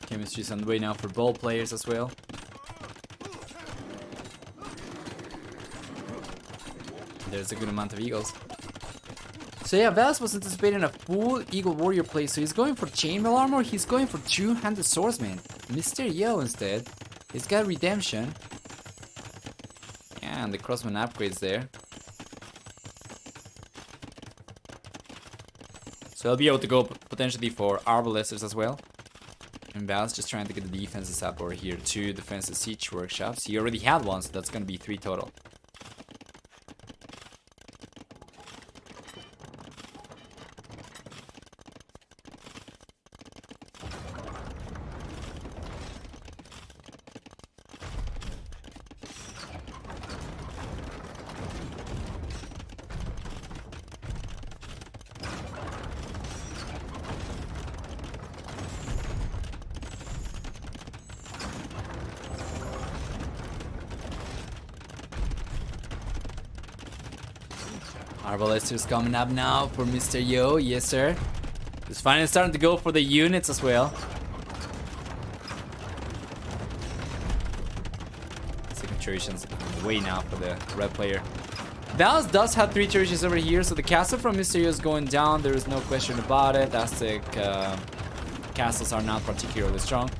Chemistry's on the way now for ball players as well. There's a good amount of eagles. So yeah, Valas was anticipating a full Eagle Warrior play, so he's going for chainmail armor, he's going for two-handed swordsman. Mr. Yo instead, he's got redemption. Yeah, and the crossman upgrades there. So he'll be able to go potentially for arbalesters as well. And Valas just trying to get the defenses up over here. 2 defensive siege workshops. He already had one, so that's gonna be 3 total. Arbalesters coming up now for Mr. Yo. Yes, sir. He's finally starting to go for the units as well. Second Trojan's on the way now for the red player. Valas does have 3 Trojans over here, so the castle from Mr. Yo is going down. There is no question about it. Aztec castles are not particularly strong.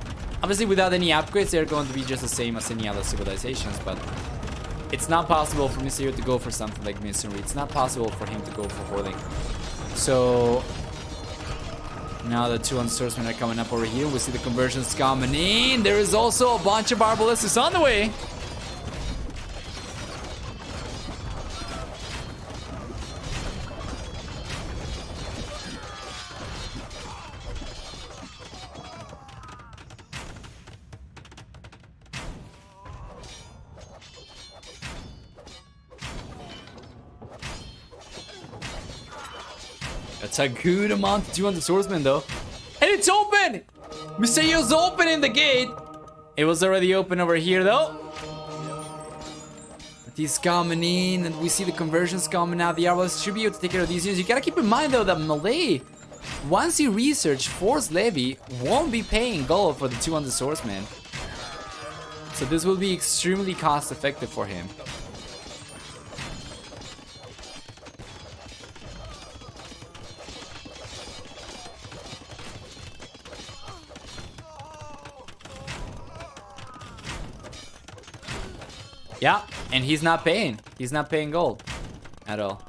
Obviously, without any upgrades, they're going to be just the same as any other civilizations, but it's not possible for Mr. Yo to go for something like Masonry. It's not possible for him to go for Hoarding. So now the 2 swordsmen are coming up over here. We see the conversions coming in. There is also a bunch of Arbalests on the way. That's a good amount of 200 swordsmen though. And it's open! Mr. Yo's opening the gate. It was already open over here though. But he's coming in and we see the conversions coming out. The Arbalists should be able to take care of these units. You gotta keep in mind though that Malay, once he research Force Levy, won't be paying gold for the 200 swordsmen. So this will be extremely cost effective for him. Yeah, and he's not paying. He's not paying gold at all.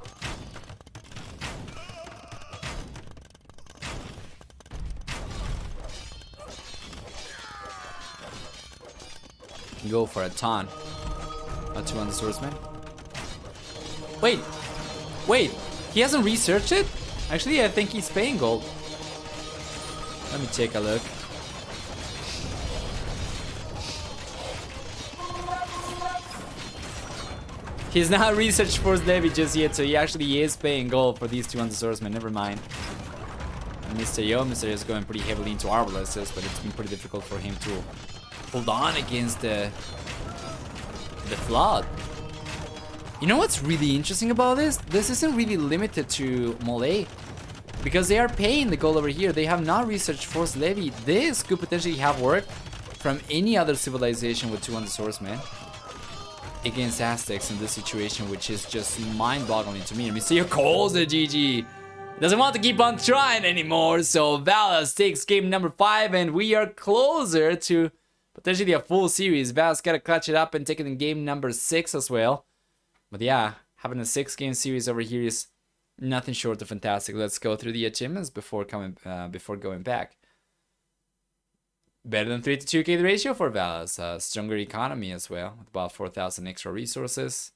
Go for a ton. A 200 swordsman. Wait, he hasn't researched it? Actually, I think he's paying gold. Let me take a look. He's not researched Force Levy just yet, so he actually is paying gold for these 200 swordsmen. Never mind. And Mr. Yo is going pretty heavily into Arbalests, but it's been pretty difficult for him to hold on against the flood. You know what's really interesting about this? This isn't really limited to Malay, because they are paying the gold over here. They have not researched Force Levy. This could potentially have worked from any other civilization with 200 swordsmen against Aztecs in this situation, which is just mind-boggling to me. And Mr. Yo calls the GG. Doesn't want to keep on trying anymore, so Valas takes game number 5, and we are closer to potentially a full series. Valas gotta clutch it up and take it in game number 6 as well. But yeah, having a 6-game series over here is nothing short of fantastic. Let's go through the achievements before going back. Better than 3 to 2k the ratio for Valas. Stronger economy as well, with about 4,000 extra resources.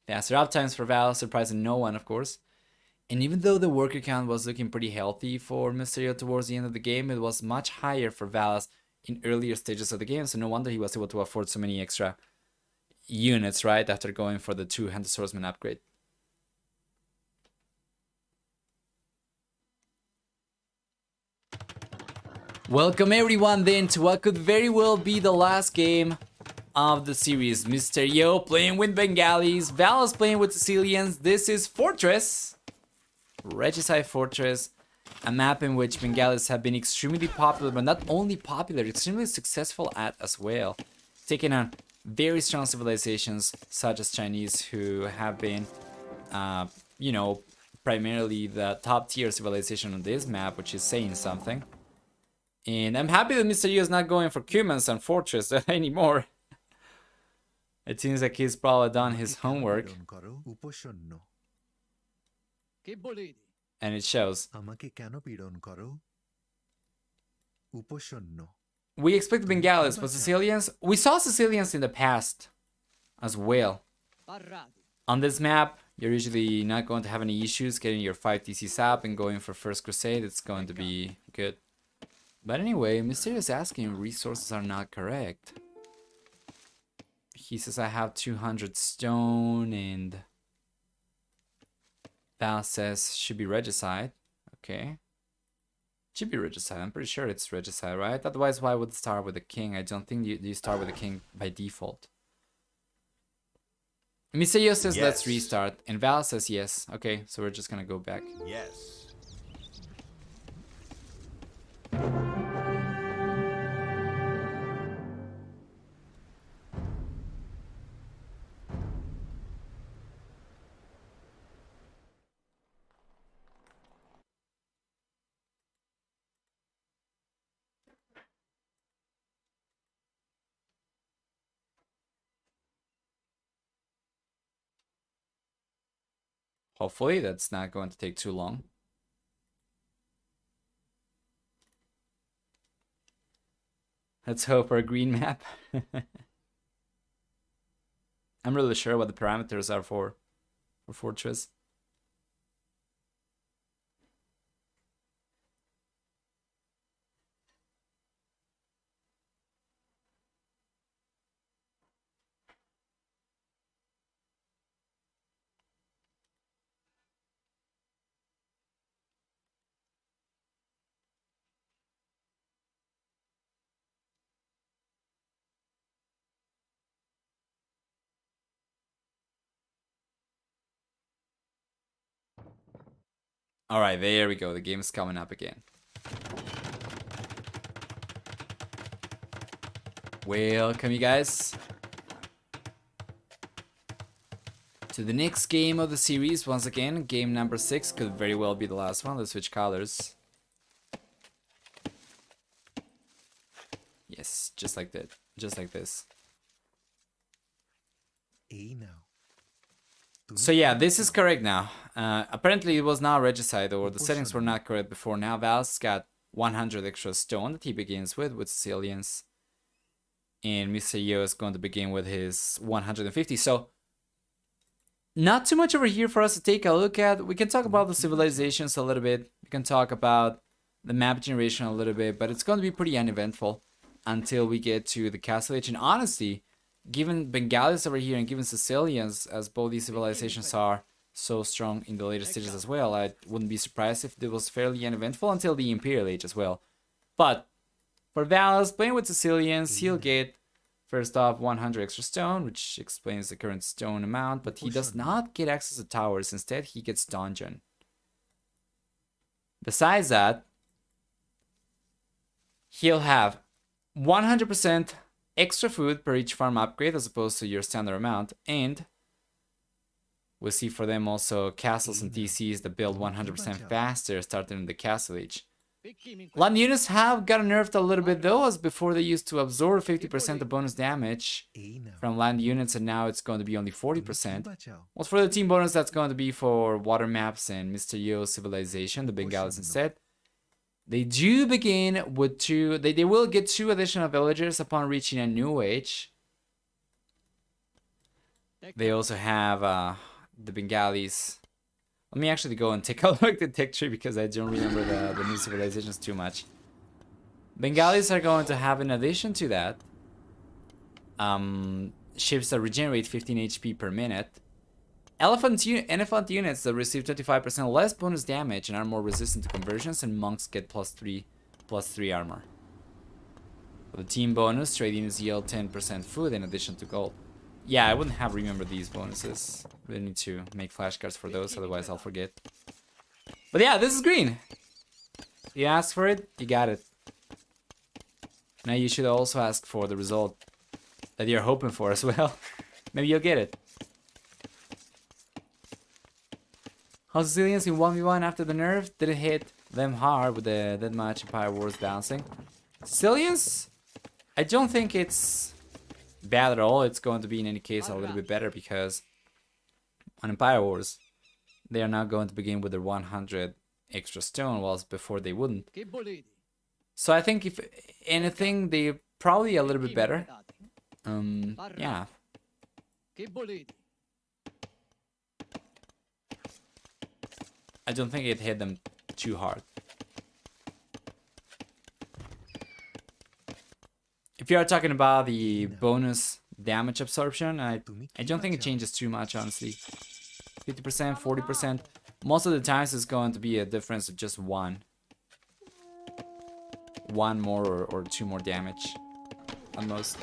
Faster uptimes for Valas, surprising no one, of course. And even though the worker count was looking pretty healthy for Mr. Yo towards the end of the game, it was much higher for Valas in earlier stages of the game. So no wonder he was able to afford so many extra units, right? After going for the 200 swordsman upgrade. Welcome everyone then to what could very well be the last game of the series. Mr. Yo playing with Bengalis, Valas playing with Sicilians. This is Fortress, Regicide Fortress, a map in which Bengalis have been extremely popular, but not only popular, extremely successful at as well. Taking on very strong civilizations such as Chinese, who have been, you know, primarily the top tier civilization on this map, which is saying something. And I'm happy that Mr. Yo is not going for Cumans and Fortress anymore. It seems like he's probably done his homework. And it shows. We expect Bengalis, but Sicilians... We saw Sicilians in the past as well. On this map, you're usually not going to have any issues getting your 5 TCs up and going for First Crusade. It's going to be good. But anyway, Mr. Yo is asking resources are not correct. He says I have 200 stone, and Val says should be regicide. Okay. Should be regicide. I'm pretty sure it's regicide, right? Otherwise, why would it start with a king? I don't think you start with a king by default. Misayo says let's restart, and Val says yes. Okay, so we're just gonna go back. Yes. Hopefully, that's not going to take too long. Let's hope for a green map. I'm really sure what the parameters are for Fortress. All right, there we go. The game is coming up again. Welcome, you guys, to the next game of the series. Once again, game number 6 could very well be the last one. Let's switch colors. Yes, just like that. Just like this. So yeah, this is correct now. Apparently it was not regicide, or the settings were not correct before. Now Val's got 100 extra stone that he begins with Sicilians. And Mr. Yo is going to begin with his 150. So not too much over here for us to take a look at. We can talk about the civilizations a little bit. We can talk about the map generation a little bit, but it's going to be pretty uneventful until we get to the castle age. And honestly, given Bengalis over here and given Sicilians, as both these civilizations are so strong in the later stages as well, I wouldn't be surprised if it was fairly uneventful until the Imperial Age as well. But for Valas, playing with Sicilians, he'll get, first off, 100 extra stone, which explains the current stone amount, but he does not get access to towers. Instead, he gets dungeon. Besides that, he'll have 100% extra food per each farm upgrade as opposed to your standard amount, and we'll see for them also castles and DCs that build 100% faster starting in the castle age. Land units have gotten nerfed a little bit though, as before they used to absorb 50% of bonus damage from land units, and now it's going to be only 40%. Well, for the team bonus, that's going to be for water maps and Mr. Yo's civilization, the Bengalis instead. They do begin with 2, they will get 2 additional villagers upon reaching a new age. They also have the Bengalis. Let me actually go and take a look at the tech tree because I don't remember the new civilizations too much. Bengalis are going to have, in addition to that, ships that regenerate 15 HP per minute. Elephant units that receive 25% less bonus damage and are more resistant to conversions, and monks get +3 armor. For the team bonus, trade units yield 10% food in addition to gold. Yeah, I wouldn't have remembered these bonuses. Really need to make flashcards for those, otherwise I'll forget. But yeah, this is green. You asked for it, you got it. Now you should also ask for the result that you're hoping for as well. Maybe you'll get it. How Sicilians in 1v1 after the nerf? Did it hit them hard with the Deathmatch Empire Wars bouncing? Sicilians? I don't think it's bad at all. It's going to be in any case a little bit better because on Empire Wars they are now going to begin with their 100 extra stone, whilst before they wouldn't. So I think if anything, they're probably a little bit better. Yeah. I don't think it hit them too hard. If you are talking about the bonus damage absorption, I don't think it changes too much, honestly. 50%, 40%. Most of the times it's going to be a difference of just 1. one more or two more damage at most.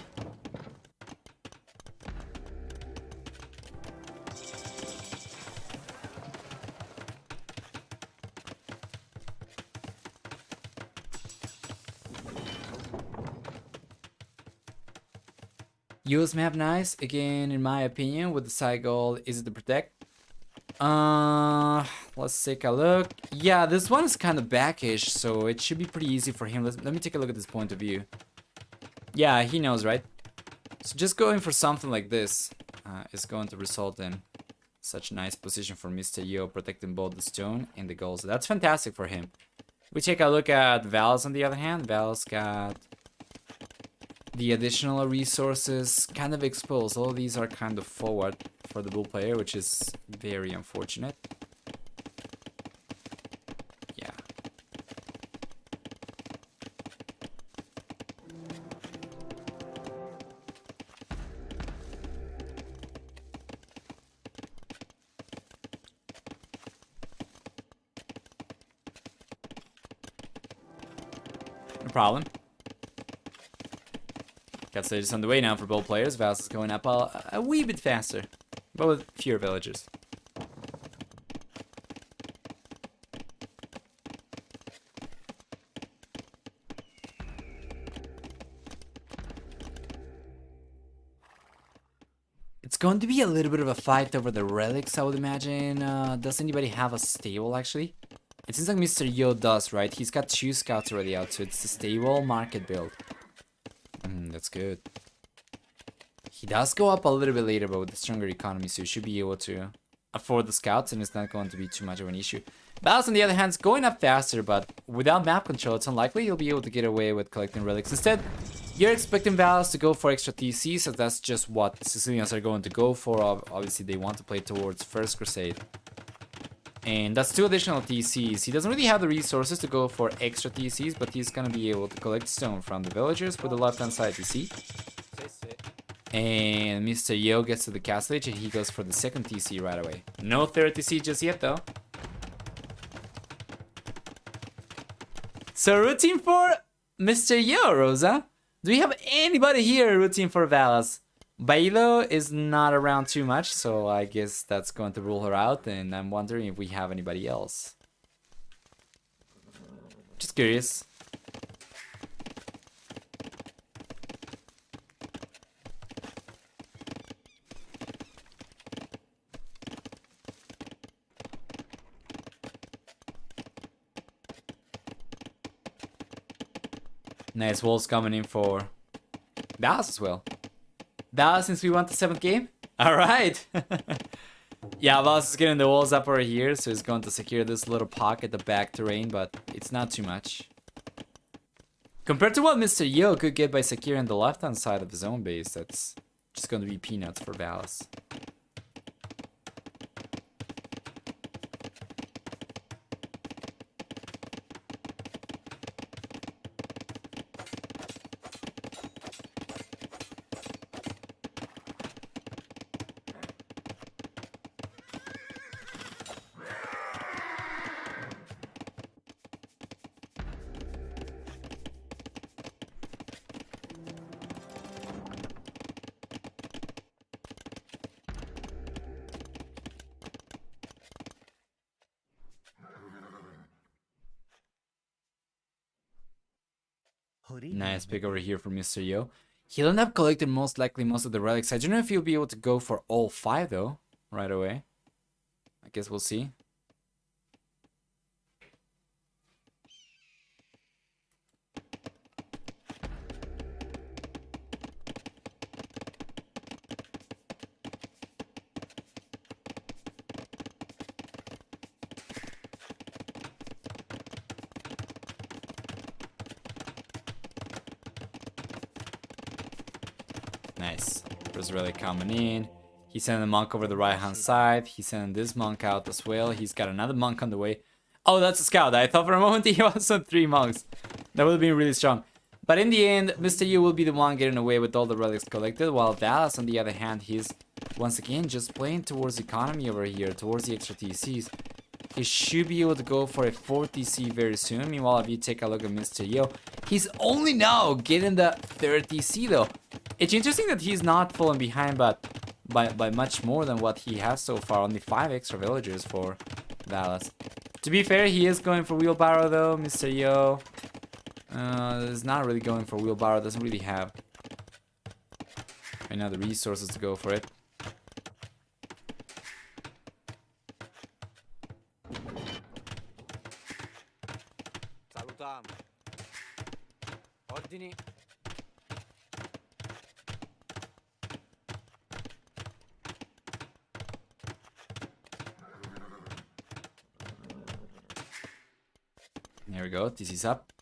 Use map nice again, in my opinion. With the side goal, is it to protect? Let's take a look. Yeah, this one is kind of backish, so it should be pretty easy for him. Let me take a look at this point of view. Yeah, he knows, right? So just going for something like this is going to result in such a nice position for Mr. Yo, protecting both the stone and the gold. So that's fantastic for him. We take a look at Valas on the other hand. Valas got the additional resources kind of exposed. All of these are kind of forward for the bull player, which is very unfortunate. Yeah. No problem. Got stages on the way now for both players. Valas is going up a wee bit faster, but with fewer villagers. It's going to be a little bit of a fight over the relics, I would imagine. Does anybody have a stable, actually? It seems like Mr. Yo does, right? He's got 2 scouts already out, so it's the stable market build. That's good. He does go up a little bit later, but with the stronger economy, so he should be able to afford the scouts, and it's not going to be too much of an issue. Valas, on the other hand, is going up faster, but without map control, it's unlikely you'll be able to get away with collecting relics. Instead, you're expecting Valas to go for extra TC, so that's just what the Sicilians are going to go for. Obviously, they want to play towards First Crusade. And that's 2 additional TCs. He doesn't really have the resources to go for extra TCs, but he's gonna be able to collect stone from the villagers with the left-hand side TC. And Mr. Yo gets to the castle edge and he goes for the second TC right away. No third TC just yet, though. So routine for Mr. Yo, Rosa. Do we have anybody here rooting for Valas? Bailo is not around too much, so I guess that's going to rule her out, and I'm wondering if we have anybody else. Just curious. Nice walls coming in for Valas as well. Valas, since we want the 7th game? Alright! Yeah, Valas is getting the walls up over here, so he's going to secure this little pocket, the back terrain, but it's not too much. Compared to what Mr. Yo could get by securing the left-hand side of his own base, that's just going to be peanuts for Valas. Nice pick over here for Mr. Yo. He'll end up collecting most likely most of the relics. I don't know if he'll be able to go for all 5 though, right away. I guess we'll see. Nice. There's really coming in. He's sending the monk over the right-hand side. He's sending this monk out as well. He's got another monk on the way. Oh, that's a scout. I thought for a moment he was on 3 monks. That would have been really strong. But in the end, Mr. Yu will be the one getting away with all the relics collected, while Valas, on the other hand, he's once again just playing towards economy over here, towards the extra TCs. He should be able to go for a 40C very soon. Meanwhile, if you take a look at Mr. Yo, he's only now getting the 30C though. It's interesting that he's not falling behind, but by much more than what he has so far. Only 5 extra villagers for Valas. To be fair, he is going for wheelbarrow though, Mr. Yo. Is not really going for wheelbarrow. Doesn't really have right now the resources to go for it. Salutiamo. Ordini. There we go, this is up.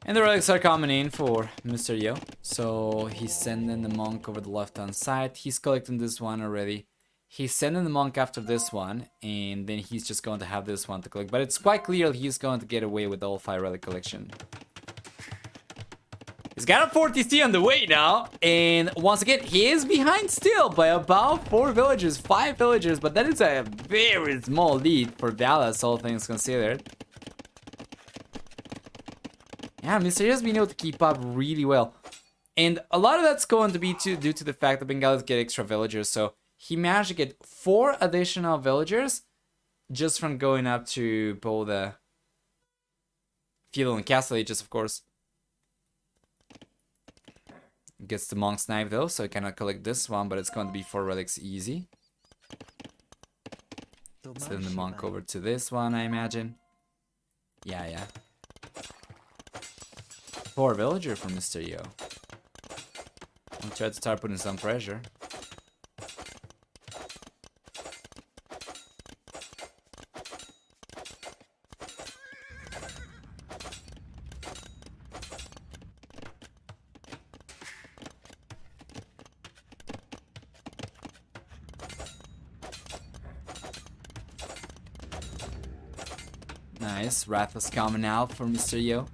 And the relics are coming in for Mr. Yo. So he's sending the monk over the left-hand side. He's collecting this one already. He's sending the monk after this one, and then he's just going to have this one to collect. But it's quite clear he's going to get away with all 5 relic collection. He's got a 40C on the way now, and once again, he is behind still by about 4 villagers, 5 villagers, but that is a very small lead for Valas, all things considered. Yeah, Mr. Yo's been able to keep up really well. And a lot of that's going to be due to the fact that Bengalis get extra villagers, so he managed to get 4 additional villagers just from going up to both the Field and Castle Ages, of course. Gets the Monk's Knife though, so he cannot collect this one, but it's going to be 4 relics easy. Send the monk over to this one, I imagine. Yeah. 4 villager from Mr. Yo. I'll try to start putting some pressure. Nice, Wrath is coming out for Mr. Yo.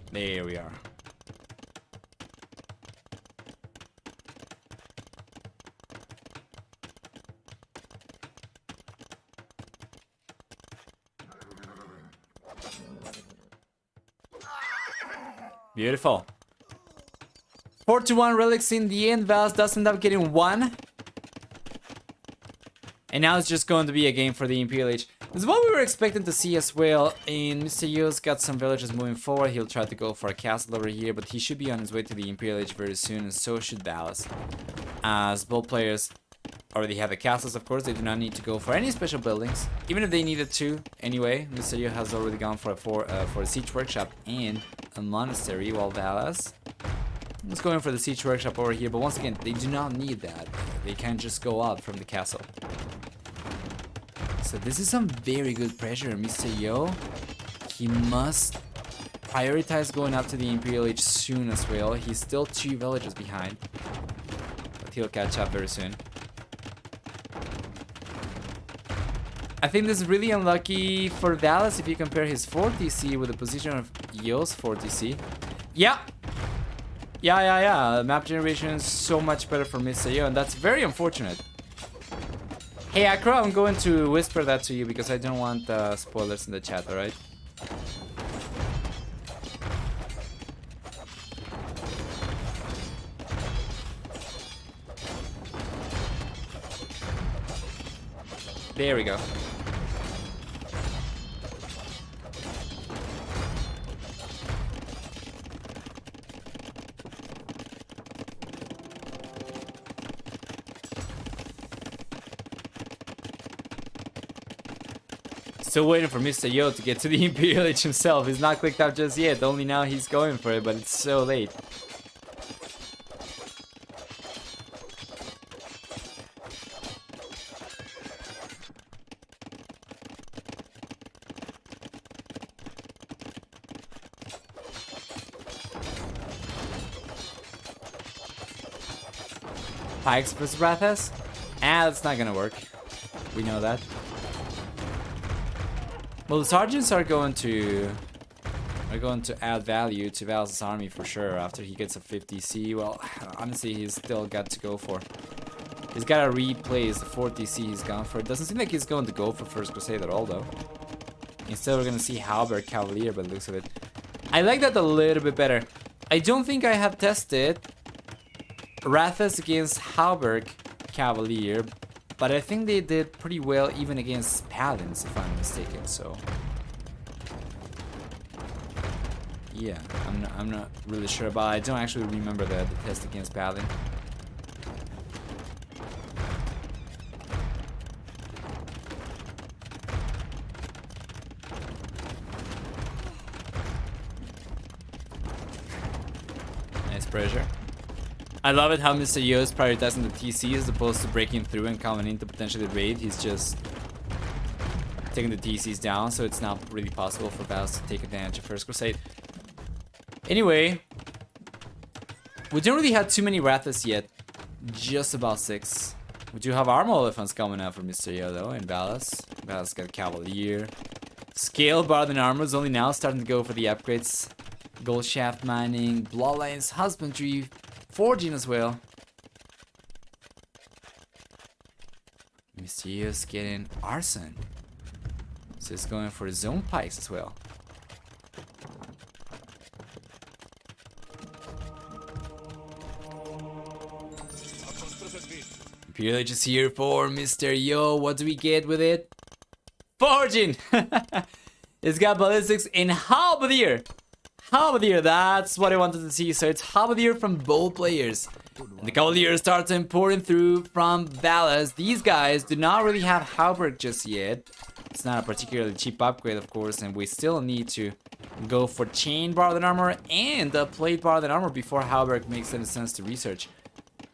There we are. Beautiful. 4-1 relics in the end. Valas does end up getting 1. And now it's just going to be a game for the Imperial Age. This is what we were expecting to see as well. And Mr. Yo's got some villages moving forward. He'll try to go for a castle over here, but he should be on his way to the Imperial Age very soon, and so should Valas. As both players already have the castles, of course, they do not need to go for any special buildings, even if they needed to. Anyway, Mr. Yo has already gone for a siege workshop and a monastery, while Valas is going for the siege workshop over here. But once again, they do not need that. They can just go out from the castle. So this is some very good pressure. Mr. Yo, he must prioritize going up to the Imperial Age soon as well. He's still 2 villages behind, but he'll catch up very soon. I think this is really unlucky for Valas if you compare his 40C with the position of Yo's 40C. Yeah. Map generation is so much better for Mr. Yo, and that's very unfortunate. Hey Acro, I'm going to whisper that to you because I don't want spoilers in the chat, alright? There we go. Still waiting for Mr. Yo to get to the Imperial Age himself. He's not clicked up just yet. Only now he's going for it, but it's so late. Pikes versus Rathas. That's not gonna work. We know that. Well, the sergeants are going to add value to Valas' army for sure after he gets a 50C. Well, honestly, he's still got to go for. He's got to replace the 40C he's gone for. It doesn't seem like he's going to go for First Crusade at all, though. Instead, we're going to see Halberd Cavalier by the looks of it. I like that a little bit better. I don't think I have tested Rathas against Halberd Cavalier, but I think they did pretty well even against Paladins, if I'm mistaken, so... Yeah, I'm not really sure about it. I don't actually remember the test against Paladin. Nice pressure. I love it how Mr. Yo is prioritizing the TC as opposed to breaking through and coming in to potentially raid. He's just taking the TCs down, so it's not really possible for Valas to take advantage of First Crusade. Anyway, we don't really have too many Rathas yet. Just about 6. We do have Armor Elephants coming out for Mr. Yo though, and Valas. Valas got Cavalier. Scale Bard and Armor is only now starting to go for the upgrades. Gold Shaft Mining, Bloodlines, Husbandry, Forging as well. Mr. Yo's getting Arson. So he's going for his own pikes as well. Imperial Age is here for Mr. Yo. What do we get with it? Forging! It's got ballistics in Halberdier. Halberdier, that's what I wanted to see. So it's Halberdier from both players. And the Cavalier starts pouring through from Valas. These guys do not really have Halberd just yet. It's not a particularly cheap upgrade, of course, and we still need to go for Chain Bard and Armor and Plate Bard and Armor before Halberd makes any sense to research.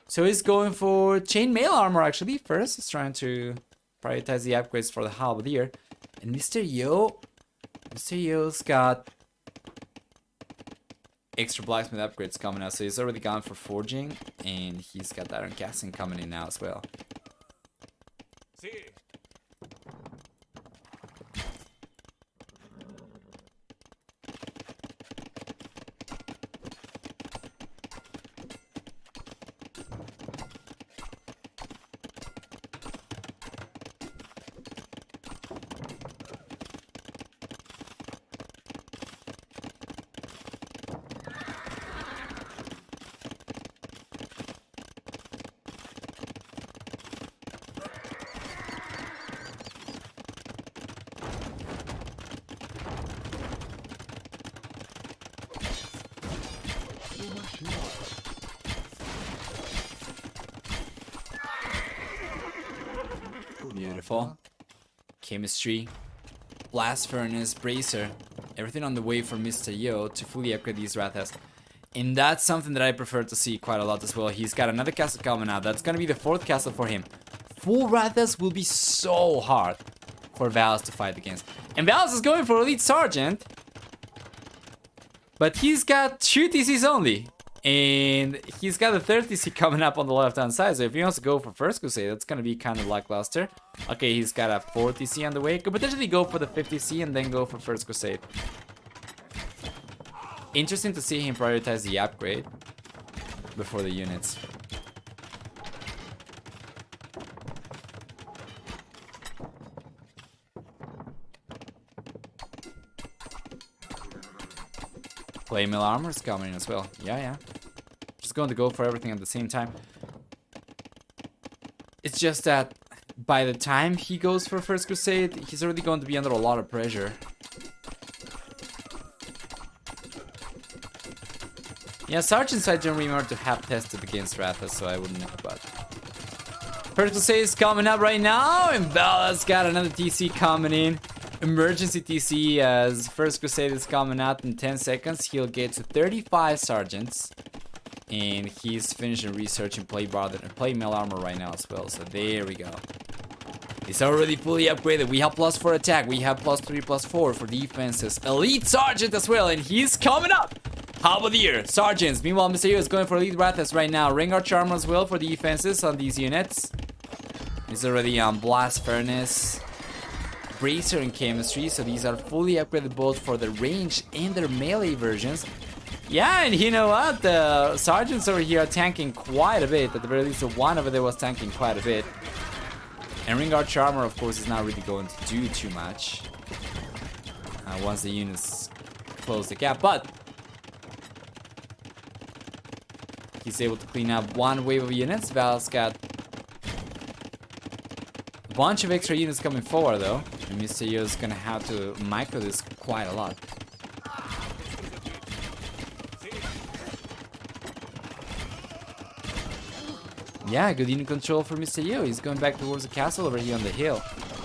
So he's going for Chainmail Armor actually first. He's trying to prioritize the upgrades for the Halberdier. And Mr. Yo's got extra blacksmith upgrades coming out. So he's already gone for Forging, and he's got Iron Casting coming in now as well. Beautiful. Chemistry, Blast Furnace, Bracer, everything on the way for Mr. Yo to fully upgrade these Rathas. And that's something that I prefer to see quite a lot as well. He's got another castle coming out. That's gonna be the 4th castle for him. Full Rathas will be so hard for Valas to fight against. And Valas is going for Elite Sergeant. But he's got 2 TCs only. And he's got a 3rd TC coming up on the left-hand side. So if he wants to go for First Crusade, that's going to be kind of lackluster. Okay, he's got a 4th TC on the way. Could potentially go for the 50C and then go for First Crusade. Interesting to see him prioritize the upgrade before the units. Playmill Armor is coming in as well. Yeah. Just going to go for everything at the same time. It's just that by the time he goes for First Crusade, he's already going to be under a lot of pressure. Yeah, Sergeants I don't remember to have tested against Rathas, so I wouldn't know, but... First Crusade is coming up right now, and Valas got another TC coming in. Emergency TC as First Crusade is coming out in 10 seconds. He'll get to 35 Sergeants. And he's finishing researching Playmill Armor right now as well. So there we go. It's already fully upgraded. We have +4 attack. We have +3, +4 for defenses. Elite Sergeant as well. And he's coming up. Halberdier, Sergeants. Meanwhile, Mr. Yo is going for Elite Rathas right now. Rengar Charmer as well for the defenses on these units. He's already on Blast Furnace, Bracer, and Chemistry. So these are fully upgraded both for the range and their melee versions. Yeah, and you know what? The Sergeants over here are tanking quite a bit. At the very least, the one over there was tanking quite a bit. And Rengar Charmer, of course, is not really going to do too much once the units close the gap. But he's able to clean up one wave of units. Valas got a bunch of extra units coming forward, though. And Mr. Yo is going to have to micro this quite a lot. Yeah, good unit control for Mr. Yo. He's going back towards the castle over here on the hill.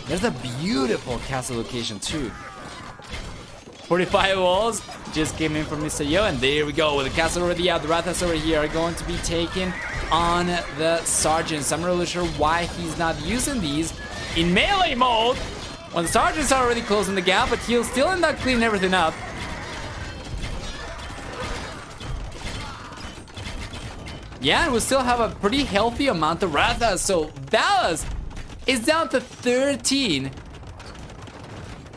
There's a beautiful castle location too. 45 walls just came in from Mr. Yo, and there we go. With the castle already out, the Rathas over here are going to be taken on the Sergeants. I'm not really sure why he's not using these in melee mode when the Sergeants are already closing the gap, but he'll still end up cleaning everything up. Yeah, and we still have a pretty healthy amount of Rathas. So Valas is down to 13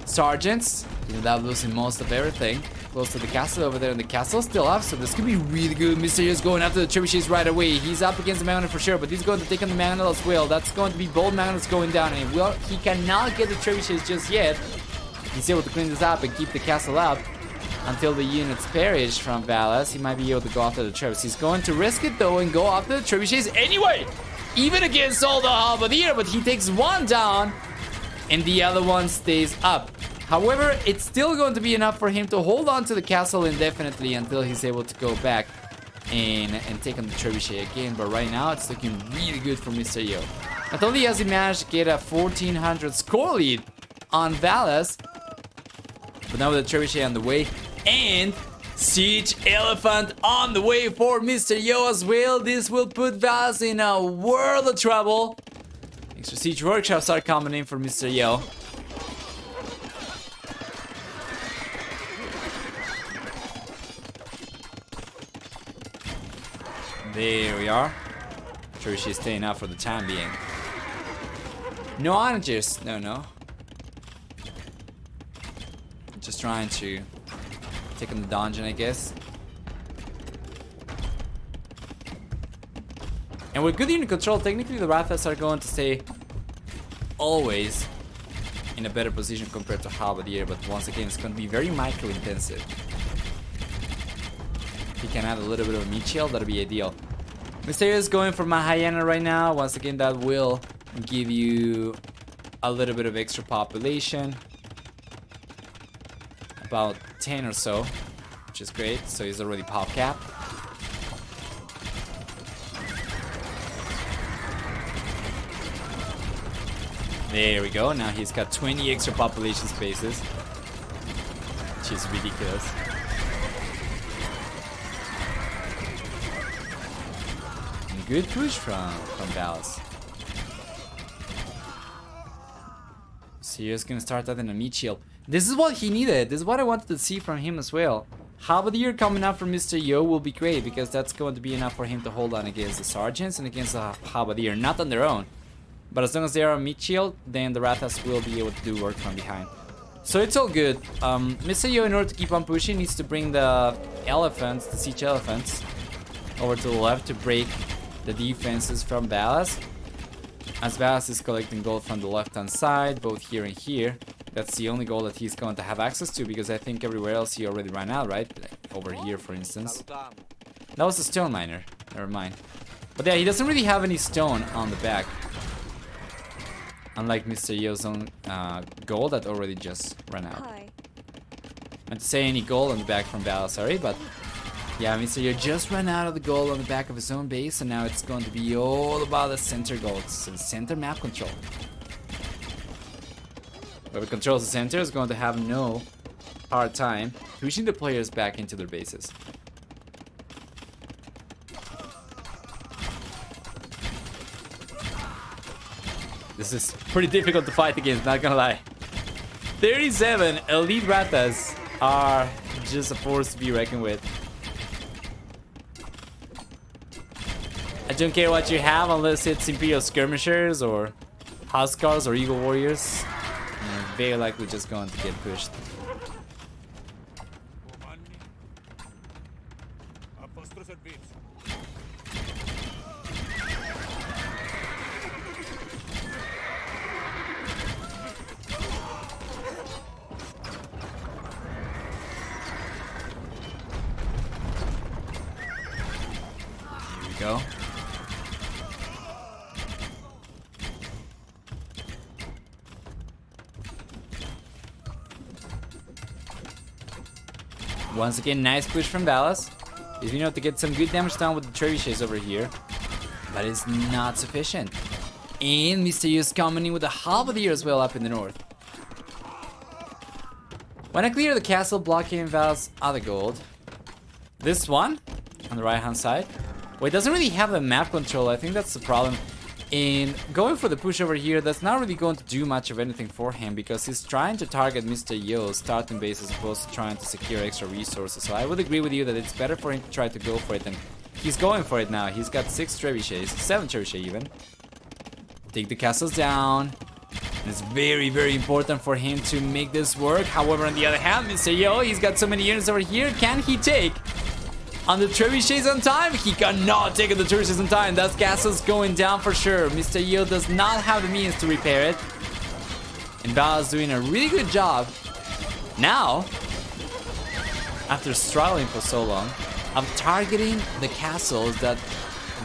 Sergeants without losing most of everything. Close to the castle over there, and the castle's still up, so this could be really good. Mr. Yo's going after the trebuchets right away. He's up against the Magnet for sure, but he's going to take on the Magnet as well. That's going to be both Magnets going down, and he cannot get the trebuchets just yet. He's able to clean this up and keep the castle up until the units perish from Valas. He might be able to go after the trebuchets. He's going to risk it though and go after the trebuchets anyway, even against all the Halberdier, but he takes one down and the other one stays up. However, it's still going to be enough for him to hold on to the castle indefinitely until he's able to go back and take on the trebuchet again. But right now, it's looking really good for Mr. Yo. Not only has he managed to get a 1400 score lead on Valas, but now with the trebuchet on the way and Siege Elephant on the way for Mr. Yo as well, this will put Valas in a world of trouble. Extra Siege Workshops are coming in for Mr. Yo. There we are. Sure, she's staying up for the time being. No onagers. No. Just trying to take on the dungeon, I guess. And with good unit control, technically the Rathas are going to stay always in a better position compared to Halberdier, but once again, it's going to be very micro-intensive. If he can add a little bit of a meat shield, that'll be ideal. Mysterio is going for my hyena right now. Once again, that will give you a little bit of extra population. About 10 or so, which is great. So he's already pop cap. There we go. Now he's got 20 extra population spaces, which is ridiculous. And good push from Valas. So he's gonna start that in a meat shield. This is what he needed. This is what I wanted to see from him as well. Halberdier coming up from Mr. Yo will be great because that's going to be enough for him to hold on against the Sergeants and against the Halberdier, not on their own. But as long as they are on meat shield, then the Rathas will be able to do work from behind. So it's all good. Mr. Yo, in order to keep on pushing, needs to bring the elephants, the siege elephants, over to the left to break the defenses from Valas. As Valas is collecting gold from the left-hand side, both here and here. That's the only gold that he's going to have access to, because I think everywhere else he already ran out, right? Over here, for instance. That was a stone miner. Never mind. But yeah, he doesn't really have any stone on the back. Unlike Mr. Yo's own gold that already just ran out. Hi. Meant to say any gold on the back from Valas, sorry, but yeah, Mr. Yo just ran out of the gold on the back of his own base, and now it's going to be all about the center golds and center map control. Whoever controls the center is going to have no hard time pushing the players back into their bases. This is pretty difficult to fight against, not gonna lie. 37 elite Rathas are just a force to be reckoned with. I don't care what you have unless it's Imperial Skirmishers or Housecarls or Eagle Warriors. You're very likely just going to get pushed. Here we go. Once again, nice push from Valas. He's been able to get some good damage down with the trebuchets over here, but it's not sufficient. And Mr. Yu's coming in with a halberdier as well up in the north. When I clear the castle, blocking Valas other gold. This one on the right hand side. Well, it doesn't really have the map control. I think that's the problem. In going for the push over here, that's not really going to do much of anything for him because he's trying to target Mr. Yo's starting base as opposed to trying to secure extra resources. So I would agree with you that it's better for him to try to go for it, and he's going for it now. He's got 6 trebuchets, 7 trebuchets even. Take the castles down. And it's very, very important for him to make this work. However, on the other hand, Mr. Yo, he's got so many units over here. Can he take on the trebuchets on time? He cannot take on the trebuchets on time. That castle's going down for sure. Mr. Yo does not have the means to repair it. And Valas doing a really good job. Now, after struggling for so long, I'm targeting the castles that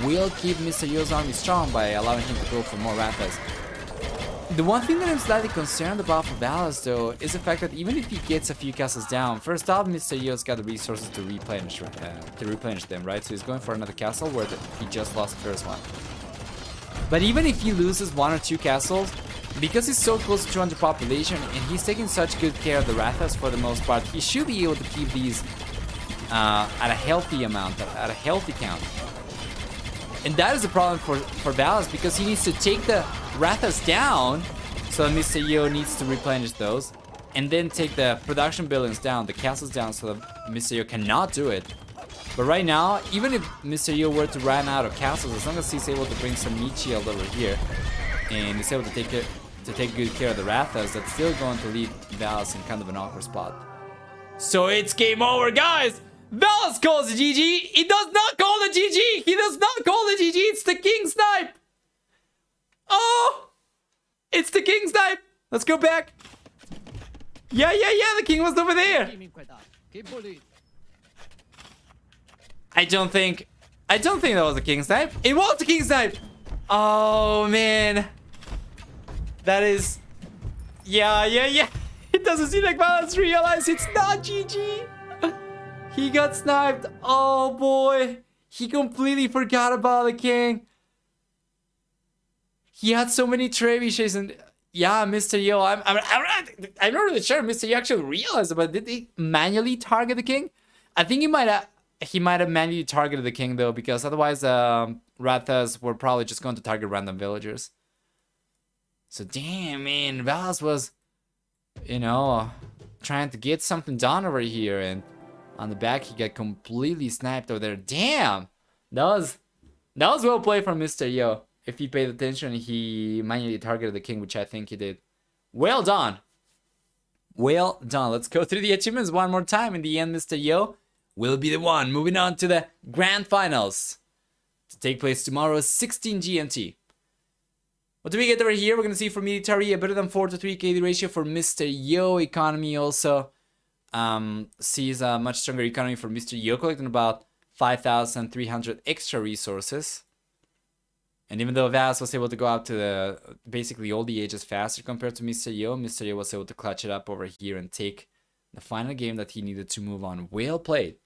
will keep Mr. Yo's army strong by allowing him to go for more Rathas. The one thing that I'm slightly concerned about for Valas, though, is the fact that even if he gets a few castles down, first off, Mr. Yo's got the resources to replenish them, right? So he's going for another castle where he just lost the first one. But even if he loses 1 or 2 castles, because he's so close to 200 population and he's taking such good care of the Rathas for the most part, he should be able to keep these at a healthy amount, at a healthy count. And that is the problem for Valas, because he needs to take the Rathas down, so Mr. Yo needs to replenish those, and then take the production buildings down, the castles down, so that Mr. Yo cannot do it. But right now, even if Mr. Yo were to run out of castles, as long as he's able to bring some meat shield over here, and he's able to take good care of the Rathas, that's still going to leave Valas in kind of an awkward spot. So it's game over, guys! Valas calls the GG! He does not call the GG! He does not call the GG! It's the King Snipe! Oh! It's the King Snipe! Let's go back! Yeah, the King was over there! I don't think that was the King Snipe. It was the King Snipe! Oh, man. That is... Yeah. It doesn't seem like Valas realized it's not GG! He got sniped. Oh boy. He completely forgot about the King. He had so many trebuchets, and yeah, Mr. Yo, I'm not really sure Mr. Yo actually realized it, but did he manually target the King? I think he might have manually targeted the King though, because otherwise Rathas were probably just going to target random villagers. So damn, man, Valas was, you know, trying to get something done over here, and on the back, he got completely sniped over there. Damn! That was well played from Mr. Yo. If he paid attention, he manually targeted the King, which I think he did. Well done! Well done. Let's go through the achievements one more time. In the end, Mr. Yo will be the one. Moving on to the Grand Finals, to take place tomorrow, 16 GMT. What do we get over here? We're going to see for military a better than 4-to-3 KD ratio for Mr. Yo. Economy also sees a much stronger economy for Mr. Yo, collecting about 5,300 extra resources. And even though Valas was able to go up to basically all the ages faster compared to Mr. Yo was able to clutch it up over here and take the final game that he needed to move on. Well played.